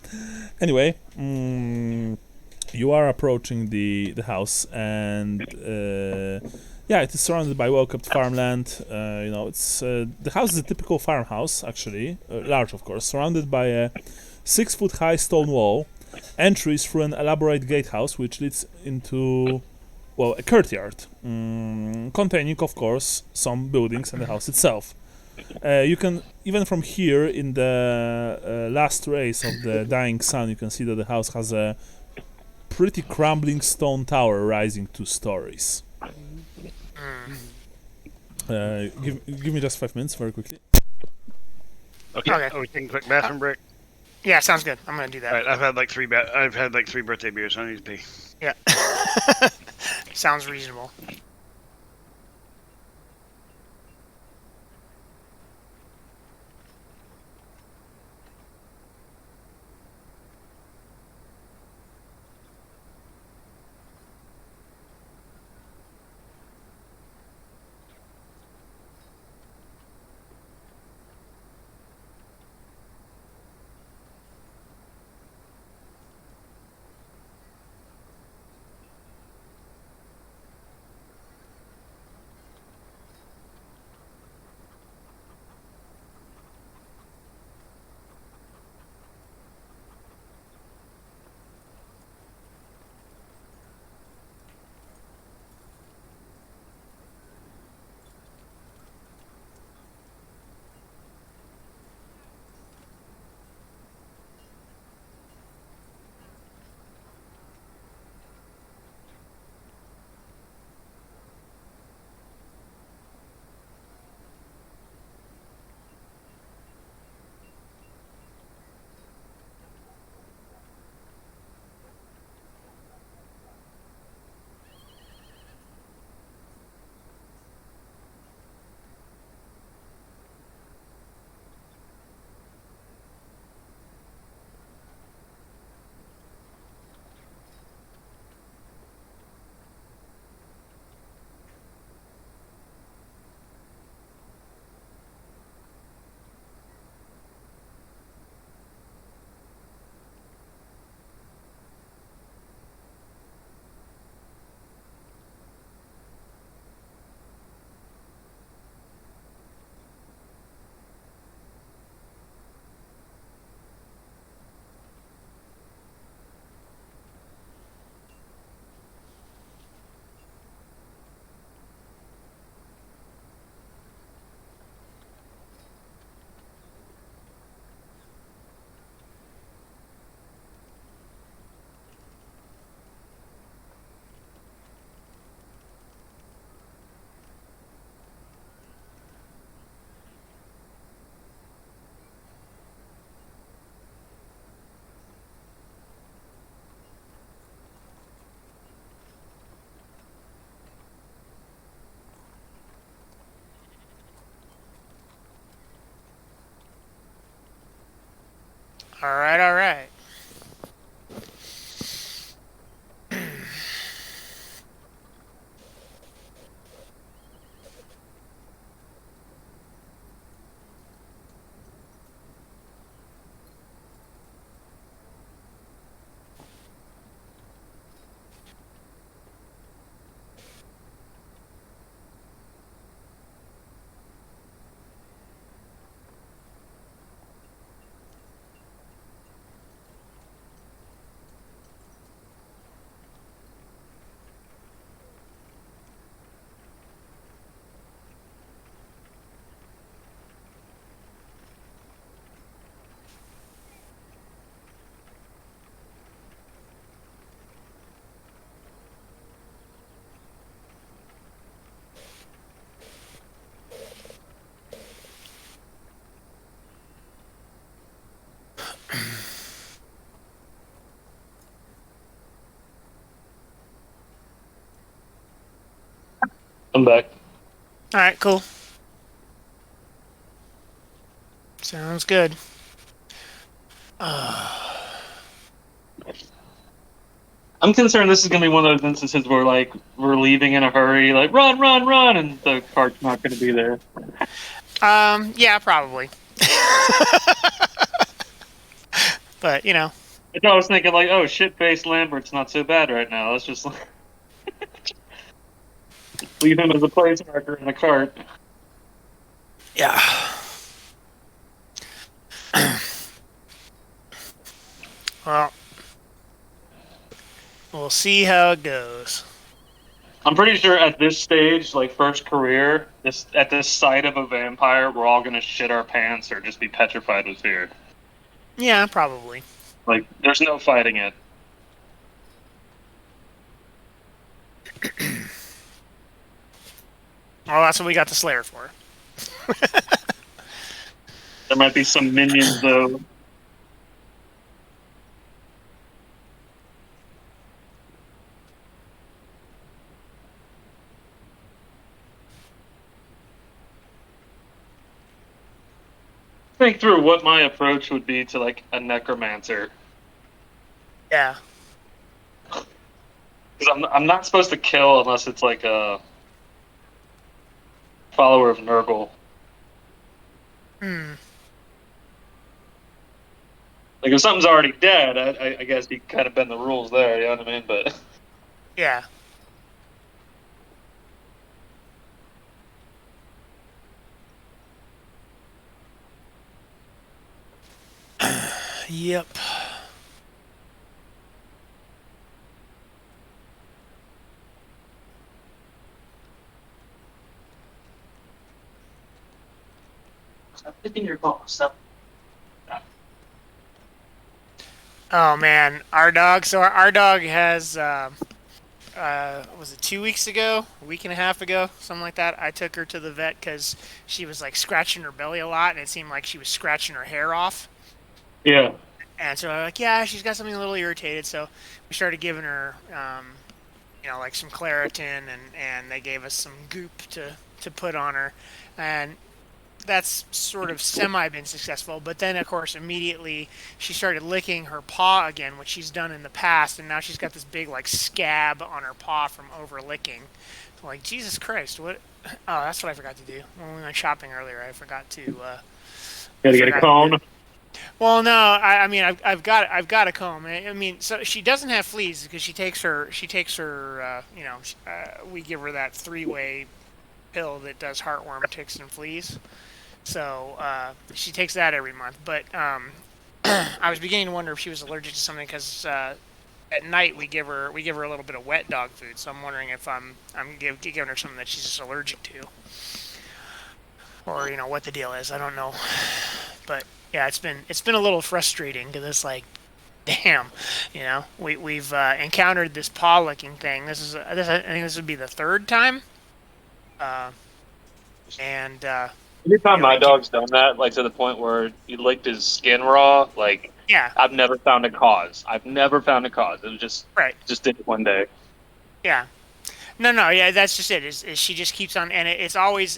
Anyway, you are approaching the house, and it is surrounded by well-kept farmland. It's the house is a typical farmhouse, actually, large, of course, surrounded by a 6-foot-high stone wall. Entries through an elaborate gatehouse, which leads into a courtyard, containing, of course, some buildings and the house itself. You can, even from here, in the last rays of the dying sun, you can see that the house has a pretty crumbling stone tower rising 2 stories. Give me just 5 minutes, very quickly. Okay. Okay. Oh, we taking a quick bathroom break. Yeah, sounds good. I'm gonna do that. All right, I've had like 3 birthday beers. I need to pee. Yeah. Sounds reasonable. All right, all right. I'm back. All right, cool. Sounds good. I'm concerned this is going to be one of those instances where, like, we're leaving in a hurry, like, run, run, run, and the cart's not going to be there. Yeah, probably. But, you know. I was thinking, like, oh, shit-faced Lambert's not so bad right now. Let's just leave him as a place marker in the cart. Yeah. Well, we'll see how it goes. I'm pretty sure at this stage, like first career, at this sight of a vampire, we're all gonna shit our pants or just be petrified with fear. Yeah, probably. Like, there's no fighting it. Well, that's what we got the Slayer for. There might be some minions though. Think through what my approach would be to like a necromancer. Yeah. Because I'm not supposed to kill unless it's like a follower of Nurgle. Hmm. Like if something's already dead, I guess you kind of bend the rules there. You know what I mean? But Yeah. Yep. stop hitting your ball. Stop. Oh man, our dog. So our dog has. Was it 2 weeks ago, a week and a half ago, something like that? I took her to the vet because she was like scratching her belly a lot, and it seemed like she was scratching her hair off. Yeah. And so I'm like, yeah, she's got something a little irritated. So we started giving her, like some Claritin, and they gave us some goop to put on her, and that's sort of semi been successful. But then, of course, immediately she started licking her paw again, which she's done in the past, and now she's got this big like scab on her paw from over licking. So, like, Jesus Christ, what? Oh, that's what I forgot to do when we went shopping earlier. I forgot to. Gotta get a cone. Well, no, I mean I've got a comb. I mean, so she doesn't have fleas because she takes her we give her that 3-way pill that does heartworm, ticks, and fleas. So she takes that every month. But I was beginning to wonder if she was allergic to something because at night we give her a little bit of wet dog food. So I'm wondering if I'm giving her something that she's just allergic to, or what the deal is. I don't know, but. Yeah, it's been a little frustrating because it's like, damn, we've encountered this paw licking thing. I think this would be the third time. And Every time my dog's done that, like to the point where he licked his skin raw, like yeah, I've never found a cause. It was just right. Just did it one day. Yeah. No, yeah, that's just it. Is she just keeps on, and it's always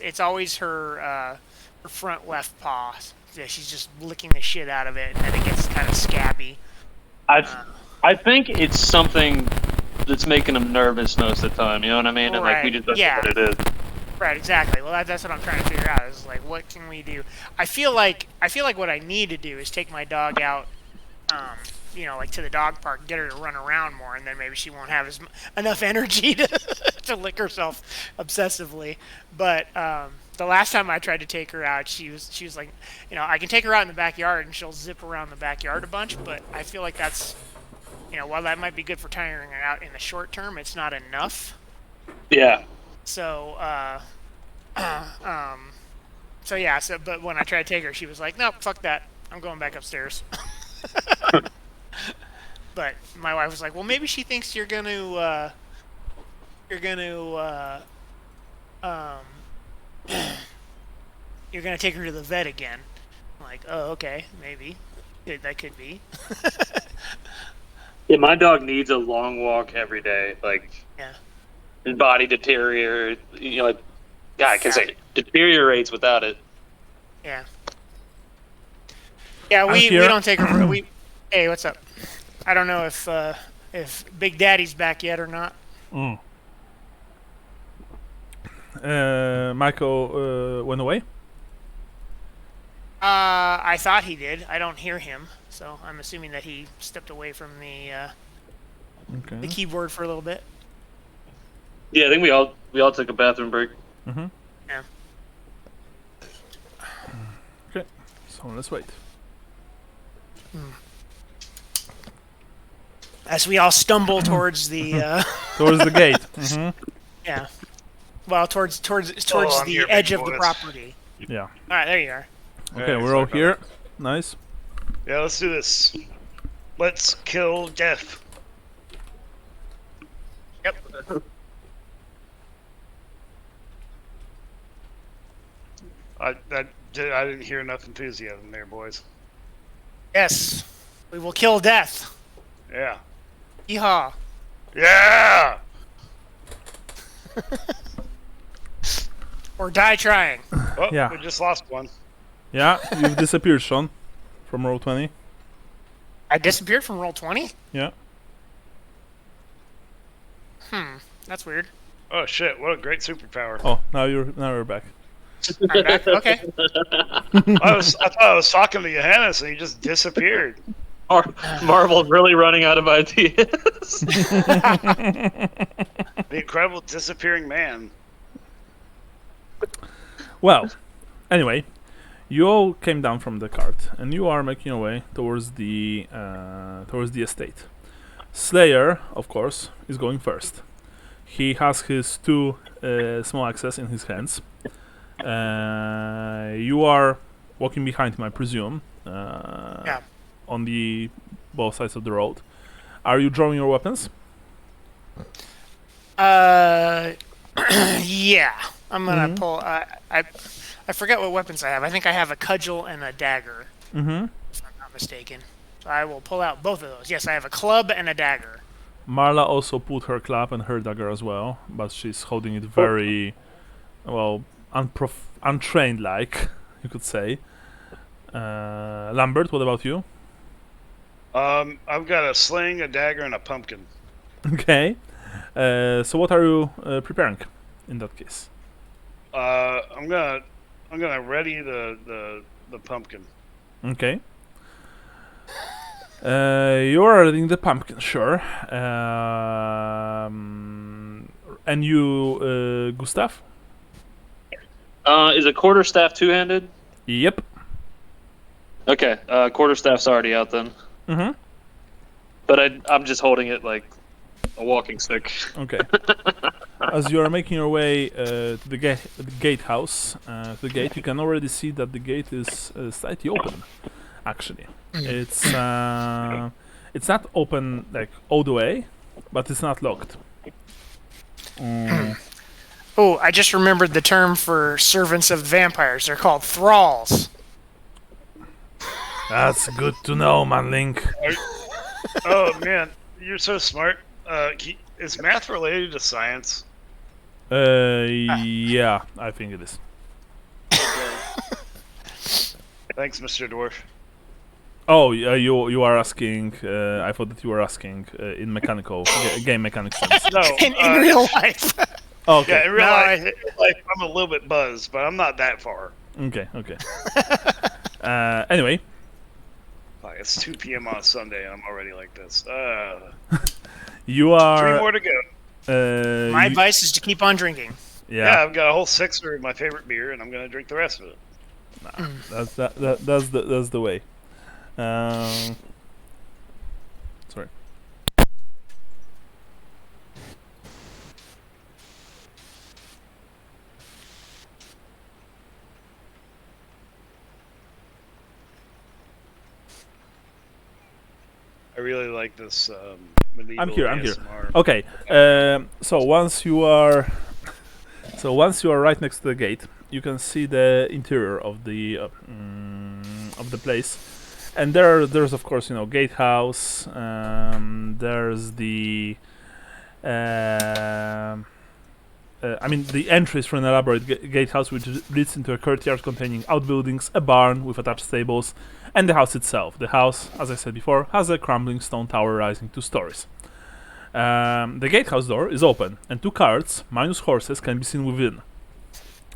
her front left paw. she's just licking the shit out of it, and then it gets kind of scabby. I think it's something that's making him nervous most of the time. You know what I mean? And like we just don't know what it is. Right, exactly. Well, that's what I'm trying to figure out. Is like, what can we do? I feel like what I need to do is take my dog out, like to the dog park, get her to run around more, and then maybe she won't have enough energy to lick herself obsessively. But the last time I tried to take her out, she was like, I can take her out in the backyard and she'll zip around the backyard a bunch. But I feel like that's, while that might be good for tiring her out in the short term, it's not enough. Yeah. So, but when I tried to take her, she was like, "Nope, fuck that. I'm going back upstairs." But my wife was like, "Well, maybe she thinks you're gonna take her to the vet again." I'm like, "Oh, okay, maybe. That could be." Yeah, my dog needs a long walk every day. Like, yeah. His body deteriorates. I can say deteriorates without it. Yeah. Yeah, we don't take her. Hey, what's up? I don't know if Big Daddy's back yet or not. Michael went away? I thought he did. I don't hear him, so I'm assuming that he stepped away from the keyboard for a little bit. Yeah, I think we all took a bathroom break. Mm-hmm. Yeah. Okay, so let's wait. As we all stumble towards the towards the gate. Mm-hmm. Yeah. Well, towards the edge of the property. Yeah. All right, there you are. Okay, we're all here. Nice. Yeah, let's do this. Let's kill death. Yep. I didn't hear enough enthusiasm there, boys. Yes, we will kill death. Yeah. Yeehaw. Yeah. Or die trying. Oh, Yeah. we just lost one. Yeah, you've disappeared, Sean, from roll 20. I disappeared from roll 20? Yeah. That's weird. Oh shit! What a great superpower. Oh, now you're back. I'm back. Okay. I thought I was talking to Johannes and he just disappeared. Marvel's really running out of ideas. The incredible disappearing man. Well, anyway, you all came down from the cart and you are making your way towards the estate. Slayer, of course, is going first. He has his two small axes in his hands. You are walking behind him, I presume. Yeah. On the both sides of the road. Are you drawing your weapons? Yeah. I'm gonna pull. I forget what weapons I have. I think I have a cudgel and a dagger. Mm-hmm. If I'm not mistaken. So I will pull out both of those. Yes, I have a club and a dagger. Marla also pulled her club and her dagger as well, but she's holding it very, well, untrained, like you could say. Lambert, what about you? I've got a sling, a dagger, and a pumpkin. Okay. So what are you preparing in that case? I'm gonna ready the pumpkin. Okay. You are reading the pumpkin, sure. And you, Gustav? Is a quarterstaff two-handed? Yep. Okay, quarterstaff's already out then. Mm-hmm. But I'm just holding it like a walking stick. Okay. As you are making your way to the gatehouse, the gate, you can already see that the gate is slightly open. Actually, it's not open like all the way, but it's not locked. Oh, I just remembered the term for servants of vampires. They're called thralls. That's good to know, Manling. Oh man, you're so smart. Is math related to science? Yeah, I think it is. Thanks, Mr. Dwarf. Oh, you are asking. I thought that you were asking in mechanical game mechanics sense. No, In real life. Okay. yeah, in real No, life, I'm a little bit buzzed, but I'm not that far. Okay. Anyway, Like, it's 2 p.m. on a Sunday, and I'm already like this. you 3 are. more to go. My advice is to keep on drinking. Yeah, I've got a whole sixer of my favorite beer, and I'm gonna drink the rest of it. That's the way. Sorry. I really like this medieval I'm here. ASMR. Okay. So once you are right next to the gate, you can see the interior of the place, and there's of course gatehouse. There's the the entry is from an elaborate gatehouse which leads into a courtyard containing outbuildings, a barn with attached stables, and the house itself. The house, as I said before, has a crumbling stone tower rising 2 stories. The gatehouse door is open, and 2 carts, minus horses, can be seen within,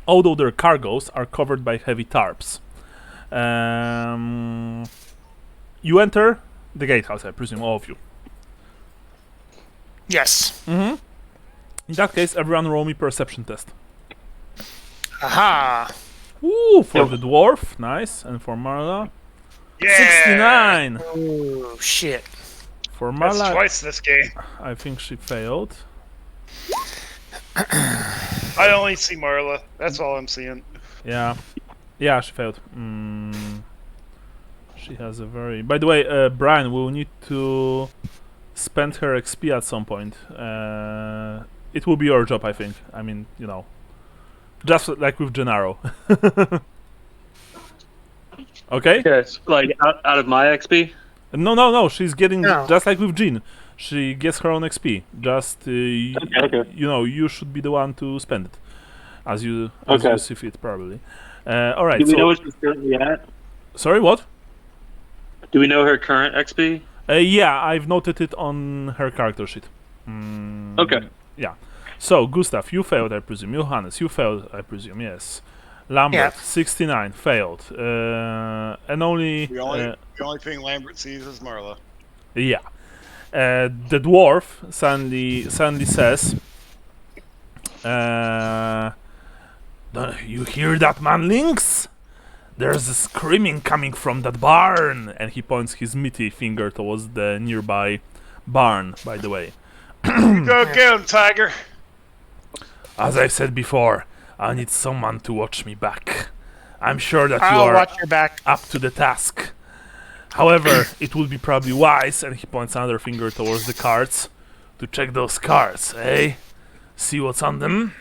although their cargoes are covered by heavy tarps. You enter the gatehouse, I presume, all of you. Yes. Mm-hmm. In that case, everyone roll me perception test. Aha. Ooh, for the dwarf, nice, and for Marla, Yeah! 69. Oh shit. For That's Marla, twice this game. I think she failed. I only see Marla. That's all I'm seeing. Yeah, she failed. She has a very. By the way, Brian, we'll need to spend her XP at some point. It will be your job, I think. I mean, just like with Gennaro. Okay? Okay, like out of my XP. No. She's getting No. just like with Jean. She gets her own XP. Just Okay. you should be the one to spend it, as you Okay. see fit, probably. All right. Do we So, know what she's currently at? sorry, what? Do we know her current XP? Yeah, I've noted it on her character sheet. Okay. Yeah. So, Gustav, you failed, I presume. Johannes, you failed, I presume. Yes. Lambert, Yeah. 69, failed. And only. The only thing Lambert sees is Marla. Yeah. The dwarf suddenly says, "You hear that, manlings? There's a screaming coming from that barn," and he points his meaty finger towards the nearby barn. By the way, Go get him, Tiger. as I said before, I need someone to watch me back. I'm sure that you I'll are watch your back. up to the task. However, it would be probably wise, and he points another finger towards the carts, to check those carts, eh? See what's on them?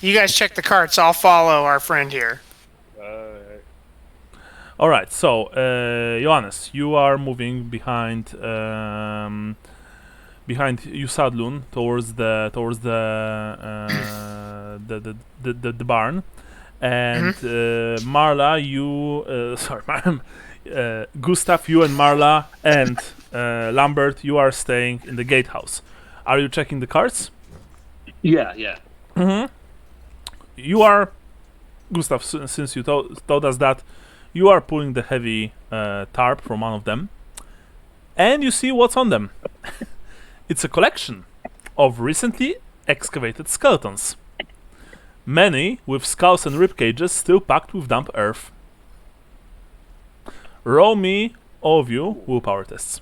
You guys check the carts. I'll follow our friend here. Alright, so, Johannes, you are moving behind Usadlun towards the barn. And Marla, Gustav, you and Marla and Lambert, you are staying in the gatehouse. Are you checking the carts? Yeah. You are, Gustav, since you told us that, you are pulling the heavy tarp from one of them, and you see what's on them. It's a collection of recently excavated skeletons. Many with skulls and rib cages still packed with damp earth. Roll me, all of you, willpower tests.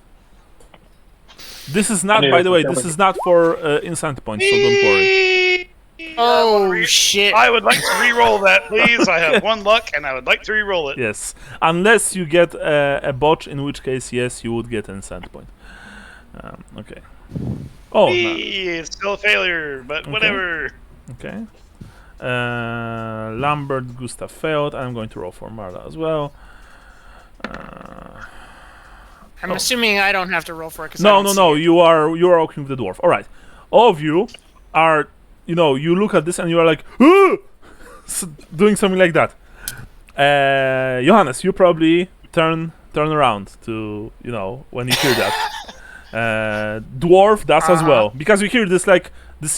This is not, by the way, this is not for insanity points, so don't worry. Oh shit! I would like to re-roll that, please. I have 1 luck, and I would like to re-roll it. Yes, unless you get a botch, in which case, yes, you would get an insanity point. Okay. Oh, no. It's still a failure, but whatever. Okay. Lambert, Gustav failed. I'm going to roll for Marla as well. I'm assuming I don't have to roll for it. No. You are working with the dwarf. All right. All of you are, you look at this and you are like, "Ooh!" doing something like that. Johannes, you probably turn around to, when you hear that. Dwarf does as well, because you hear this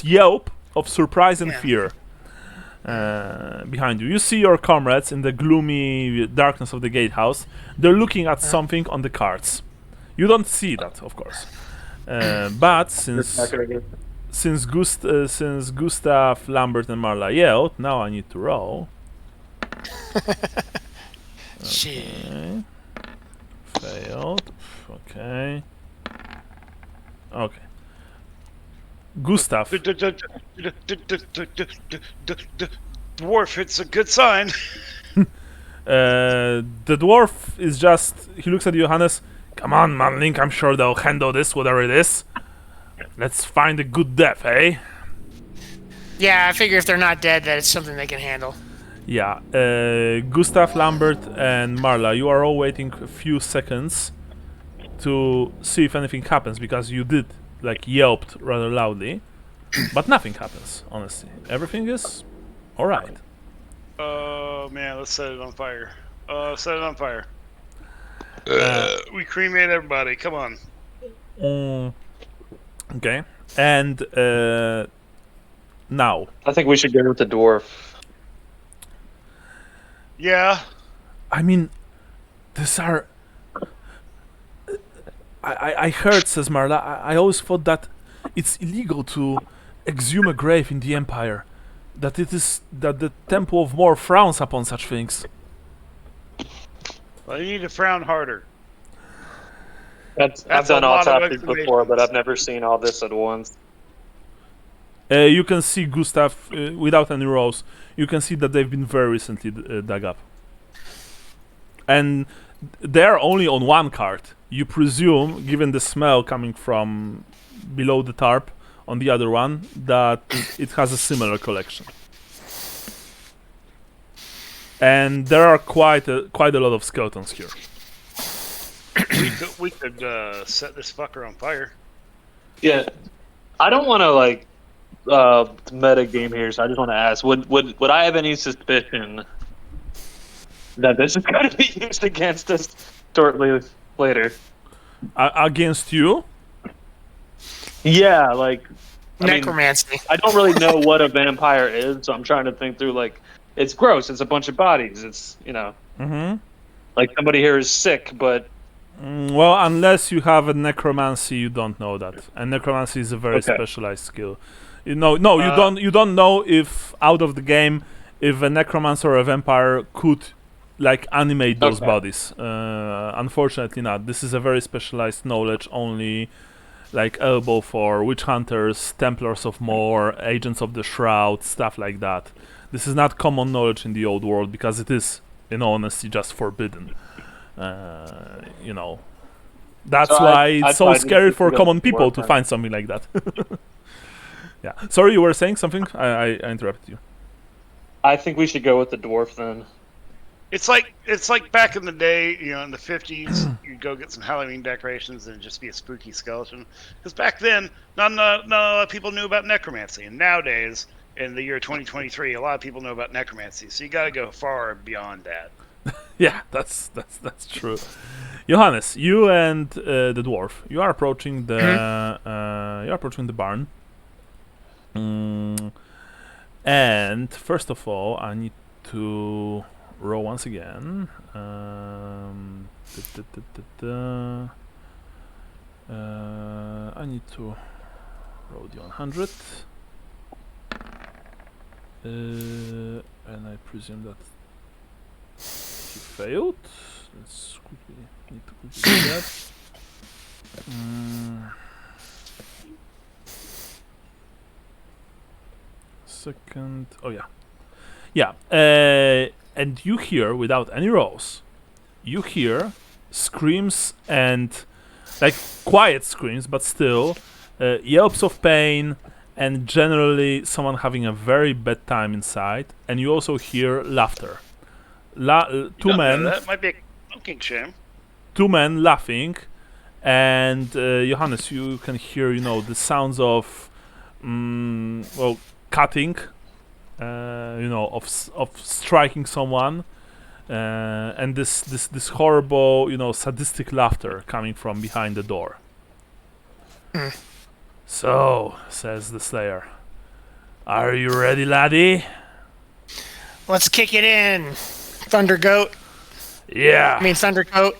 yelp of surprise and fear behind you. You see your comrades in the gloomy darkness of the gatehouse. They're looking at something on the cards. You don't see that, of course. But since Gustav, Lambert, and Marla yelled, now I need to roll. Shit. Failed. Okay. Gustav. Dwarf, it's a good sign. The dwarf is he looks at Johannes. Come on, manling, I'm sure they'll handle this, whatever it is. Let's find a good death, eh? Yeah, I figure if they're not dead, that it's something they can handle. Yeah. Gustav, Lambert, and Marla, you are all waiting a few seconds to see if anything happens, because you did, yelped rather loudly. But nothing happens, honestly. Everything is alright. Oh, man, let's set it on fire. Set it on fire. We cremate everybody. Come on. Okay. And now. I think we should go with the dwarf. Yeah. I mean, these are. I heard, says Marla. I always thought that it's illegal to exhume a grave in the Empire. That the Temple of Mor frowns upon such things. Well, you need to frown harder. I've done autopsies before, but I've never seen all this at once. You can see Gustav without any rolls. You can see that they've been very recently dug up, and they're only on one card. You presume, given the smell coming from below the tarp on the other one, that it has a similar collection. And there are quite a lot of skeletons here. We could set this fucker on fire. Yeah, I don't want to meta game here, so I just want to ask: Would I have any suspicion that this is going to be used against us shortly later? Against you? Yeah, Necromancy. I don't really know what a vampire is, so I'm trying to think through. It's gross. It's a bunch of bodies. It's Mm-hmm. Somebody here is sick, but. Well, unless you have a necromancy, you don't know that. And necromancy is a very specialized skill. You don't know if out of the game, if a necromancer or a vampire could animate those bodies. Unfortunately not. This is a very specialized knowledge, only elbow for witch hunters, Templars of Mor, agents of the Shroud, stuff like that. This is not common knowledge in the old world, because it is, in all honesty, just forbidden. That's why it's so scary for common people to find something like that. Yeah. Sorry, you were saying something? I interrupted you. I think we should go with the dwarf then. It's like back in the day, in the 50s, you'd go get some Halloween decorations and it'd just be a spooky skeleton. Because back then, not a lot of people knew about necromancy. And nowadays, in the year 2023, a lot of people know about necromancy. So you got to go far beyond that. Yeah, that's true. Johannes, you and the dwarf, you are approaching the barn. And first of all, I need to roll once again. I need to roll the 100. And I presume that he failed. Let's need to quickly do that. Second. Oh yeah. And you hear, without any rolls, you hear screams and quiet screams, but still yelps of pain, and generally someone having a very bad time inside. And you also hear laughter. Two men. That might be a cooking shame. Two men laughing, and Johannes, you can hear, the sounds of, cutting of striking someone, and this horrible, sadistic laughter coming from behind the door. So, says the Slayer, are you ready, laddie? Let's kick it in, Thunder Goat. Yeah. I mean, Thunder Goat.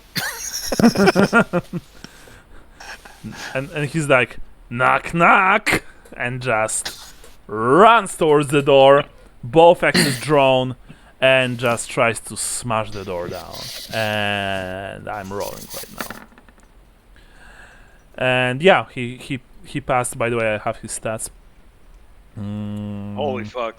And he's like, knock, knock, and just runs towards the door, both axes drawn, and just tries to smash the door down. And I'm rolling right now. And yeah, he passed. By the way, I have his stats. Holy fuck.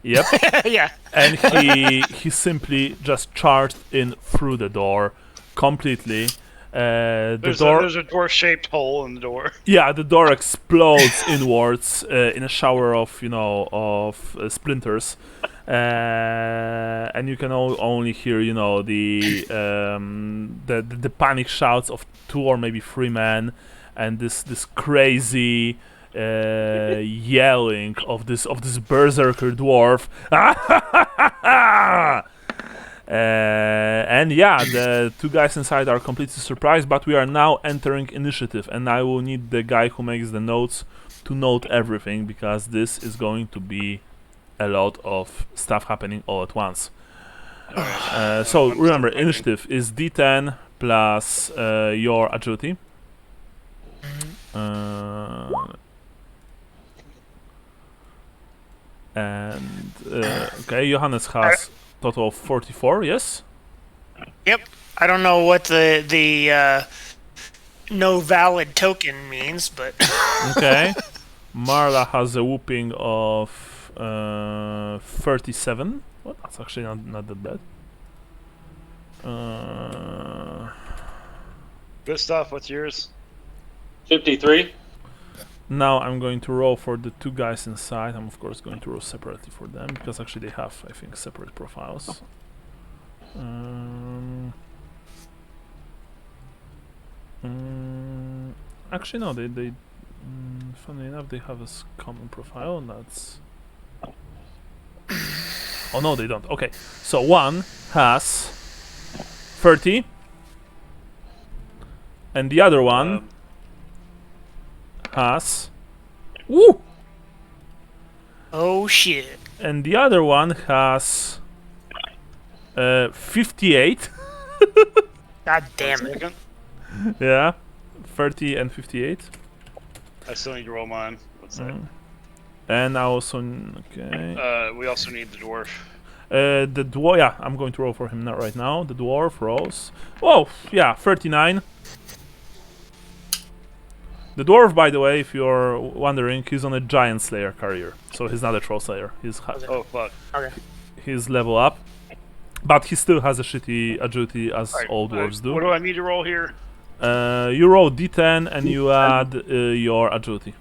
Yep. Yeah. And he simply just charged in through the door completely. There's a door-shaped hole in the door. Yeah, the door explodes inwards in a shower of splinters, and you can only hear the panic shouts of 2 or maybe 3 men, and this crazy yelling of this berserker dwarf. And yeah, the 2 guys inside are completely surprised, but we are now entering initiative, and I will need the guy who makes the notes to note everything, because this is going to be a lot of stuff happening all at once. So remember, initiative is D10 plus your agility. And okay, Johannes has total of 44, yes? Yep. I don't know what the no valid token means, but Okay. Marla has a whooping of 37. Well, that's actually not that bad. Good stuff. What's yours? 53. Now I'm going to roll for the 2 guys inside. I'm of course going to roll separately for them, because actually they have, I think, separate profiles. Actually no, they funny enough they have a common profile, and that's... Oh no, they don't. Okay, so one has 30, and the other one has... Woo! oh shit. And the other one has 58. God damn it. Second. Yeah, 30 and 58. I still need to roll mine. What's that? And I also... Okay. We also need the dwarf. The dwarf... Yeah, I'm going to roll for him not right now. The dwarf rolls... Oh, yeah, 39. The dwarf, by the way, if you're wondering, he's on a giant slayer carrier. So he's not a troll slayer. Oh, fuck. Okay. He's level up. But he still has a shitty agility, as Alright, all dwarves do. What do I need to roll here? You roll D10 and you add your agility.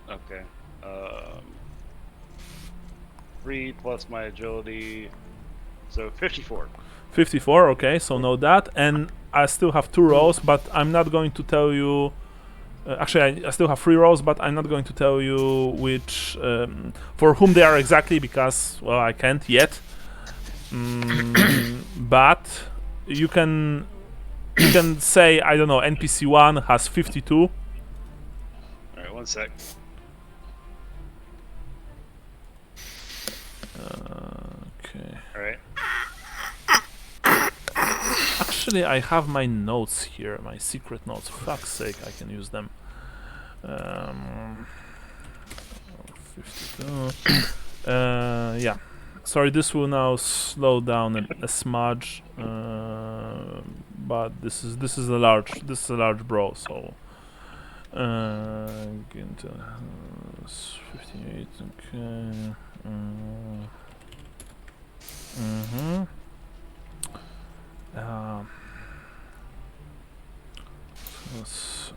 Okay. 3 plus my agility. So 54. 54, okay, so know that. And I still have 2 rolls, but I'm not going to tell you... actually, I still have 3 rolls, but I'm not going to tell you which... for whom they are exactly, because, well, I can't yet. But you can say, I don't know, NPC 1 has 52. Alright, 1 sec. Okay. Alright. Actually, I have my notes here, my secret notes. For fuck's sake, I can use them. 52. Yeah. Sorry, this will now slow down a smudge. But this is a large brawl, so. Into 58. Okay. Plus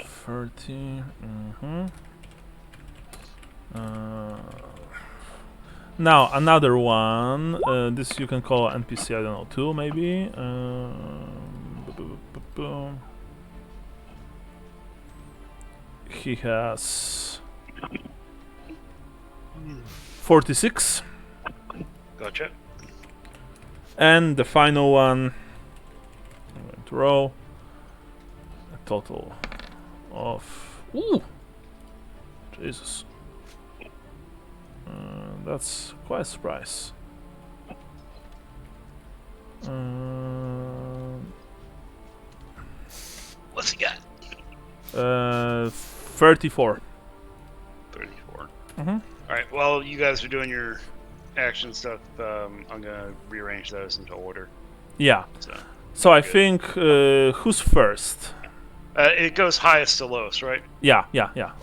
30. Now another one. This you can call NPC. I don't know, 2 maybe. He has 46. Gotcha. And the final one, I'm going to roll a total of... Ooh! Jesus. That's quite a surprise. 34. 34. Mm-hmm. All right. While you guys are doing your action stuff, I'm gonna rearrange those into order. Yeah. So, So I good. think who's first? It goes highest to lowest, right? Yeah.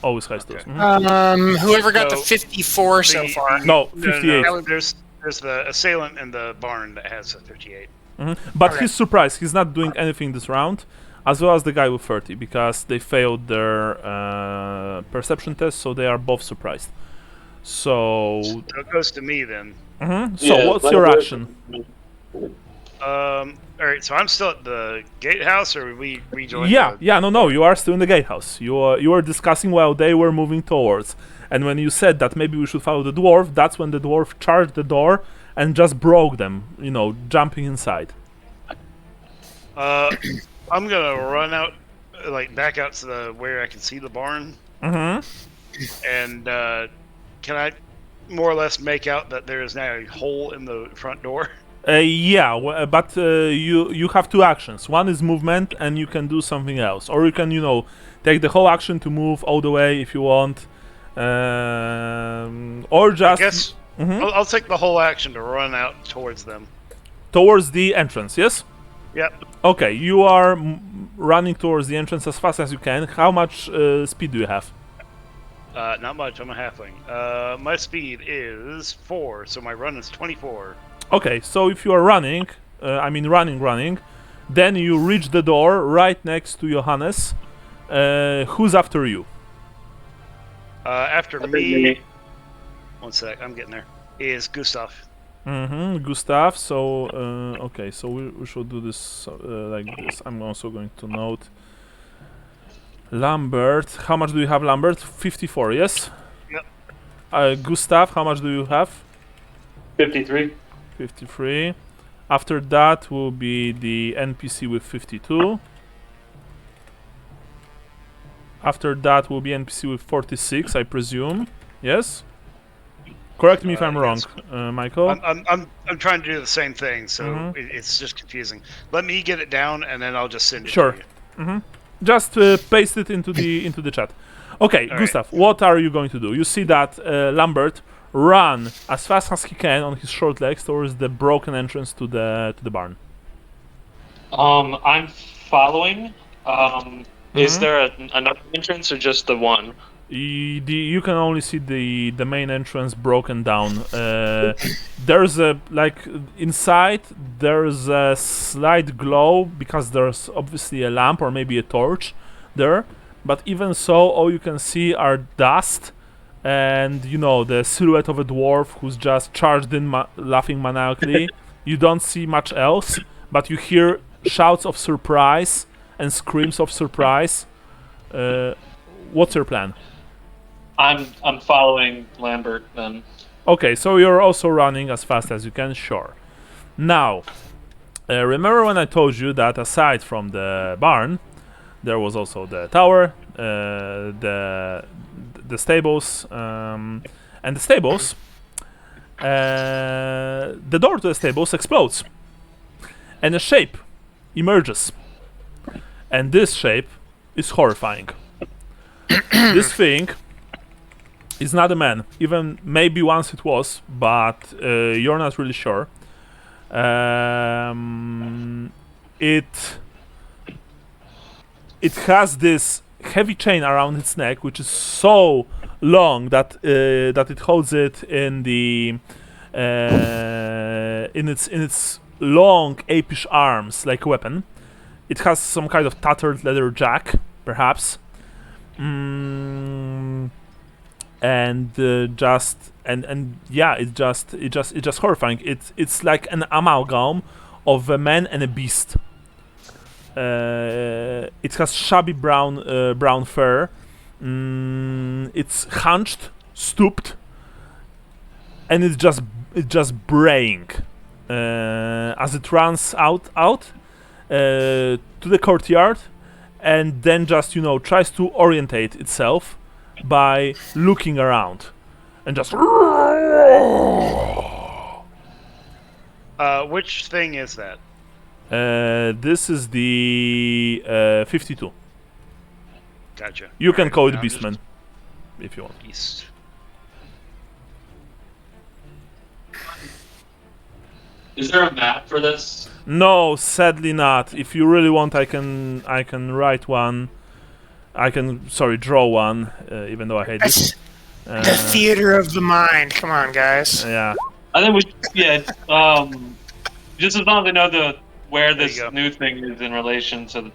Always has those. Okay. Mhm. Whoever got So, to 54 so far. No, 58. No, there's the assailant in the barn that has a 58. But Okay. he's surprised. He's not doing anything this round, as well as the guy with 30, because they failed their perception test, so they are both surprised. So, So it goes to me then. so Yeah, what's let your it go. action? All right. So I'm still at the gatehouse, or we rejoin? No, you are still in the gatehouse. You were discussing while they were moving towards, and when you said that maybe we should follow the dwarf, that's when the dwarf charged the door and just broke them, jumping inside. I'm gonna run out, back out to where I can see the barn. Mm-hmm. And can I more or less make out that there is now a hole in the front door? But you have two actions. One is movement, and you can do something else, or you can take the whole action to move all the way if you want, or I just guess I'll take the whole action to run out towards them. towards the entrance. Yes. Yep. Okay, you are running towards the entrance as fast as you can. How much speed do you have? Not much. I'm a halfling. My speed is 4, so my run is 24. Okay, so if you are running, running, then you reach the door right next to Johannes. Who's after you? After me, 1 sec. I'm getting there. Is Gustav. Gustav. So okay, so we should do this like this. I'm also going to note Lambert. How much do you have, Lambert? 54. Yes. Yep. Gustav, how much do you have? 53. 53. After that will be the NPC with 52. After that will be NPC with 46, I presume. Yes. Correct me if I'm wrong, yes. Michael. I'm trying to do the same thing, so it's just confusing. Let me get it down, and then I'll just send it Sure. to you. Just paste it into the chat. Okay, All Gustav, what are you going to do? You see that Lambert run as fast as he can on his short legs towards the broken entrance to the barn. I'm following. Is there another entrance or just the one? You can only see the main entrance broken down. There's inside there's a slight glow because there's obviously a lamp or maybe a torch there, but even so all you can see are dust and the silhouette of a dwarf who's just charged in laughing maniacally. You don't see much else, but you hear shouts of surprise and screams of surprise. What's your plan? I'm following Lambert then. Okay, so you're also running as fast as you can, sure. Now, remember when I told you that aside from the barn, there was also the tower, the stables, and the stables. The door to the stables explodes, and a shape emerges, and this shape is horrifying. This thing is not a man. Even maybe once it was, but you're not really sure. It has this heavy chain around its neck, which is so long that it holds it in the in its long apish arms like a weapon. It has some kind of tattered leather jack, perhaps. And it's just horrifying. It's like an amalgam of a man and a beast. It has shabby brown fur. It's hunched, stooped, and it's just braying as it runs out to the courtyard, and then just tries to orientate itself by looking around, and just. Which thing is that? This is the 52. Gotcha. You can call it I'm just- Beastman if you want. Beast. Is there a map for this? No, sadly not. If you really want, I can write one. I can draw one, even though I hate this. The theater of the mind. Come on, guys. Yeah. I think just as long as I know where There this you go. new thing is in relation to the.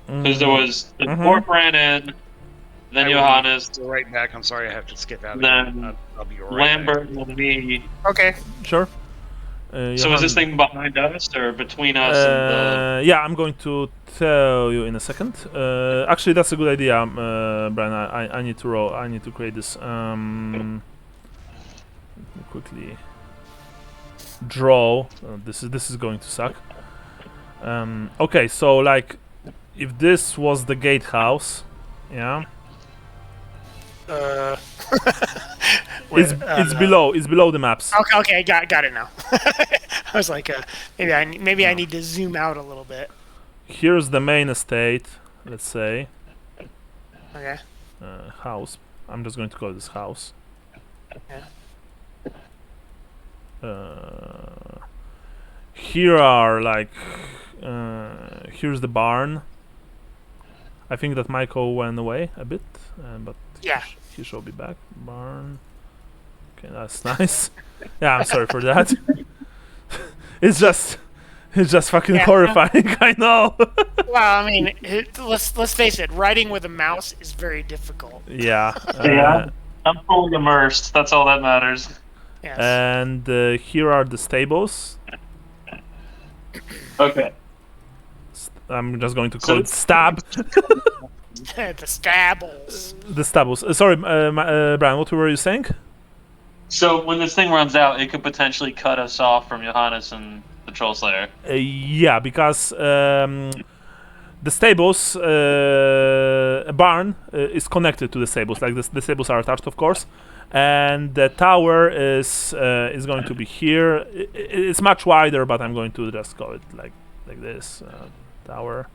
Mm, Because there was the dwarf ran in, then I will Johannes, go right back. I'm sorry, I have to skip out. Then again. I'll be right Lambert, and me. Okay. sure. So is this thing behind us or between us and Yeah, I'm going to tell you in a second. Actually, that's a good idea, Brian. I need to roll. I need to create this. Let me quickly draw. This is going to suck. Okay, so like, if this was the gatehouse, yeah. It's below the maps. Okay, got it now. I was like, maybe I need to zoom out a little bit. Here's the main estate, let's say. Okay. House. I'm just going to call this house. Here are like, here's the barn. I think that Michael went away a bit, but Yeah. he should be back. Barn. Okay, that's nice. Yeah, I'm sorry for that. It's just fucking horrifying. I know. Well, I mean, let's face it. Writing with a mouse is very difficult. Yeah. Yeah. I'm fully immersed. That's all that matters. Yes. And here are the stables. Okay. I'm just going to call it stab. The stabbles. The stables. Sorry, Brian, what were you saying? So when this thing runs out, it could potentially cut us off from Johannes and the Troll Slayer. Yeah, because the stables, a barn is connected to the stables. Like the stables are attached, of course, and the tower is going to be here. It's much wider, but I'm going to just call it like this tower.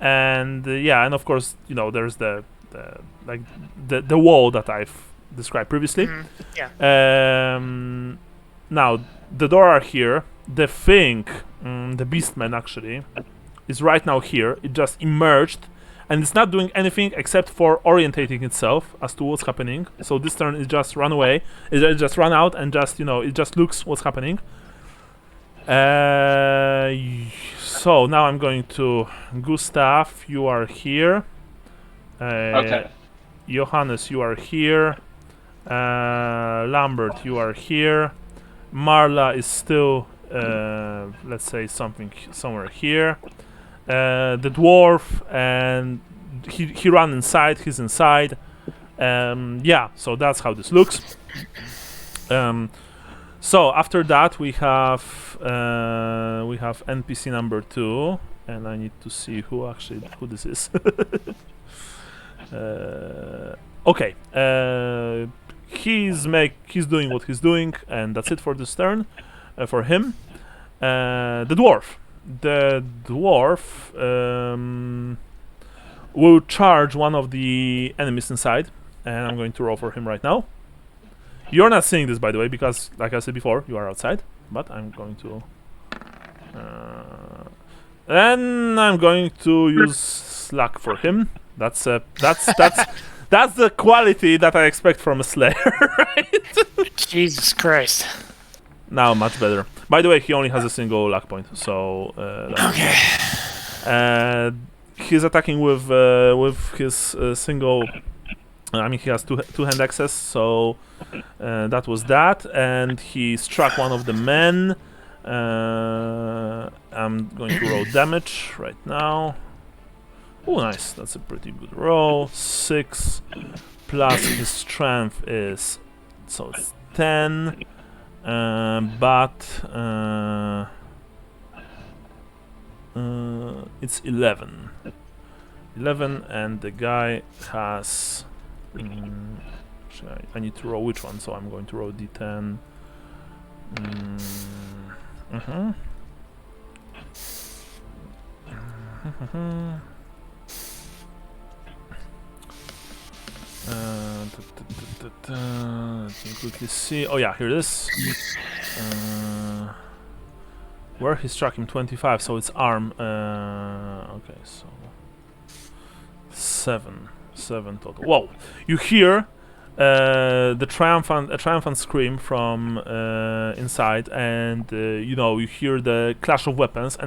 And yeah, and of course, there's the wall that I've described previously. Yeah. Now the door are here. The thing, the beastman actually, is right now here. It just emerged, and it's not doing anything except for orientating itself as to what's happening. So this turn it just run away. It just run out and just it just looks what's happening. So now I'm going to Gustav. You are here. Okay. Johannes, you are here. Lambert, you are here. Marla is still, let's say, somewhere here. The dwarf, and he ran inside. He's inside. Yeah, so that's how this looks. So after that we have NPC number 2, and I need to see who this is. Okay. He's doing what he's doing, and that's it for this turn. For him, the dwarf will charge one of the enemies inside, and I'm going to roll for him right now. You're not seeing this, by the way, because, like I said before, you are outside. But I'm going to, and I'm going to use luck for him. That's the quality that I expect from a Slayer, right? Jesus Christ. Now much better. By the way, he only has a single luck point, so Okay. he's attacking with his single. I mean, he has two-hand access, so that was that, and he struck one of the men. I'm going to roll damage right now. Oh, nice. That's a pretty good roll. 6 plus his strength is... So it's 10, but it's 11. 11, and the guy has. I need to roll which one, so I'm going to roll d10. Let me quickly see. Oh yeah, here it is. Where he struck him 25, so it's arm. Okay, so 7 total. Whoa! You hear a triumphant scream from inside, and you hear the clash of weapons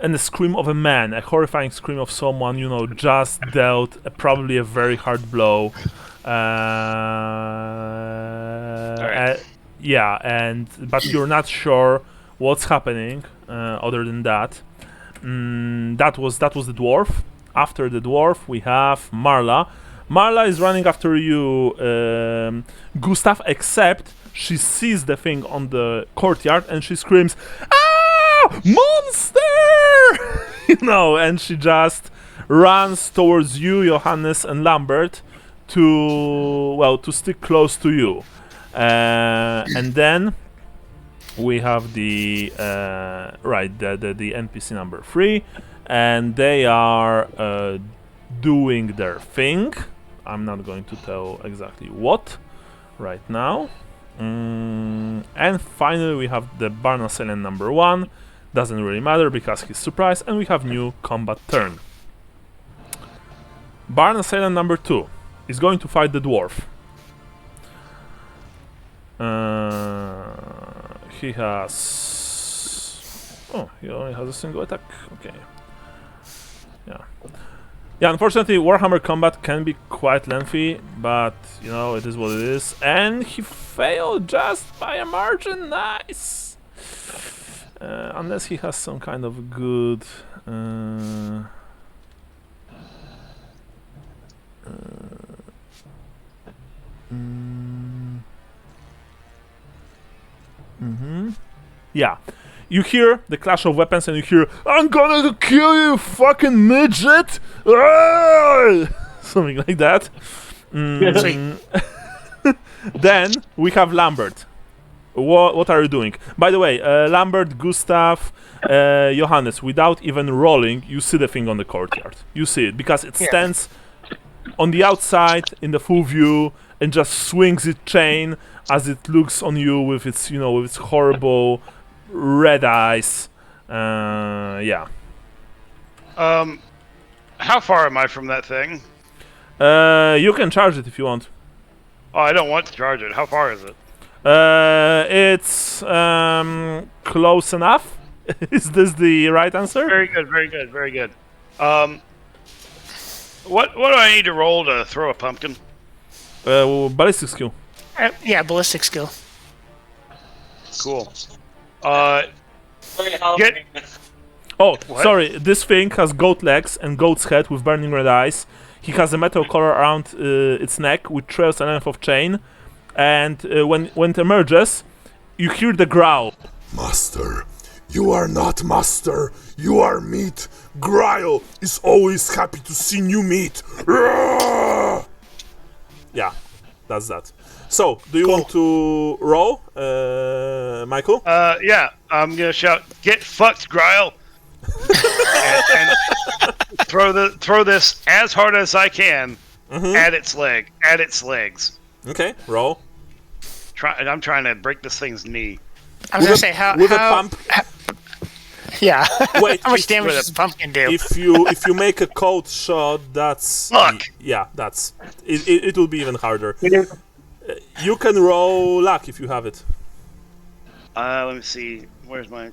and the scream of a man, a horrifying scream of someone just dealt probably a very hard blow. But you're not sure what's happening other than that. That was the dwarf. After the dwarf, we have Marla. Marla is running after you, Gustav, except she sees the thing on the courtyard and she screams, "Ah! Monster!" And she just runs towards you, Johannes and Lambert, to stick close to you. And then we have the NPC number 3, and they are doing their thing. I'm not going to tell exactly what right now. And finally we have the Barn Assailant number 1. Doesn't really matter because he's surprised, and we have new combat turn. Barn Assailant number 2 is going to fight the dwarf. He only has a single attack. Okay. Yeah, unfortunately, Warhammer combat can be quite lengthy, but it is what it is. And he failed just by a margin. Nice. Unless he has some kind of good. Yeah. You hear the clash of weapons and you hear, "I'm gonna kill you, fucking midget!" Something like that. Then we have Lambert. What are you doing? By the way, Lambert, Gustav, Johannes, without even rolling, you see the thing on the courtyard. You see it because it stands on the outside in the full view and just swings its chain as it looks on you with its, with its horrible red eyes. Yeah. How far am I from that thing? You can charge it if you want. Oh, I don't want to charge it. How far is it? It's close enough. Is this the right answer? Very good, very good, very good. What do I need to roll to throw a pumpkin? Ballistic skill. Yeah, ballistic skill. Cool. Oh, What? sorry. This thing has goat legs and goat's head with burning red eyes. He has a metal collar around its neck, which trails a length of chain. And when it emerges, you hear the growl. "Master, you are not master. You are meat. Gryle is always happy to see new meat." Yeah, that's that. So, do you want to roll, Michael? Yeah, I'm gonna shout, "Get fucked, Gryle!" and throw this as hard as I can at its legs. Okay, roll. I'm trying to break this thing's knee. I was gonna say how a pump. Yeah. Wait, how much damage does a pumpkin do? If you make a cold shot, that's luck. Yeah, that's it. It will be even harder. You can roll luck if you have it. Let me see. Where's my? I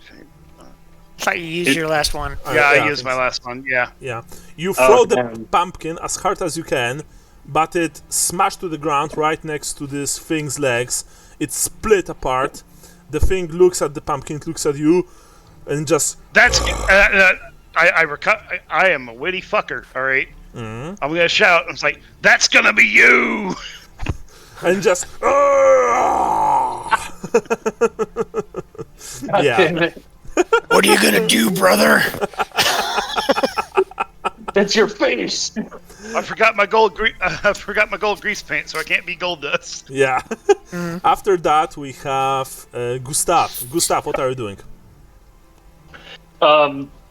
thought you used your last one. Yeah, I used my last one. Yeah. Yeah. You throw the pumpkin as hard as you can, but it smashed to the ground right next to this thing's legs. It split apart. The thing looks at the pumpkin, looks at you, and just. That's. I am a witty fucker. All right. I'm gonna shout. I'm like, "That's gonna be you." and just. Yeah. Damn it. What are you gonna do, brother? That's your face. I forgot my gold. I forgot my gold grease paint, so I can't be gold dust. Yeah. After that, we have Gustav. Gustav, what are you doing?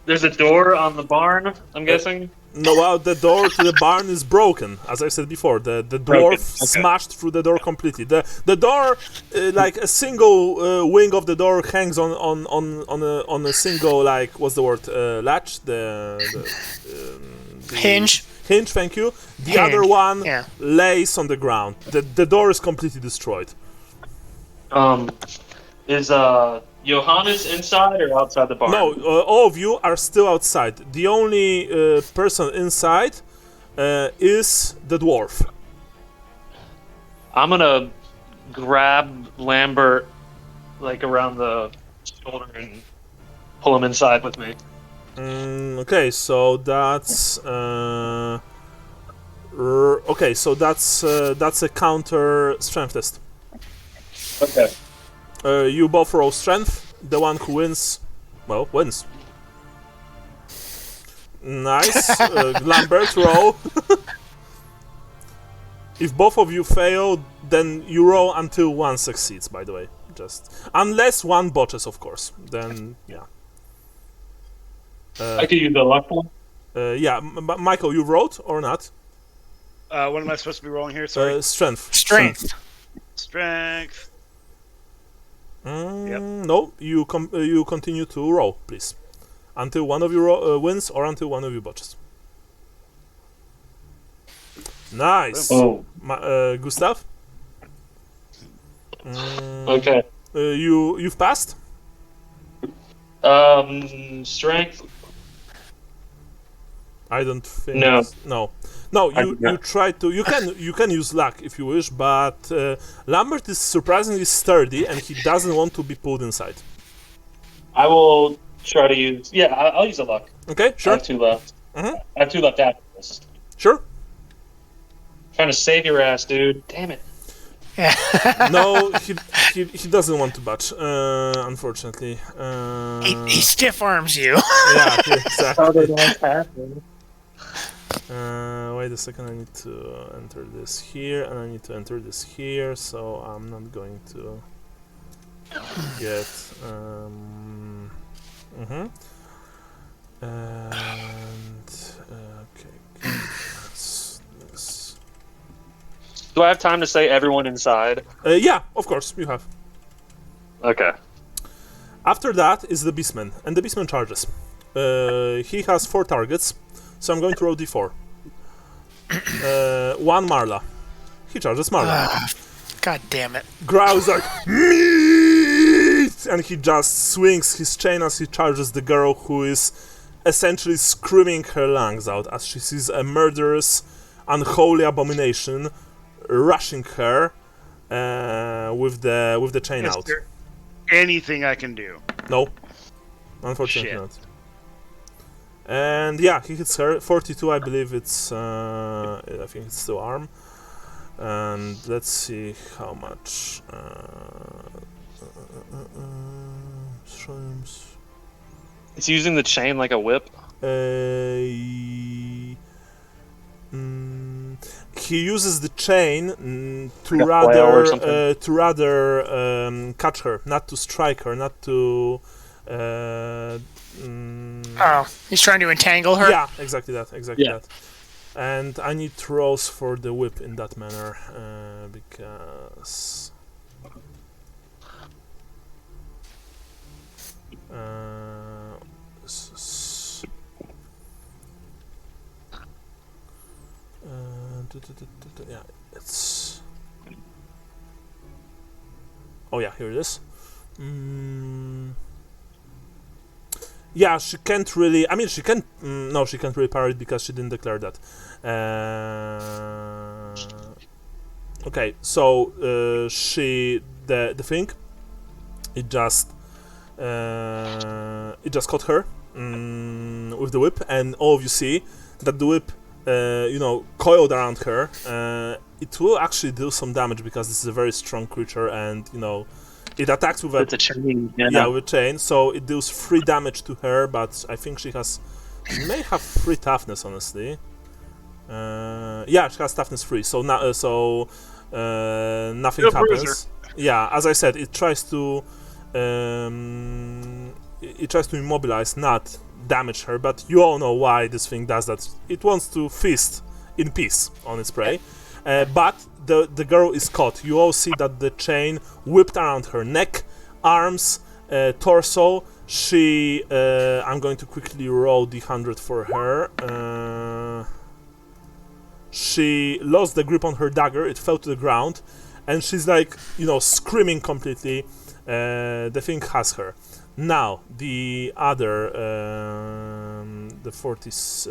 There's a door on the barn, I'm guessing. No, well, the door to the barn is broken, as I said before. The dwarf smashed through the door completely. The door, like a single wing of the door, hangs on a single, like, what's the word, latch, the Hinge. Hinge, thank you. The Hinge, other one yeah. lays on the ground. The door is completely destroyed. Is Johannes inside or outside the barn? No, all of you are still outside. The only person inside is the dwarf. I'm gonna grab Lambert, like, around the shoulder and pull him inside with me. Okay, so that's that's a counter strength test. Okay. You both roll strength. The one who wins, well, wins. Nice. Lambert, roll. If both of you fail, then you roll until one succeeds, by the way. Just unless one botches, of course. Then, yeah. I could use the luck one. Yeah, Michael, you rolled or not? What am I supposed to be rolling here? Sorry. Strength. Strength. Strength. Yep. No, you continue to roll, please, until one of you wins or until one of you botches. Nice. Oh. Gustav. Okay. You've passed. Strength. I don't think. No. No. You try to. You can use luck if you wish, but Lambert is surprisingly sturdy and he doesn't want to be pulled inside. I will try to use. Yeah, I'll use a luck. Okay, I sure. have 2 left. Mhm. I have 2 left after this. Sure. Trying to save your ass, dude. Damn it. No, he doesn't want to budge, unfortunately. He stiff arms you. Yeah, exactly. Happen. Wait a second, I need to enter this here, and I need to enter this here, so I'm not going to get... And... okay, this. Do I have time to say everyone inside? Yeah, of course, you have. Okay. After that is the Beastman, and the Beastman charges. He has 4 targets, so I'm going to roll d4. 1 Marla. He charges Marla. God damn it. Growls like, meat! And he just swings his chain as he charges the girl who is essentially screaming her lungs out as she sees a murderous, unholy abomination rushing her with the chain Is out. there anything I can do? No, unfortunately Shit. not. And yeah, he hits her 42. I believe it's. I think it's still arm. And let's see how much. Shrooms. It's using the chain like a whip. He uses the chain to Like a flail or rather something? catch her, not to strike her, not to. Oh, he's trying to entangle her? Yeah, exactly that. That. And I need rolls for the whip in that manner because. Yeah, it's. Oh yeah, here it is. Yeah, she can't really. I mean, she can. No, she can't really parry it because she didn't declare that. Okay, so the thing. It just caught her with the whip, and all of you see that the whip, coiled around her, it will actually do some damage because this is a very strong creature, and it attacks with With the chain. yeah, with chain. So it deals 3 damage to her, but I think she may have 3 toughness, honestly. Yeah, she has toughness 3, so nothing happens. Bruiser. Yeah, as I said, it tries to immobilize, not damage her, but you all know why this thing does that. It wants to feast in peace on its prey, but the girl is caught. You all see that the chain whipped around her neck, arms, torso. I'm going to quickly roll the 100 for her. She lost the grip on her dagger, it fell to the ground, and she's like, screaming completely. The thing has her. Now, the other, the 40s,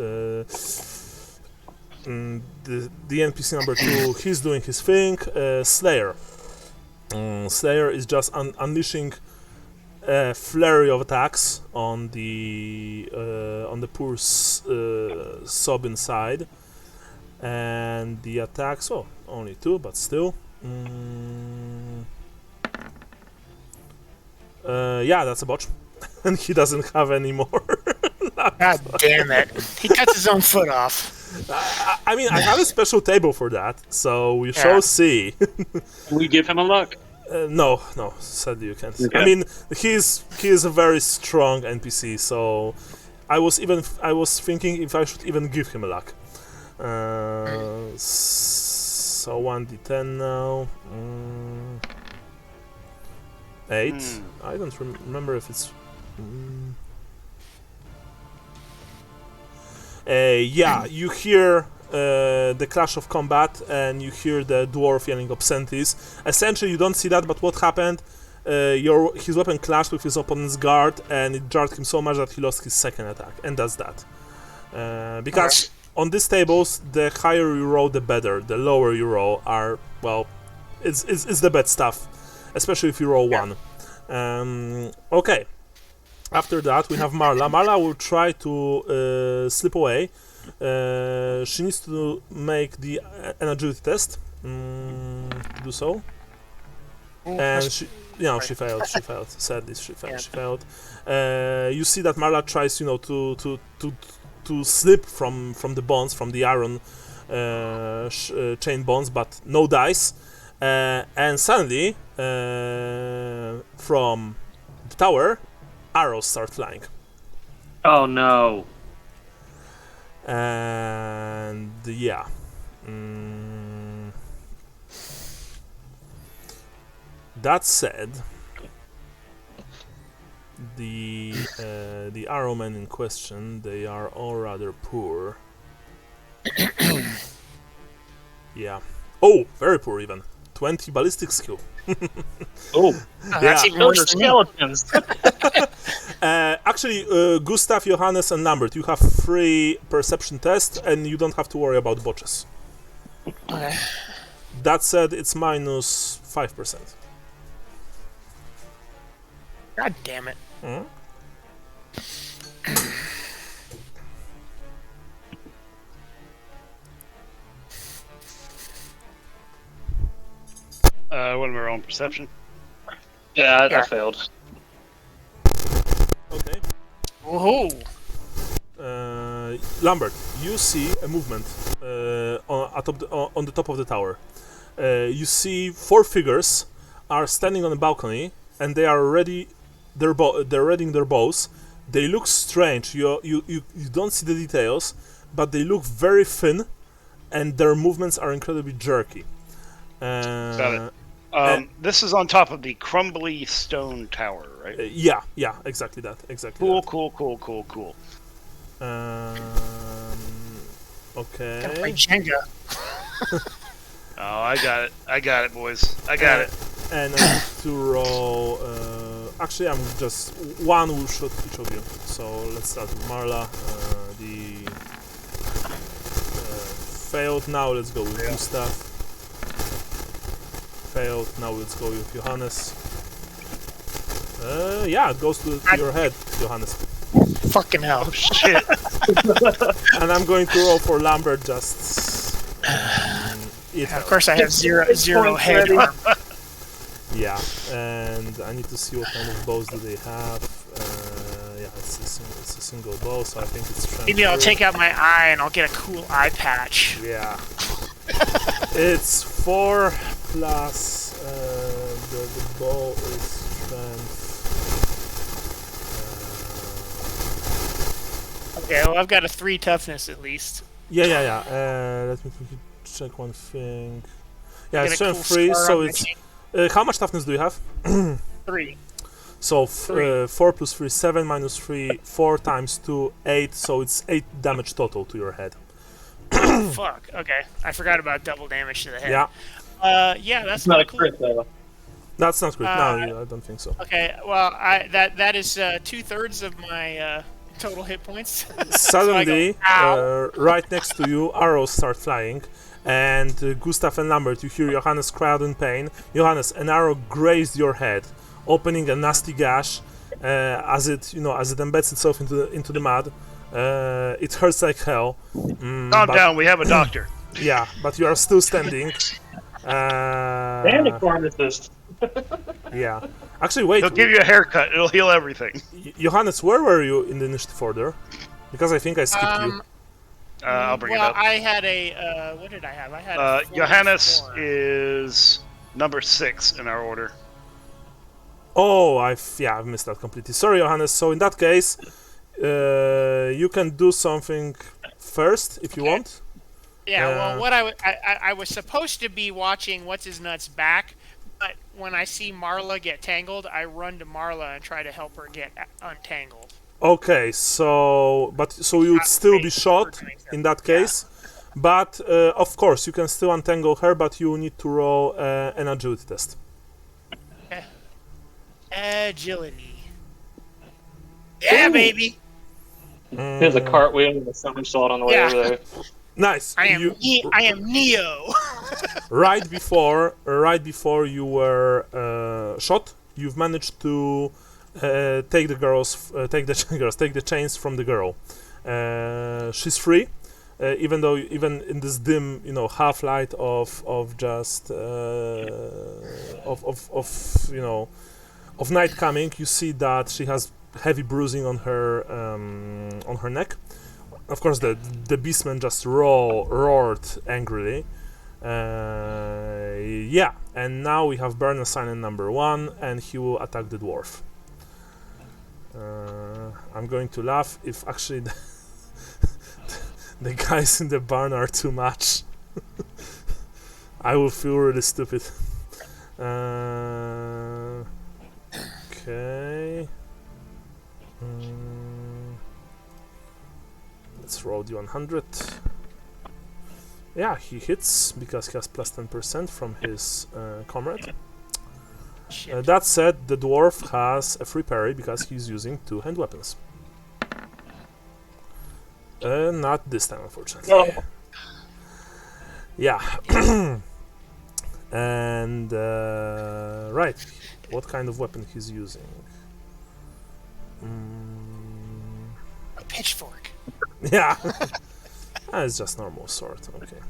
the NPC number 2, he's doing his thing. Slayer. Slayer is just unleashing a flurry of attacks on the poor sob inside. And the attacks, only 2, but still. Yeah, that's a botch. And he doesn't have any more. God damn it. He cuts his own foot off. I mean, I have a special table for that, so we shall see. We give him a luck. No, sadly you can't. Okay. I mean, he is a very strong NPC, so I was thinking if I should even give him a luck. So 1d10 now. 8. I don't remember if it's. Yeah, you hear the clash of combat, and you hear the dwarf yelling obscenities. Essentially, you don't see that, but what happened? His weapon clashed with his opponent's guard, and it jarred him so much that he lost his second attack, and that's that. Because on these tables, the higher you roll, the better. The lower you roll it's the bad stuff, especially if you roll 1. Okay. After that, we have Marla. Marla will try to slip away. She needs to make the an agility test. Do so. And she failed. She failed. Sadly, she failed. You see that Marla tries, to slip from the bonds, from the iron chain bonds, but no dice. And suddenly, from the tower, arrows start flying. Oh no. And yeah. That said, the arrowmen in question, they are all rather poor. Yeah. Oh, very poor even. 20 ballistic skill. Oh, That's even worse than me. skeletons. Actually, Gustav, Johannes, and Lambert, you have 3 perception tests, and you don't have to worry about botches. Okay. That said, it's minus 5%. God damn it. What am I on perception? Yeah, Yeah. I failed. Okay. Woohoo! Lambert, you see a movement on the top of the tower. You see 4 figures are standing on a balcony, and they are readying their bows. They look strange. You don't see the details, but they look very thin, and their movements are incredibly jerky. Got it. This is on top of the crumbly stone tower, right? Yeah, exactly that. Cool. Okay. Gotta play Jenga. Oh, I got it, boys. I got it. And I need to roll. Actually, I'm just one will shoot each of you. So let's start with Marla. The failed. Now let's go with Gustav. Failed. Now let's go with Johannes. Yeah, it goes to your head, Johannes. Fucking hell. Shit. And I'm going to roll for Lambert just. It Of course, I have zero points head ready. arm. Yeah, and I need to see what kind of bows do they have. Yeah, it's a single bow, so I think it's strength Maybe I'll 3. take out my eye and I'll get a cool eye patch. Yeah. It's 4 plus the bow is strength. Okay, well, I've got a 3 toughness at least. Yeah. Let me quickly check one thing. Yeah, Get it's a cool strength 3, scar so on my it's. cheek. How much toughness do you have? 3. So 3. 4 plus 3, 7 minus 3, 4 times 2, 8. So it's 8 damage total to your head. Fuck. Okay, I forgot about double damage to the head. Yeah, Yeah, that's It's not a cool. crit though. that's not good. No, I don't think so. Okay, well, that is 2/3 of my total hit points. Suddenly, "Ow." right next to you, arrows start flying, and Gustav and Lambert, you hear Johannes cry out in pain. Johannes, an arrow grazed your head, opening a nasty gash. As it embeds itself into the mud. It hurts like hell. Calm but- down, we have a doctor. Yeah, but you are still standing. And a pharmacist. Yeah. Actually, wait. He'll give you a haircut. It'll heal everything. Johannes, where were you in the initiative order? Because I think I skipped you. I'll bring well, it up. I had a what did I have? I had a 4 Johannes 4. is number 6 in our order. Oh, I've missed that completely. Sorry, Johannes. So in that case, you can do something first if you want. Yeah, well, what I was supposed to be watching What's His Nuts back, but when I see Marla get tangled, I run to Marla and try to help her get untangled. Okay, so you would still be shot in that case, but of course you can still untangle her, but you need to roll an agility test. Agility. Yeah, baby. Here's a cartwheel and a somersault on the way Yeah. over there. Nice. I am Neo. Right before you were shot, you've managed to take the chains from the girl. She's free, even in this dim, half light of just of night coming, you see that she has heavy bruising on her neck. Of course, the beastman just roared angrily. Yeah, and now we have burn assignment number 1, and he will attack the dwarf. I'm going to laugh if actually the guys in the barn are too much. I will feel really stupid. Okay. Let's roll the 100. Yeah, he hits because he has plus 10% from his comrade. That said, the dwarf has a free parry because he's using 2-hand weapons. Not this time, unfortunately. No. Yeah. And right, what kind of weapon he's using? A pitchfork. Yeah. It's just normal sword. Okay.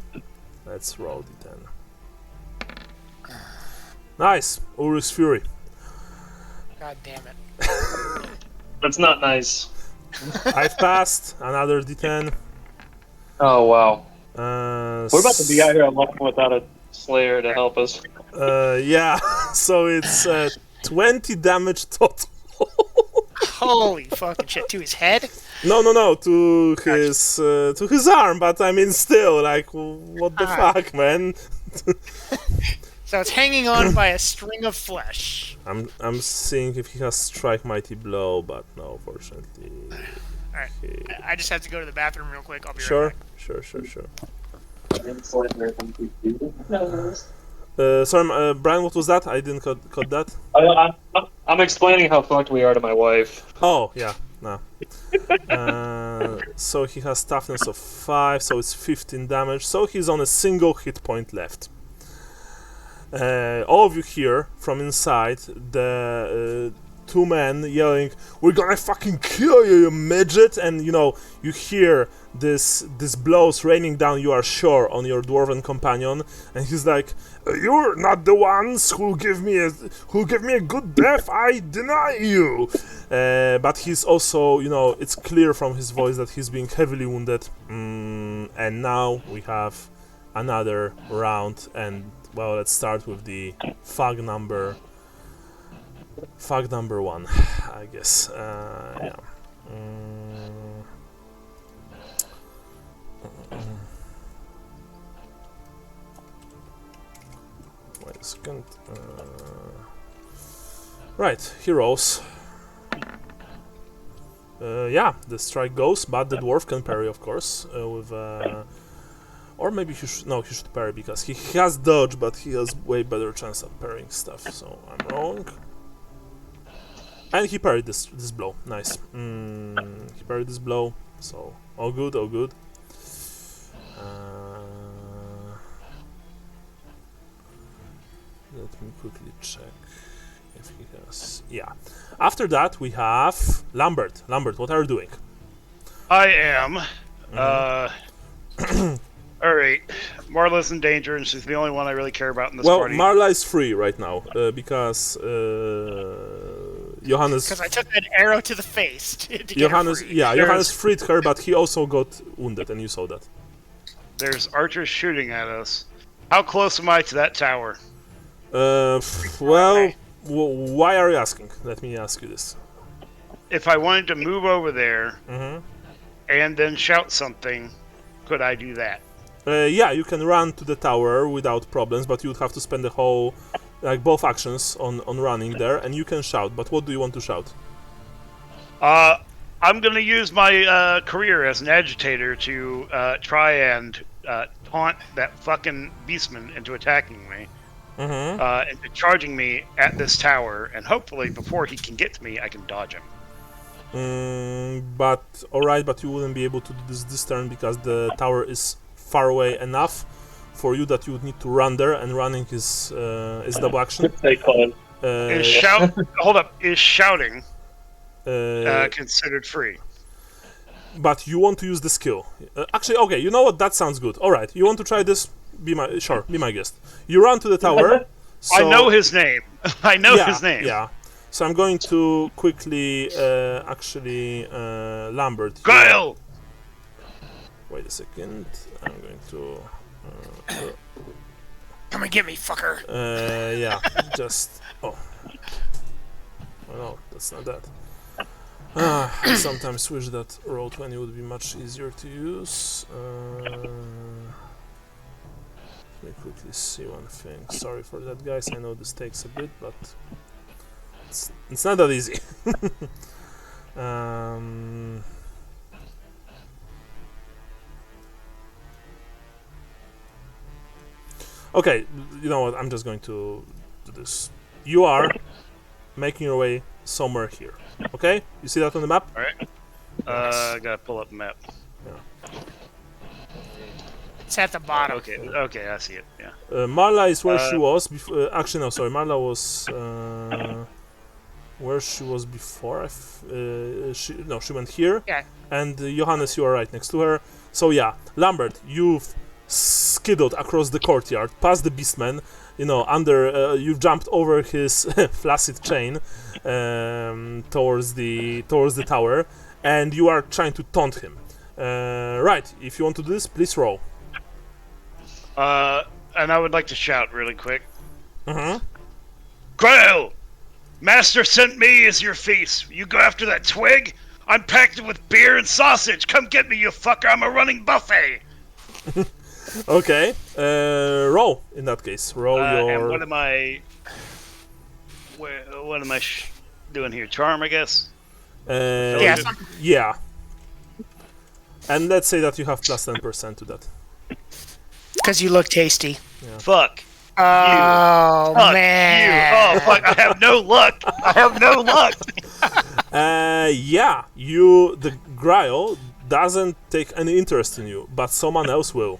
Let's roll d10. Nice. Urus Fury. God damn it. That's not nice. I've passed. Another d10. Oh wow. We're We're about to be out here alone without a slayer to help us. Yeah. So it's 20 damage total. Holy fucking shit! To his head. No, to his arm, but I mean still, like, what the fuck, man? So it's hanging on by a string of flesh. I'm seeing if he has strike mighty blow, but no, fortunately. Alright, I just have to go to the bathroom real quick. I'll be Sure, right back. sure. Sorry, Brian, what was that? I didn't caught that. I'm explaining how fucked we are to my wife. Oh, yeah, no. So he has toughness of 5, so it's 15 damage. So he's on a single hit point left. All of you hear from inside the two men yelling, "We're gonna fucking kill you, you midget!" And you hear this blows raining down. You are sure on your dwarven companion, and he's like, "You're not the ones who give me a good death. I deny you." But he's also, it's clear from his voice that he's being heavily wounded. And now we have another round, and well, let's start with the fag number one, I guess. Yeah. Wait a second. Right, heroes. Yeah, the strike goes, but the dwarf can parry, of course, with. Or maybe he should parry because he has dodge, but he has way better chance at parrying stuff. So I'm wrong. And he parried this blow. Nice. He parried this blow. So all good, all good. Let me quickly check if he has. Yeah. After that we have Lambert. Lambert, what are you doing? I am. All right. Marla's in danger, and she's the only one I really care about in this party. Well, Marla is free right now because Johannes. Because I took an arrow to the face to Johannes, get her free. yeah, Johannes freed her, but he also got wounded, and you saw that. There's archers shooting at us. How close am I to that tower? Well, why are you asking? Let me ask you this. If I wanted to move over there and then shout something, could I do that? Yeah, you can run to the tower without problems, but you would have to spend the whole, both actions on running there, and you can shout. But what do you want to shout? I'm gonna use my career as an agitator to try and taunt that fucking beastman into attacking me, into charging me at this tower, and hopefully before he can get to me, I can dodge him. But alright, but you wouldn't be able to do this turn because the tower is far away enough for you that you would need to run there, and running is double action. Is shouting considered free? But you want to use the skill. Actually, okay, you know what? That sounds good. Alright, you want to try this? Be my guest. You run to the tower. So, I know his name. I know his name. Yeah. So I'm going to quickly, Lambert. Guile! Wait a second. I'm going to. Come and get me, fucker. Yeah. Just. Oh. Oh no, that's not that. I sometimes wish that Roll20 would be much easier to use. Let me quickly see one thing. Sorry for that, guys. I know this takes a bit, but it's not that easy. Okay, you know what? I'm just going to do this. You are making your way somewhere here. Okay? You see that on the map? Alright. I gotta pull up the map. Yeah. It's at the bottom. Okay, I see it. Yeah. Marla is where she was before. Actually, no, sorry. Marla was where she was before. She went here. Yeah. And Johannes, you are right next to her. So yeah, Lambert, you've skiddled across the courtyard, past the beastman. You've jumped over his flaccid chain towards the tower, and you are trying to taunt him. Right. If you want to do this, please roll. And I would like to shout really quick. Grail! Master sent me as your feast. You go after that twig? I'm packed with beer and sausage. Come get me, you fucker. I'm a running buffet. Okay. Roll, in that case. Roll your... And what am I doing here? Charm, I guess? Yeah. And let's say that you have plus 10% to that. Because you look tasty. Yeah. Fuck. Oh, Fuck man. you. Oh, fuck. I have no luck. Yeah. The Grail doesn't take any interest in you, but someone else will.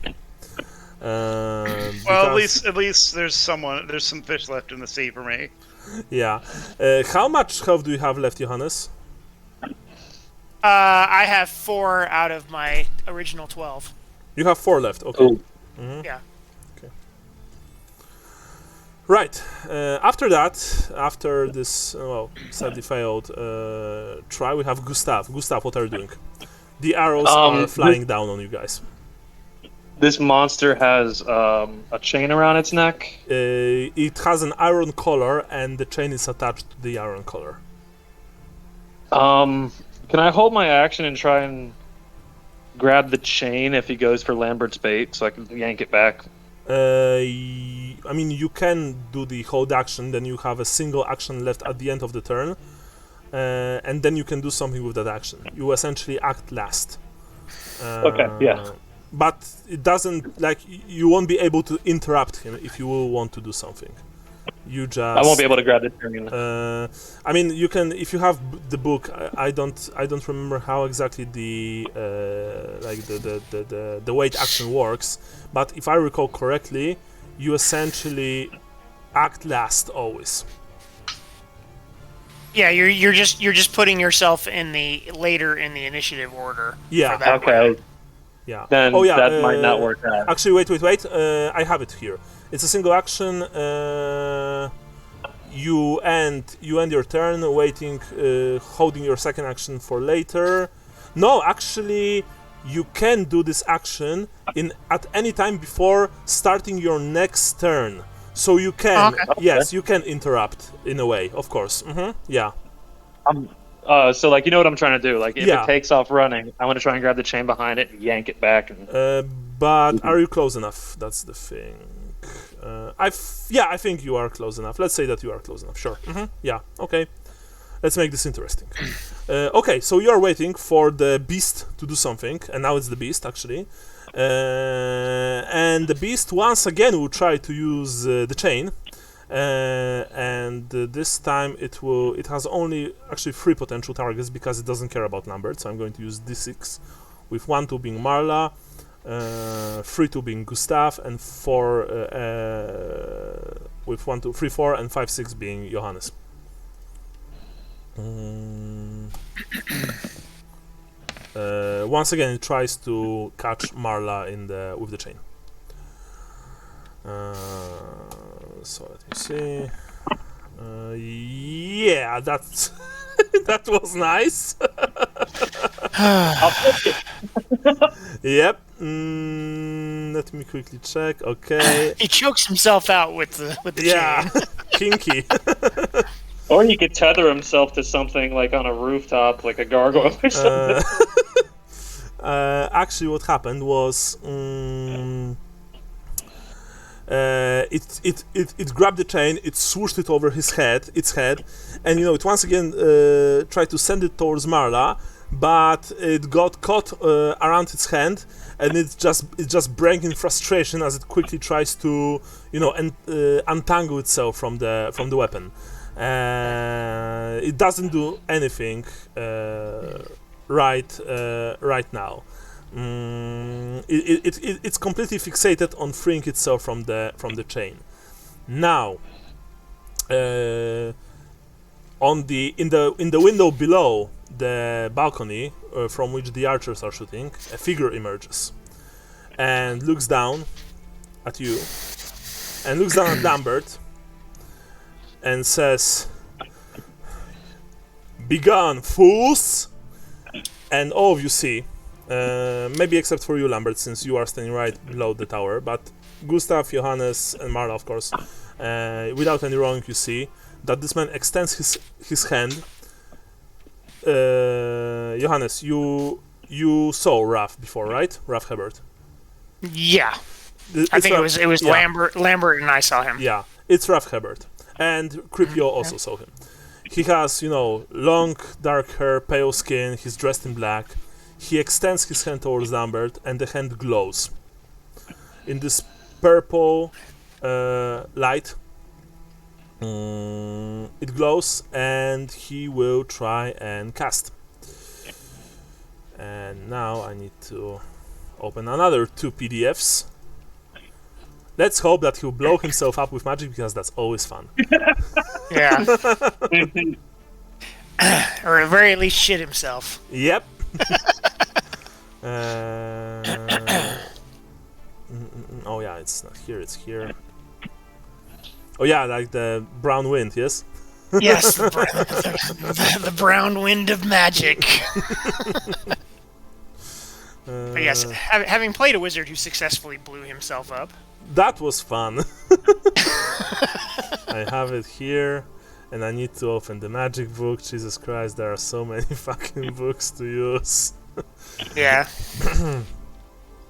Well, at least there's some fish left in the sea for me. Yeah. How much health do you have left, Johannes? I have 4 out of my original 12. You have 4 left. Okay. Oh. Yeah. Right. After that, after this, sadly failed try, we have Gustav. Gustav, what are you doing? The arrows are flying down on you guys. This monster has a chain around its neck. It has an iron collar, and the chain is attached to the iron collar. Can I hold my action and try and grab the chain if he goes for Lambert's bait, so I can yank it back? I mean, you can do the hold action, then you have a single action left at the end of the turn, and then you can do something with that action. You essentially act last. Okay, yeah. But it doesn't, like, you won't be able to interrupt him if you will want to do something. You just... I won't be able to grab the chain. I mean, you can, if you have the book. I don't remember how exactly the the wait action works. But if I recall correctly, you essentially act last always. Yeah, you're just putting yourself in the later in the initiative order. Yeah. For that Okay. round. Yeah. Then that might not work out. Actually, wait. I have it here. It's a single action. You end your turn, waiting, holding your second action for later. No, actually, you can do this action at any time before starting your next turn. So you can, yes, you can interrupt in a way, of course. Yeah. So, like, you know what I'm trying to do? Like, if Yeah. it takes off running, I want to try and grab the chain behind it and yank it back. And... But are you close enough? That's the thing. I think you are close enough. Let's say that you are close enough. Sure. Yeah. Okay. Let's make this interesting. Okay. So you are waiting for the beast to do something, and now it's the beast actually. And the beast once again will try to use the chain. And this time it has only actually 3 potential targets because it doesn't care about numbers. So I'm going to use D6, with 1, 2 being Marla, 3, 2 being Gustav, and 4 with 1, 2, 3, 4, and 5, 6 being Johannes. Once again, it tries to catch Marla with the chain. So let me see. Yeah, that's that was nice. Yep. Let me quickly check. Okay. He chokes himself out with the chain. Kinky. Or he could tether himself to something like on a rooftop, like a gargoyle or something. Actually, what happened was it grabbed the chain, it swooshed it over its head, and it once again tried to send it towards Marla, but it got caught around its hand, and it just broke in frustration as it quickly tries to untangle itself from the weapon. It doesn't do anything right now. It's completely fixated on freeing itself from the chain. Now, in the window below the balcony from which the archers are shooting, a figure emerges and looks down at you, and looks down at Lambert, and says, "Begone, fools!" And all of you see. Maybe except for you, Lambert, since you are standing right below the tower, but Gustav, Johannes, and Marla, of course, without any wrong, you see that this man extends his hand. Johannes, you saw Raf before, right? Raf Hebert. Yeah, I think it was yeah. Lambert, and I saw him. Yeah, it's Raf Hebert, and Cripio also saw him. He has, long dark hair, pale skin. He's dressed in black. He extends his hand towards Lambert, and the hand glows. In this purple light, it glows, and he will try and cast. And now I need to open another 2 PDFs. let's hope that he'll blow himself up with magic, because that's always fun. Yeah. Or at the very least shit himself. Yep. Oh yeah, it's not here, it's here. Oh yeah, like the brown wind, yes? Yes, the brown wind of magic. But yes, having played a wizard who successfully blew himself up. That was fun. I have it here, and I need to open the magic book. Jesus Christ, there are so many fucking books to use. Yeah.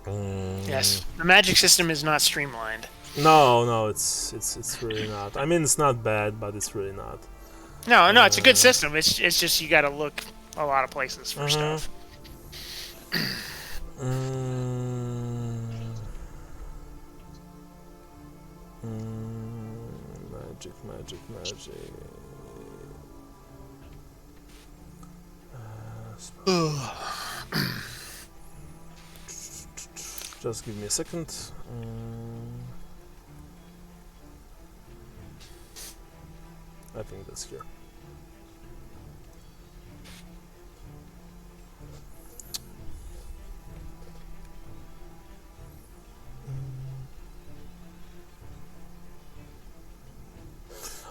Yes, the magic system is not streamlined. No, it's really not. I mean, it's not bad, but it's really not. No, it's a good system. It's just you got to look a lot of places for stuff. Magic. Just give me a second. I think that's here.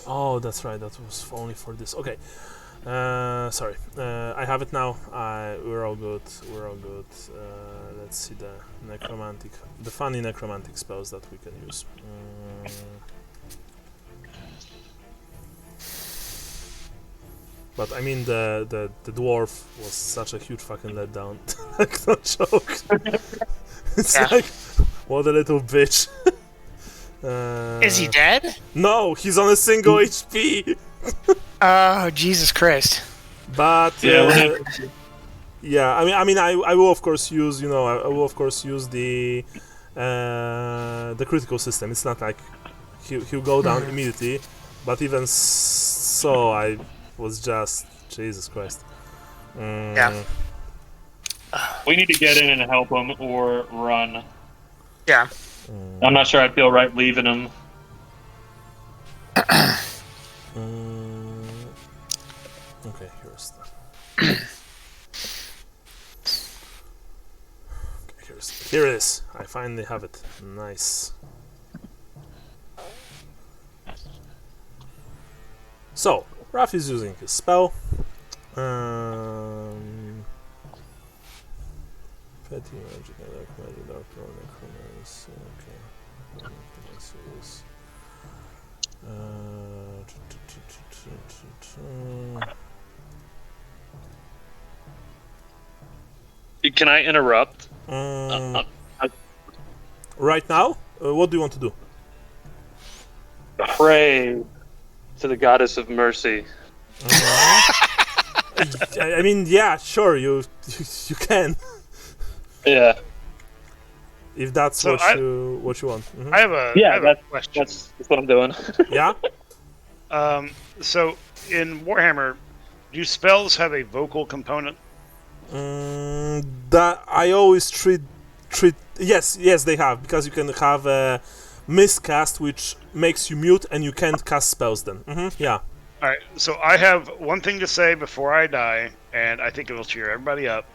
Oh, that's right. That was only for this. Okay. Sorry. I have it now. We're all good. Let's see the funny necromantic spells that we can use. But I mean, the dwarf was such a huge fucking letdown. Like, no joke. It's like, what a little bitch. Is he dead? No, he's on a single HP. Oh, Jesus Christ! But yeah, I mean, I will of course use, the critical system. It's not like he'll go down immediately, but even so, I was just Jesus Christ. Yeah. We need to get in and help him or run. Yeah. I'm not sure I'd feel right leaving him. Okay, here's the. Okay, here it is. I finally have it. Nice. So, Raph is using his spell. Petty magic, dark magic, dark necromancy. Okay. Necromancy is. Can I interrupt? Right now? What do you want to do? Pray to the goddess of mercy. I mean, yeah, sure, you can. Yeah. If that's So what you want. I have a question. That's what I'm doing. Yeah? So in Warhammer, do spells have a vocal component? That I always treat. Yes, they have, because you can have a miscast which makes you mute and you can't cast spells then. Yeah. All right. So I have one thing to say before I die, and I think it will cheer everybody up.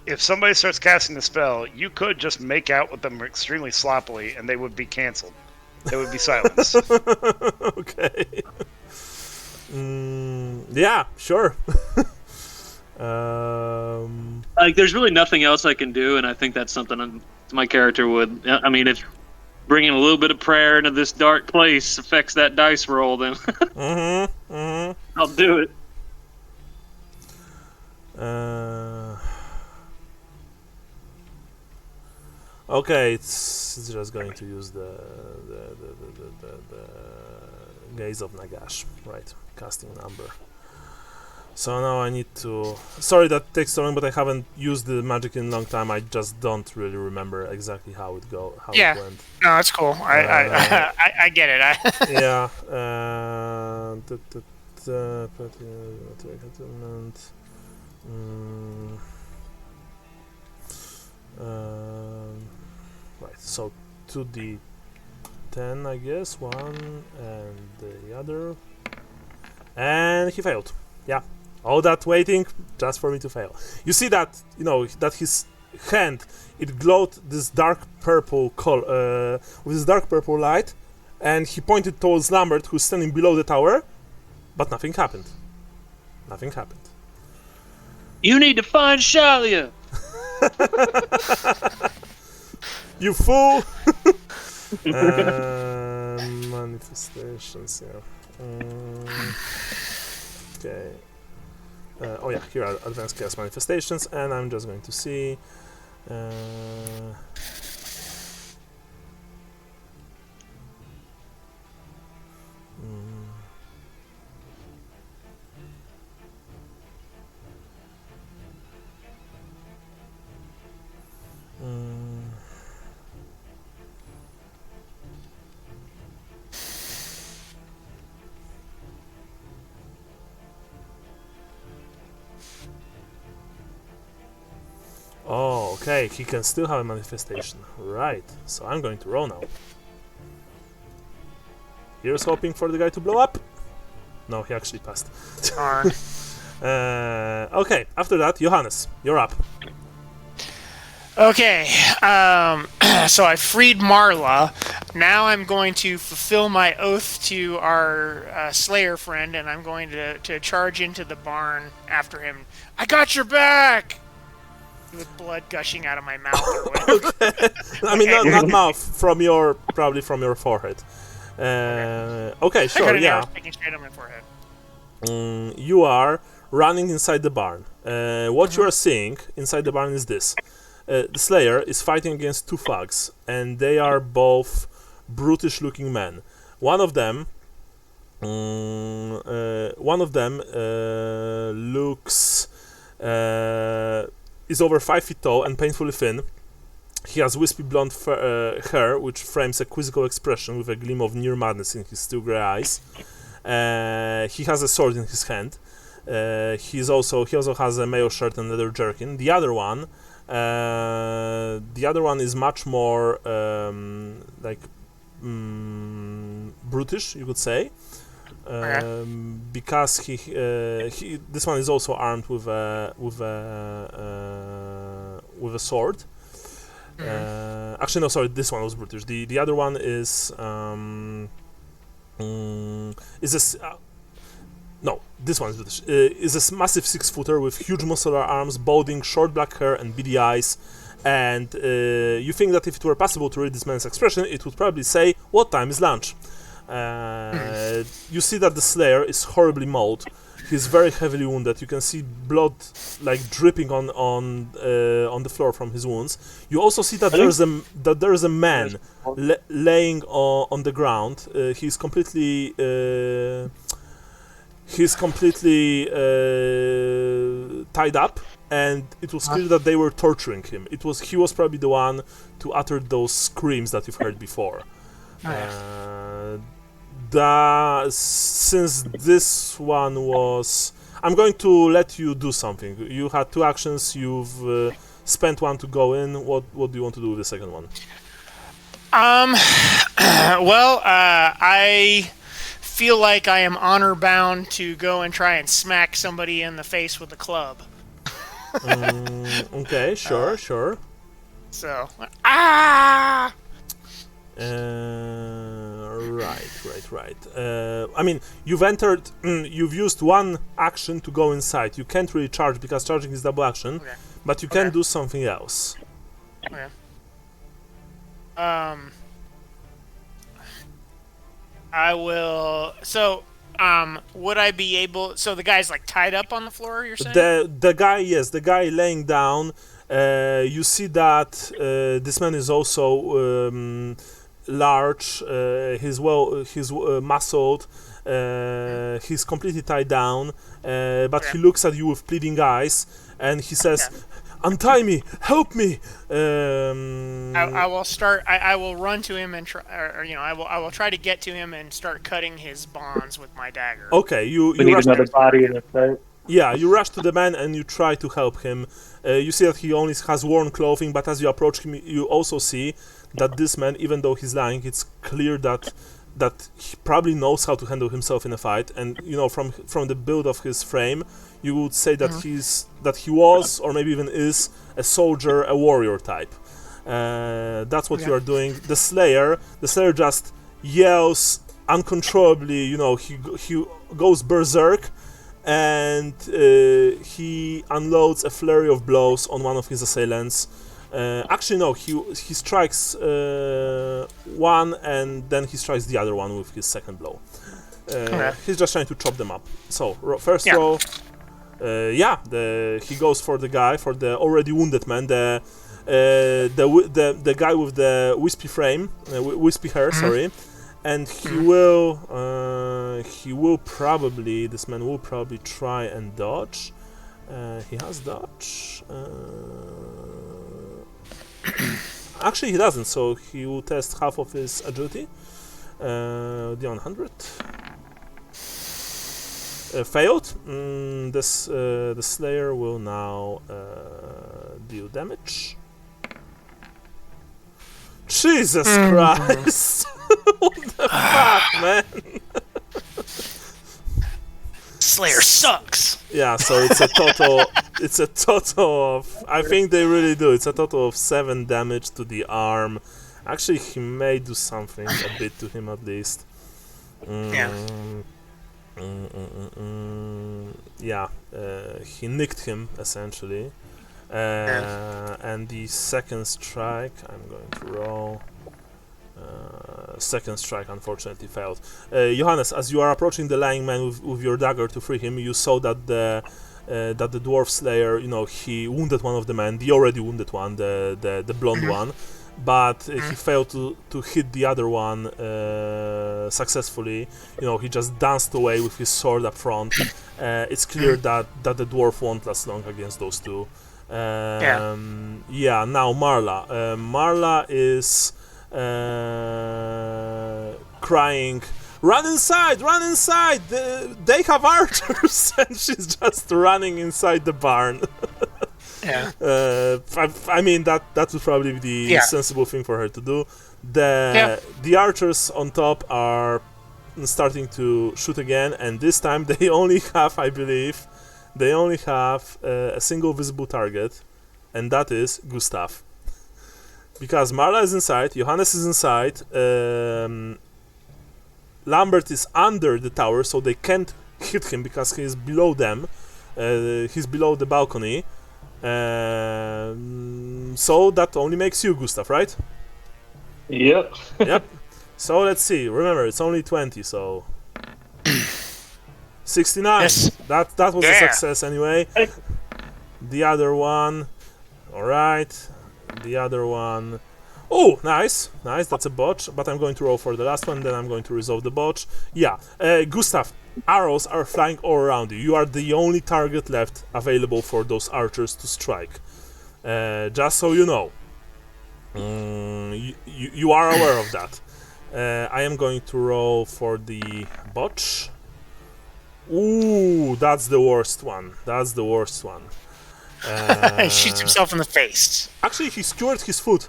If somebody starts casting a spell, you could just make out with them extremely sloppily, and they would be canceled. They would be silenced. Okay. Yeah, sure. Like, there's really nothing else I can do, and I think that's something my character would. I mean, if bringing a little bit of prayer into this dark place affects that dice roll, then I'll do it. Okay, it's just going to use the Gaze of Nagash, right? Casting number. So now I need to. Sorry that takes so long, but I haven't used the magic in a long time. I just don't really remember exactly how it went. No, that's cool. I get it. Yeah. Right. So 2d10, I guess. One and the other. And he failed. Yeah. All that waiting just for me to fail. You see that, that his hand, it glowed this dark purple with this dark purple light, and he pointed towards Lambert, who's standing below the tower, but nothing happened. Nothing happened. You need to find Shalia. You fool! Manifestations, yeah. Okay. Oh yeah, here are advanced chaos manifestations, and I'm just going to see. Oh, okay, he can still have a manifestation. Right, so I'm going to roll now. Here's hoping for the guy to blow up. No, he actually passed. Darn. Okay, after that, Johannes, you're up. Okay, so I freed Marla. Now I'm going to fulfill my oath to our Slayer friend, and I'm going to charge into the barn after him. I got your back! With blood gushing out of my mouth or whatever. Okay. I mean, not mouth, probably from your forehead. Okay, sure, yeah. Straight on my forehead. You are running inside the barn. What you are seeing inside the barn is this. The Slayer is fighting against two thugs, and they are both brutish-looking men. One of them looks is over 5 feet tall and painfully thin. He has wispy blonde hair, which frames a quizzical expression with a gleam of near madness in his steel grey eyes. He has a sword in his hand. He also has a mail shirt and leather jerkin. The other one is much more brutish, you could say, because this one is also armed with a sword. Actually, no, sorry, this one was brutish. The other one is this one is British. Is a massive 6-footer with huge muscular arms, balding, short black hair, and beady eyes. And you think that if it were possible to read this man's expression, it would probably say, "What time is lunch?" You see that the Slayer is horribly mauled. He's very heavily wounded. You can see blood dripping on the floor from his wounds. You also see that there is a man laying on the ground. He's completely tied up, and it was clear that they were torturing him. He was probably the one to utter those screams that you've heard before. Since this one was... I'm going to let you do something. You had 2 actions, you've spent 1 to go in. What do you want to do with the second one? I feel like I am honor bound to go and try and smack somebody in the face with a club. Okay, sure. So, Right. I mean, you've used 1 action to go inside. You can't really charge because charging is double action, but you can do something else. Okay. I will. So, would I be able? So the guy's tied up on the floor. You're saying the guy laying down. You see that this man is also large. He's muscled. He's completely tied down. But he looks at you with pleading eyes, and he says, "Untie me! Help me!" I will start. I will run to him and try. I will try to get to him and start cutting his bonds with my dagger. Okay, we need another body in it, right? Yeah, you rush to the man and you try to help him. You see that he only has worn clothing, but as you approach him, you also see that this man, even though he's lying, it's clear that he probably knows how to handle himself in a fight. And you know, from the build of his frame, you would say that he was, or maybe even is, a soldier, a warrior type. That's what you are doing. The Slayer just yells uncontrollably. You know, he goes berserk. And he unloads a flurry of blows on one of his assailants. Actually, no, he strikes one and then he strikes the other one with his second blow. He's just trying to chop them up. So, first roll, he goes for the already wounded man, the guy with the wispy frame, wispy hair, sorry. And this man will probably try and dodge. He has dodge. Actually, he doesn't, so he will test half of his agility. The 100. Failed. The Slayer will now deal damage. Jesus Christ! What the fuck, man? Slayer sucks. Yeah, so it's a total. It's a total of. I think they really do. It's a total of 7 damage to the arm. Actually, he may do something a bit to him at least. Yeah, he nicked him essentially. And the second strike, I'm going to roll. Second strike unfortunately failed. Johannes, as you are approaching the lying man with your dagger to free him, you saw that the dwarf slayer, you know, he wounded one of the men, the already wounded one, the blonde one, but he failed to hit the other one successfully. You know, he just danced away with his sword up front. It's clear that the dwarf won't last long against those two. Now Marla. Marla is crying, run inside! They have archers! And she's just running inside the barn. I mean, that would probably be the sensible thing for her to do. The archers on top are starting to shoot again, and this time they only have, I believe, a single visible target, and that is Gustav. Because Marla is inside, Johannes is inside, Lambert is under the tower, so they can't hit him because he is below them. He's below the balcony. So that only makes you, Gustav, right? Yep. Yep. So let's see. Remember, it's only 20, so 69. Yes. That was a success anyway. The other one. All right. The other one. Oh, nice. That's a botch. But I'm going to roll for the last one. Then I'm going to resolve the botch. Yeah. Gustav, arrows are flying all around you. You are the only target left available for those archers to strike. Just so you know. You are aware of that. I am going to roll for the botch. Ooh, that's the worst one. He shoots himself in the face. Actually, he skewered his foot.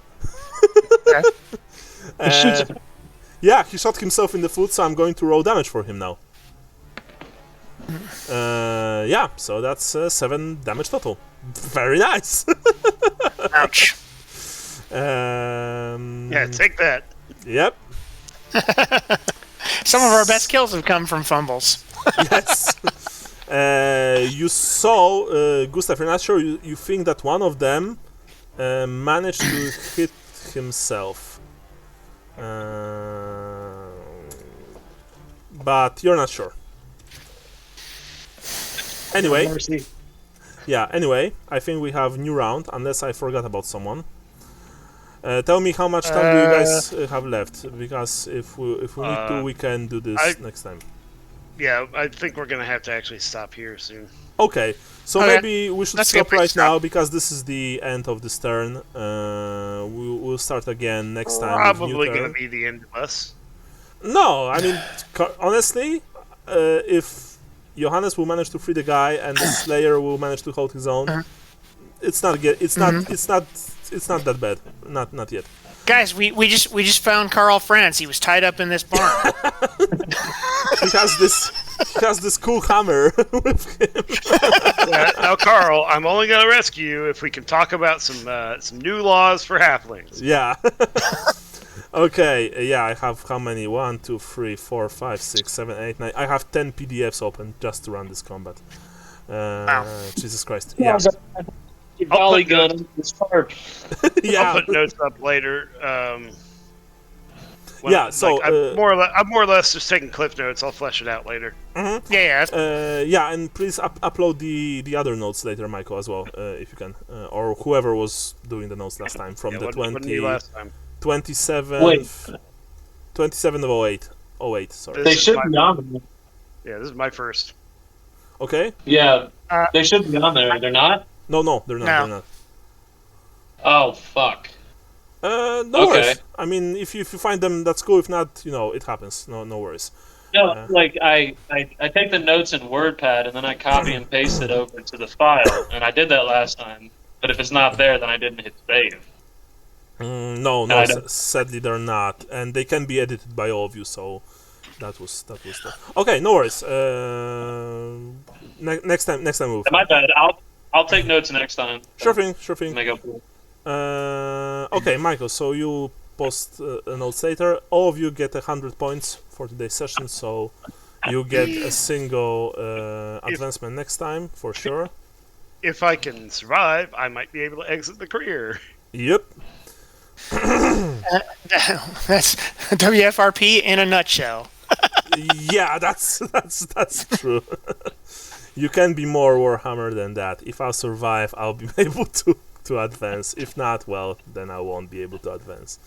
He shoots him. Yeah, he shot himself in the foot, so I'm going to roll damage for him now. So that's 7 damage total. Very nice. Ouch. Take that. Yep. Some of our best kills have come from fumbles. Yes. You saw, Gustav, you're not sure, you think that one of them managed to hit himself. But you're not sure. Anyway, I think we have new round, unless I forgot about someone. Tell me how much time do you guys have left, because if we need to, we can do this next time. Yeah, I think we're gonna have to actually stop here soon. Okay, so maybe we should Let's stop get right stop. now, because this is the end of this turn. We'll start again next time. Probably gonna be the end of us. No, I mean, honestly, if Johannes will manage to free the guy, and the Slayer will manage to hold his own. It's not that bad. Not yet. Guys, we just found Carl Franz. He was tied up in this barn. He has this cool hammer with him. Now, Carl, I'm only going to rescue you if we can talk about some new laws for halflings. Yeah. Okay, I have how many? 1, 2, 3, 4, 5, 6, 7, 8, 9. I have 10 PDFs open just to run this combat. Jesus Christ. Yeah. Volley gun on this part. Yeah. I'll put notes up later. So I'm more or less just taking cliff notes. I'll flesh it out later. Yeah. And please upload the other notes later, Michael, as well, if you can, or whoever was doing the notes last time from the what did you last time? 27th of 08. Sorry. They should be on there. Yeah, this is my first. Okay. Yeah, they should be on there. They're not? No, they're not. No. They're not. Oh, fuck. No Okay. worries. I mean, if you find them, that's cool. If not, it happens. No worries. No, I take the notes in WordPad and then I copy and paste it over to the file, and I did that last time. But if it's not there, then I didn't hit save. No. Sadly, they're not, and they can be edited by all of you. So that was okay. No worries. Next time move. My bad. I'll take notes next time. Sure thing. Make up for it. Okay, Michael. So you post notes later. All of you get 100 points for today's session. So you get a single advancement next time for sure. If I can survive, I might be able to exit the career. Yep. That's WFRP in a nutshell. Yeah, that's true. You can be more Warhammer than that. If I survive, I'll be able to advance. If not, well, then I won't be able to advance.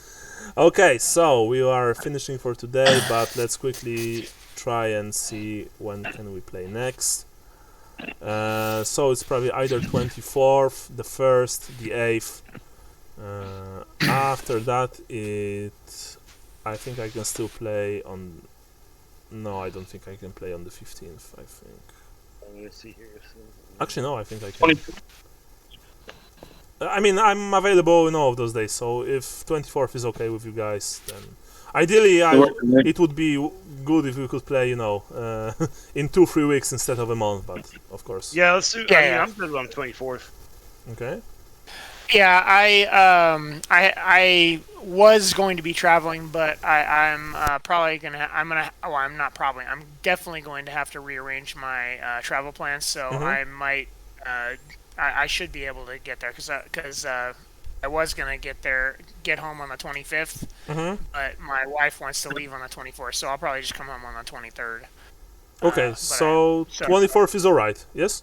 Okay, so we are finishing for today, but let's quickly try and see when can we play next. So it's probably either 24th, the 1st, the 8th. After that, I think I can still play on... No, I don't think I can play on the 15th, I think. Let me see here. Actually, no, I think I can. I mean, I'm available in all of those days, so if 24th is okay with you guys, then... Ideally, it would be good if we could play, in 2-3 weeks instead of a month, but of course. Yeah, let's do... Yeah. I'm good on 24th. Okay. Yeah, I was going to be traveling, but I'm probably gonna. I'm definitely going to have to rearrange my travel plans. So I might. I should be able to get there because I was gonna get home on the 25th, but my wife wants to leave on the 24th, so I'll probably just come home on the 23rd. Okay, so 24th is alright. Yes.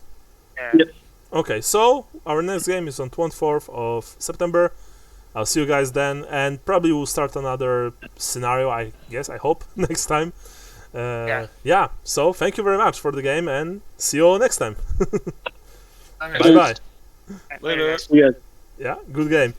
Yep. Okay, so our next game is on 24th of September. I'll see you guys then, and probably we'll start another scenario, I guess, I hope, next time. Yeah, so thank you very much for the game, and see you all next time. Bye-bye. Later. Yeah. Yeah, good game.